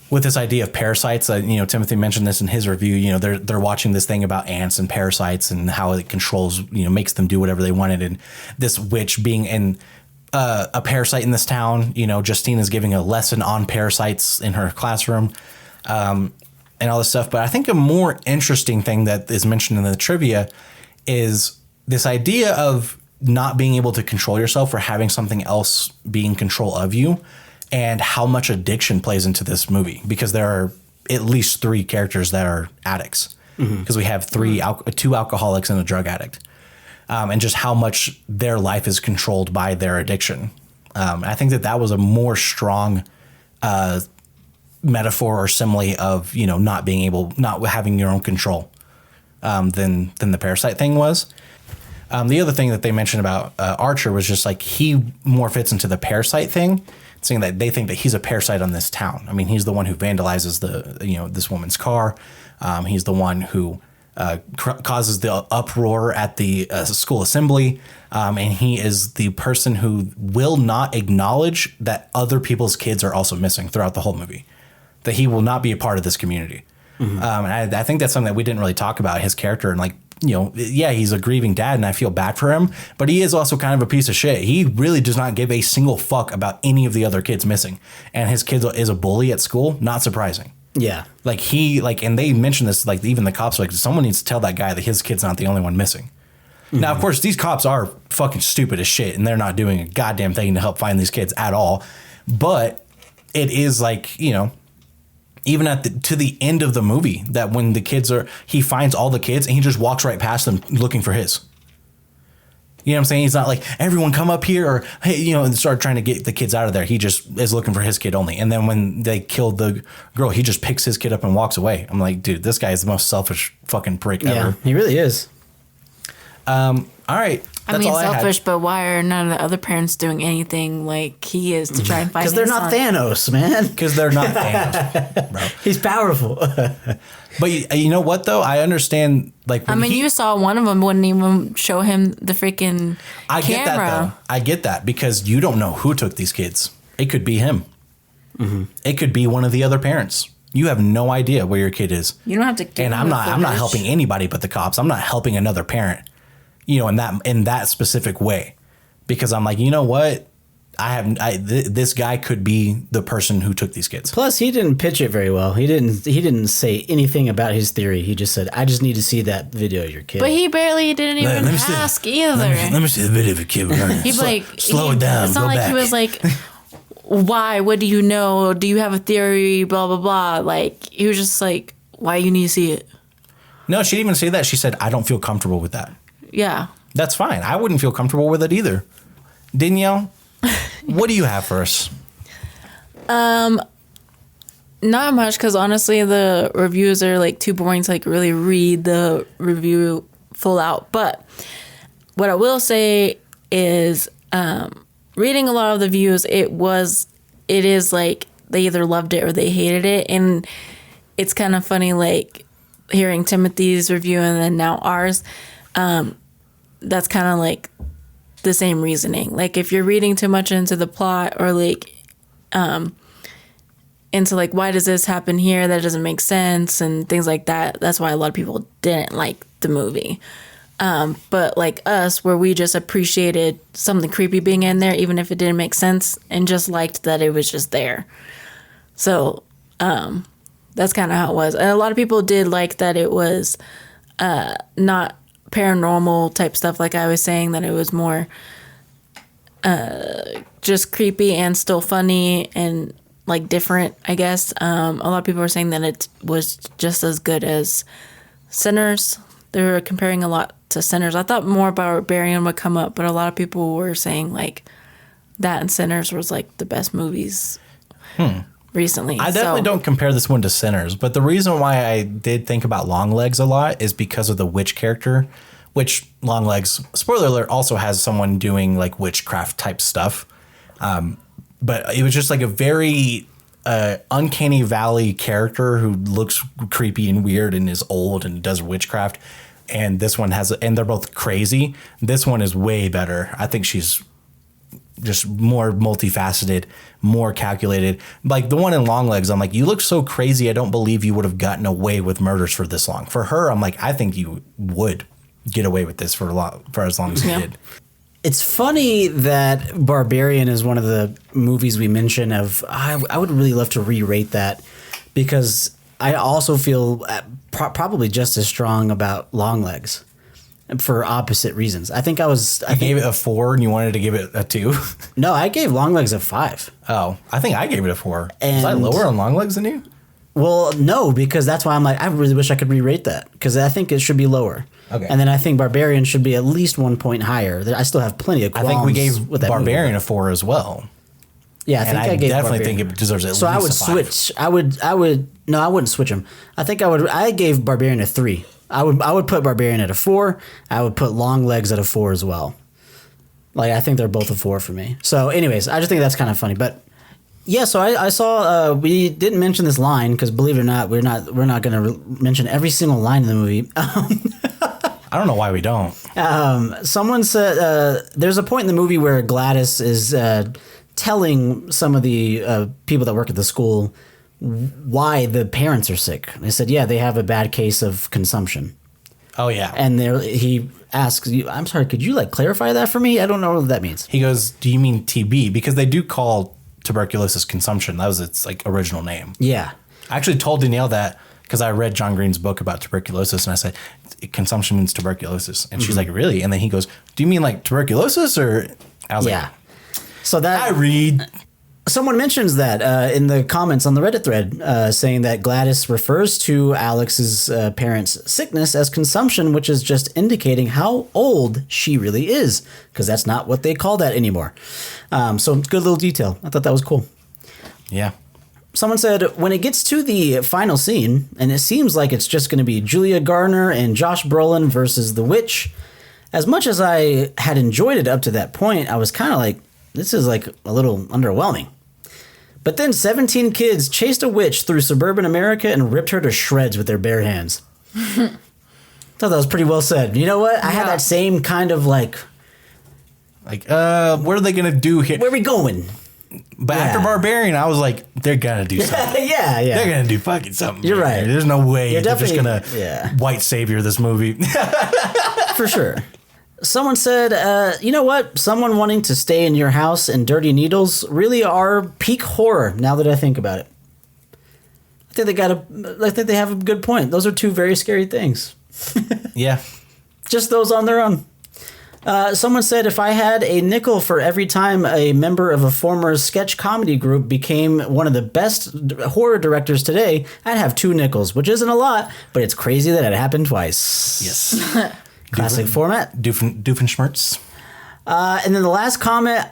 with this idea of parasites. Timothy mentioned this in his review. They're watching this thing about ants and parasites and how it controls, makes them do whatever they wanted. And this witch being a parasite in this town, Justine is giving a lesson on parasites in her classroom, and all this stuff. But I think a more interesting thing that is mentioned in the trivia is this idea of not being able to control yourself or having something else be in control of you. And how much addiction plays into this movie, because there are at least 3 characters that are addicts, because we have 2 alcoholics and a drug addict, and just how much their life is controlled by their addiction. I think that was a more strong metaphor or simile of not having your own control than the parasite thing was. The other thing that they mentioned about Archer was just like he more fits into the parasite thing, saying that they think that he's a parasite on this town. I mean, he's the one who vandalizes this woman's car. He's the one who causes the uproar at the school assembly. And he is the person who will not acknowledge that other people's kids are also missing throughout the whole movie, that he will not be a part of this community. And I think that's something that we didn't really talk about, his character. And he's a grieving dad and I feel bad for him, but he is also kind of a piece of shit. He really does not give a single fuck about any of the other kids missing. And his kid is a bully at school. Not surprising. Yeah. And they mentioned this, even the cops are someone needs to tell that guy that his kid's not the only one missing. Now, of course, these cops are fucking stupid as shit and they're not doing a goddamn thing to help find these kids at all. But it is even to the end of the movie, that when the kids he finds all the kids and he just walks right past them looking for his. You know what I'm saying? He's not like, everyone come up here, or hey, you know, and start trying to get the kids out of there. He just is looking for his kid only. And then when they killed the girl, he just picks his kid up and walks away. I'm like, dude, this guy is the most selfish fucking prick ever. He really is. All right. I mean, selfish, but why are none of the other parents doing anything like he is to try and find his Because they're not Thanos, man. Because they're not Thanos, bro. He's powerful. But you know what, though? I understand, like, when you saw one of them wouldn't even show him the freaking I camera. get that, though. I get that, because you don't know who took these kids. It could be him. Mm-hmm. It could be one of the other parents. You have no idea where your kid is. You don't have to give And I'm not helping anybody but the cops. I'm not helping another parent, you know, in that specific way. Because I'm like, you know what? This guy could be the person who took these kids. Plus, he didn't pitch it very well. He didn't say anything about his theory. He just said, "I just need to see that video of your kid." But he barely didn't even ask either. Let me see the video of your kid. He's like, slow it down. It's not like he was like, "Why? What do you know? Do you have a theory?" Blah blah blah. Like he was just like, "Why you need to see it?" No, she didn't even say that. She said, "I don't feel comfortable with that." Yeah, that's fine. I wouldn't feel comfortable with it either. Danielle, what do you have for us? Not much, because honestly, the reviews are like too boring to like really read the review full out. But what I will say is, reading a lot of the views, it is like they either loved it or they hated it, and it's kind of funny, like hearing Timothy's review and then now ours. That's kind of like the same reasoning. Like if you're reading too much into the plot, or like into like, why does this happen here, that doesn't make sense, and things like that, that's why a lot of people didn't like the movie. But like us, where we just appreciated something creepy being in there, even if it didn't make sense, and just liked that it was just there. So that's kind of how it was. And a lot of people did like that it was not paranormal type stuff, like I was saying, that it was more just creepy and still funny and like different, I guess. A lot of people were saying that it was just as good as Sinners. They were comparing a lot to Sinners. I thought more Barbarian would come up, but a lot of people were saying like that and Sinners was like the best movies recently. I definitely don't compare this one to Sinners, but the reason why I did think about Longlegs a lot is because of the witch character, which Longlegs, spoiler alert, also has someone doing like witchcraft type stuff. But it was just like a very uncanny valley character who looks creepy and weird and is old and does witchcraft. And this one and they're both crazy. This one is way better. I think she's just more multifaceted, more calculated. Like the one in Longlegs, I'm like, you look so crazy. I don't believe you would have gotten away with murders for this long. For her, I'm like, I think you would get away with this for as long as you did. It's funny that Barbarian is one of the movies we mention of. I would really love to re-rate that, because I also feel probably just as strong about Longlegs. For opposite reasons. I think I gave it a 4 and you wanted to give it a 2? No, I gave Longlegs a 5. Oh, I think I gave it a 4. Was I lower on Longlegs than you? Well, no, because that's why I'm like, I really wish I could re-rate that, because I think it should be lower. Okay. And then I think Barbarian should be at least 1 point higher. I still have plenty of qualms. I think we gave with that Barbarian movie. a 4 as well. Yeah, I gave Barbarian. think it deserves at least So I would a 5. switch. I wouldn't switch them. I gave Barbarian a 3. I would put Barbarian at a 4. I would put Longlegs at a 4 as well. Like, I think they're both a 4 for me. So anyways, I just think that's kind of funny. But yeah, so I saw we didn't mention this line because, believe it or not, we're not going to mention every single line in the movie. I don't know why we don't. Someone said there's a point in the movie where Gladys is telling some of the people that work at the school why the parents are sick. They said, yeah, they have a bad case of consumption. Oh, yeah. And he asks, I'm sorry, could you like clarify that for me? I don't know what that means. He goes, do you mean TB? Because they do call tuberculosis consumption. That was its like original name. Yeah. I actually told Danielle that because I read John Green's book about tuberculosis, and I said, consumption means tuberculosis. And she's like, really? And then he goes, do you mean like tuberculosis? Or I was like, So that I read. Someone mentions that in the comments on the Reddit thread, saying that Gladys refers to Alex's parents' sickness as consumption, which is just indicating how old she really is, because that's not what they call that anymore. So it's a good little detail. I thought that was cool. Yeah. Someone said, when it gets to the final scene, and it seems like it's just going to be Julia Garner and Josh Brolin versus the witch, as much as I had enjoyed it up to that point, I was kind of like, this is like a little underwhelming. But then 17 kids chased a witch through suburban America and ripped her to shreds with their bare hands. Thought that was pretty well said. You know what? I had that same kind of like, what are they going to do here? where are we going? But after Barbarian, I was like, they're going to do something. Yeah. They're going to do fucking something. You're right. There's no way You're they're just going to yeah. white savior this movie. For sure. Someone said, you know what? Someone wanting to stay in your house and dirty needles really are peak horror now that I think about it. I think they have a good point. Those are two very scary things. Yeah. Just those on their own. Someone said, if I had a nickel for every time a member of a former sketch comedy group became one of the best horror directors today, I'd have 2 nickels, which isn't a lot, but it's crazy that it happened twice. Yes. Classic format. Doofenshmirtz. And then the last comment,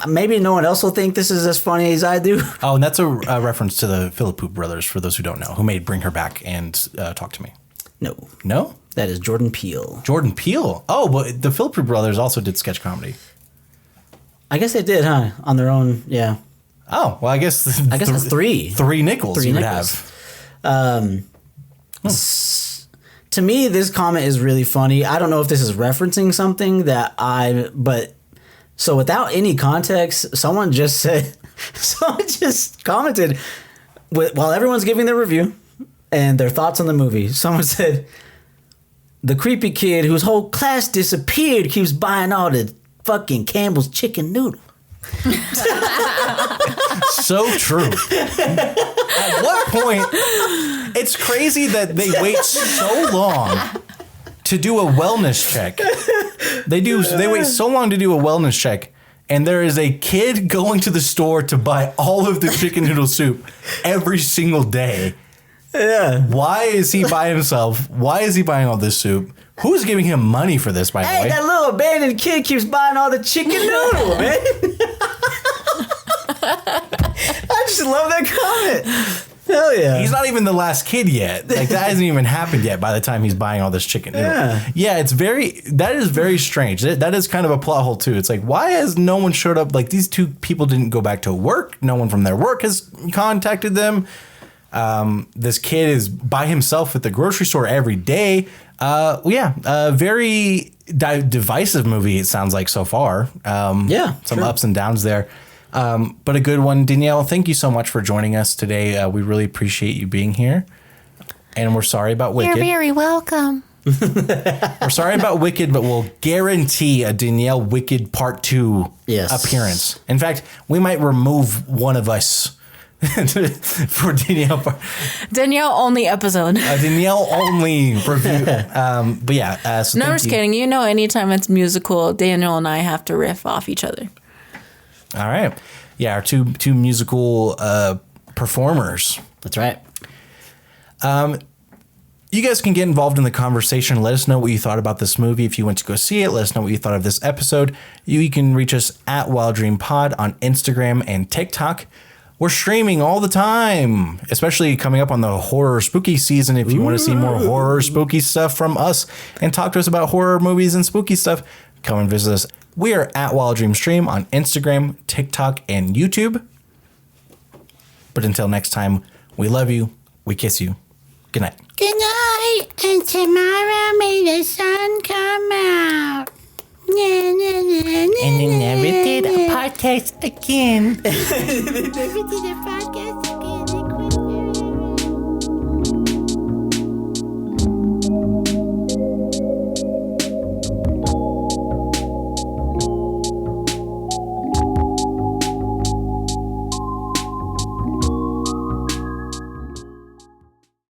maybe no one else will think this is as funny as I do. Oh, and that's a reference to the Philippou brothers, for those who don't know, who made Bring Her Back and Talk to Me. No. No? That is Jordan Peele. Jordan Peele. Oh, but the Philippou brothers also did sketch comedy. I guess they did, huh? On their own, yeah. Oh, well, I guess that's 3. 3 nickels 3 you nickels. would have. To me, this comment is really funny. I don't know if this is referencing something but so without any context, someone just commented while everyone's giving their review and their thoughts on the movie. Someone said, the creepy kid whose whole class disappeared keeps buying all the fucking Campbell's chicken noodle. So true. At what point? It's crazy that they wait so long to do a wellness check. They wait so long to do a wellness check, and there is a kid going to the store to buy all of the chicken noodle soup every single day. Yeah. Why is he by himself? Why is he buying all this soup? Who's giving him money for this, by the way? Hey, that little abandoned kid keeps buying all the chicken noodle, man. I just love that comment. Hell yeah. He's not even the last kid yet. Like, that hasn't even happened yet by the time he's buying all this chicken noodle. Yeah, that is very strange. That is kind of a plot hole, too. It's like, why has no one showed up? Like, these 2 people didn't go back to work. No one from their work has contacted them. This kid is by himself at the grocery store every day. Very divisive movie, it sounds like, so far. Some ups and downs there. But a good one. Danielle, thank you so much for joining us today. We really appreciate you being here. And we're sorry about Wicked. You're very welcome. We're sorry about Wicked, but we'll guarantee a Danielle Wicked Part 2 appearance. In fact, we might remove one of us for Danielle. Danielle only episode. Danielle only review. But yeah. So no, I'm just kidding. You know, anytime it's musical, Danielle and I have to riff off each other. All right. Yeah, our two musical performers. That's right. You guys can get involved in the conversation. Let us know what you thought about this movie. If you went to go see it, let us know what you thought of this episode. You can reach us at Wild Dream Pod on Instagram and TikTok. We're streaming all the time, especially coming up on the horror spooky season. If you want to see more horror spooky stuff from us and talk to us about horror movies and spooky stuff, come and visit us. We are at Wild Dream Stream on Instagram, TikTok, and YouTube. But until next time, we love you. We kiss you. Good night. Good night. And tomorrow may the sun come out. And they never did a podcast again. They never did a podcast.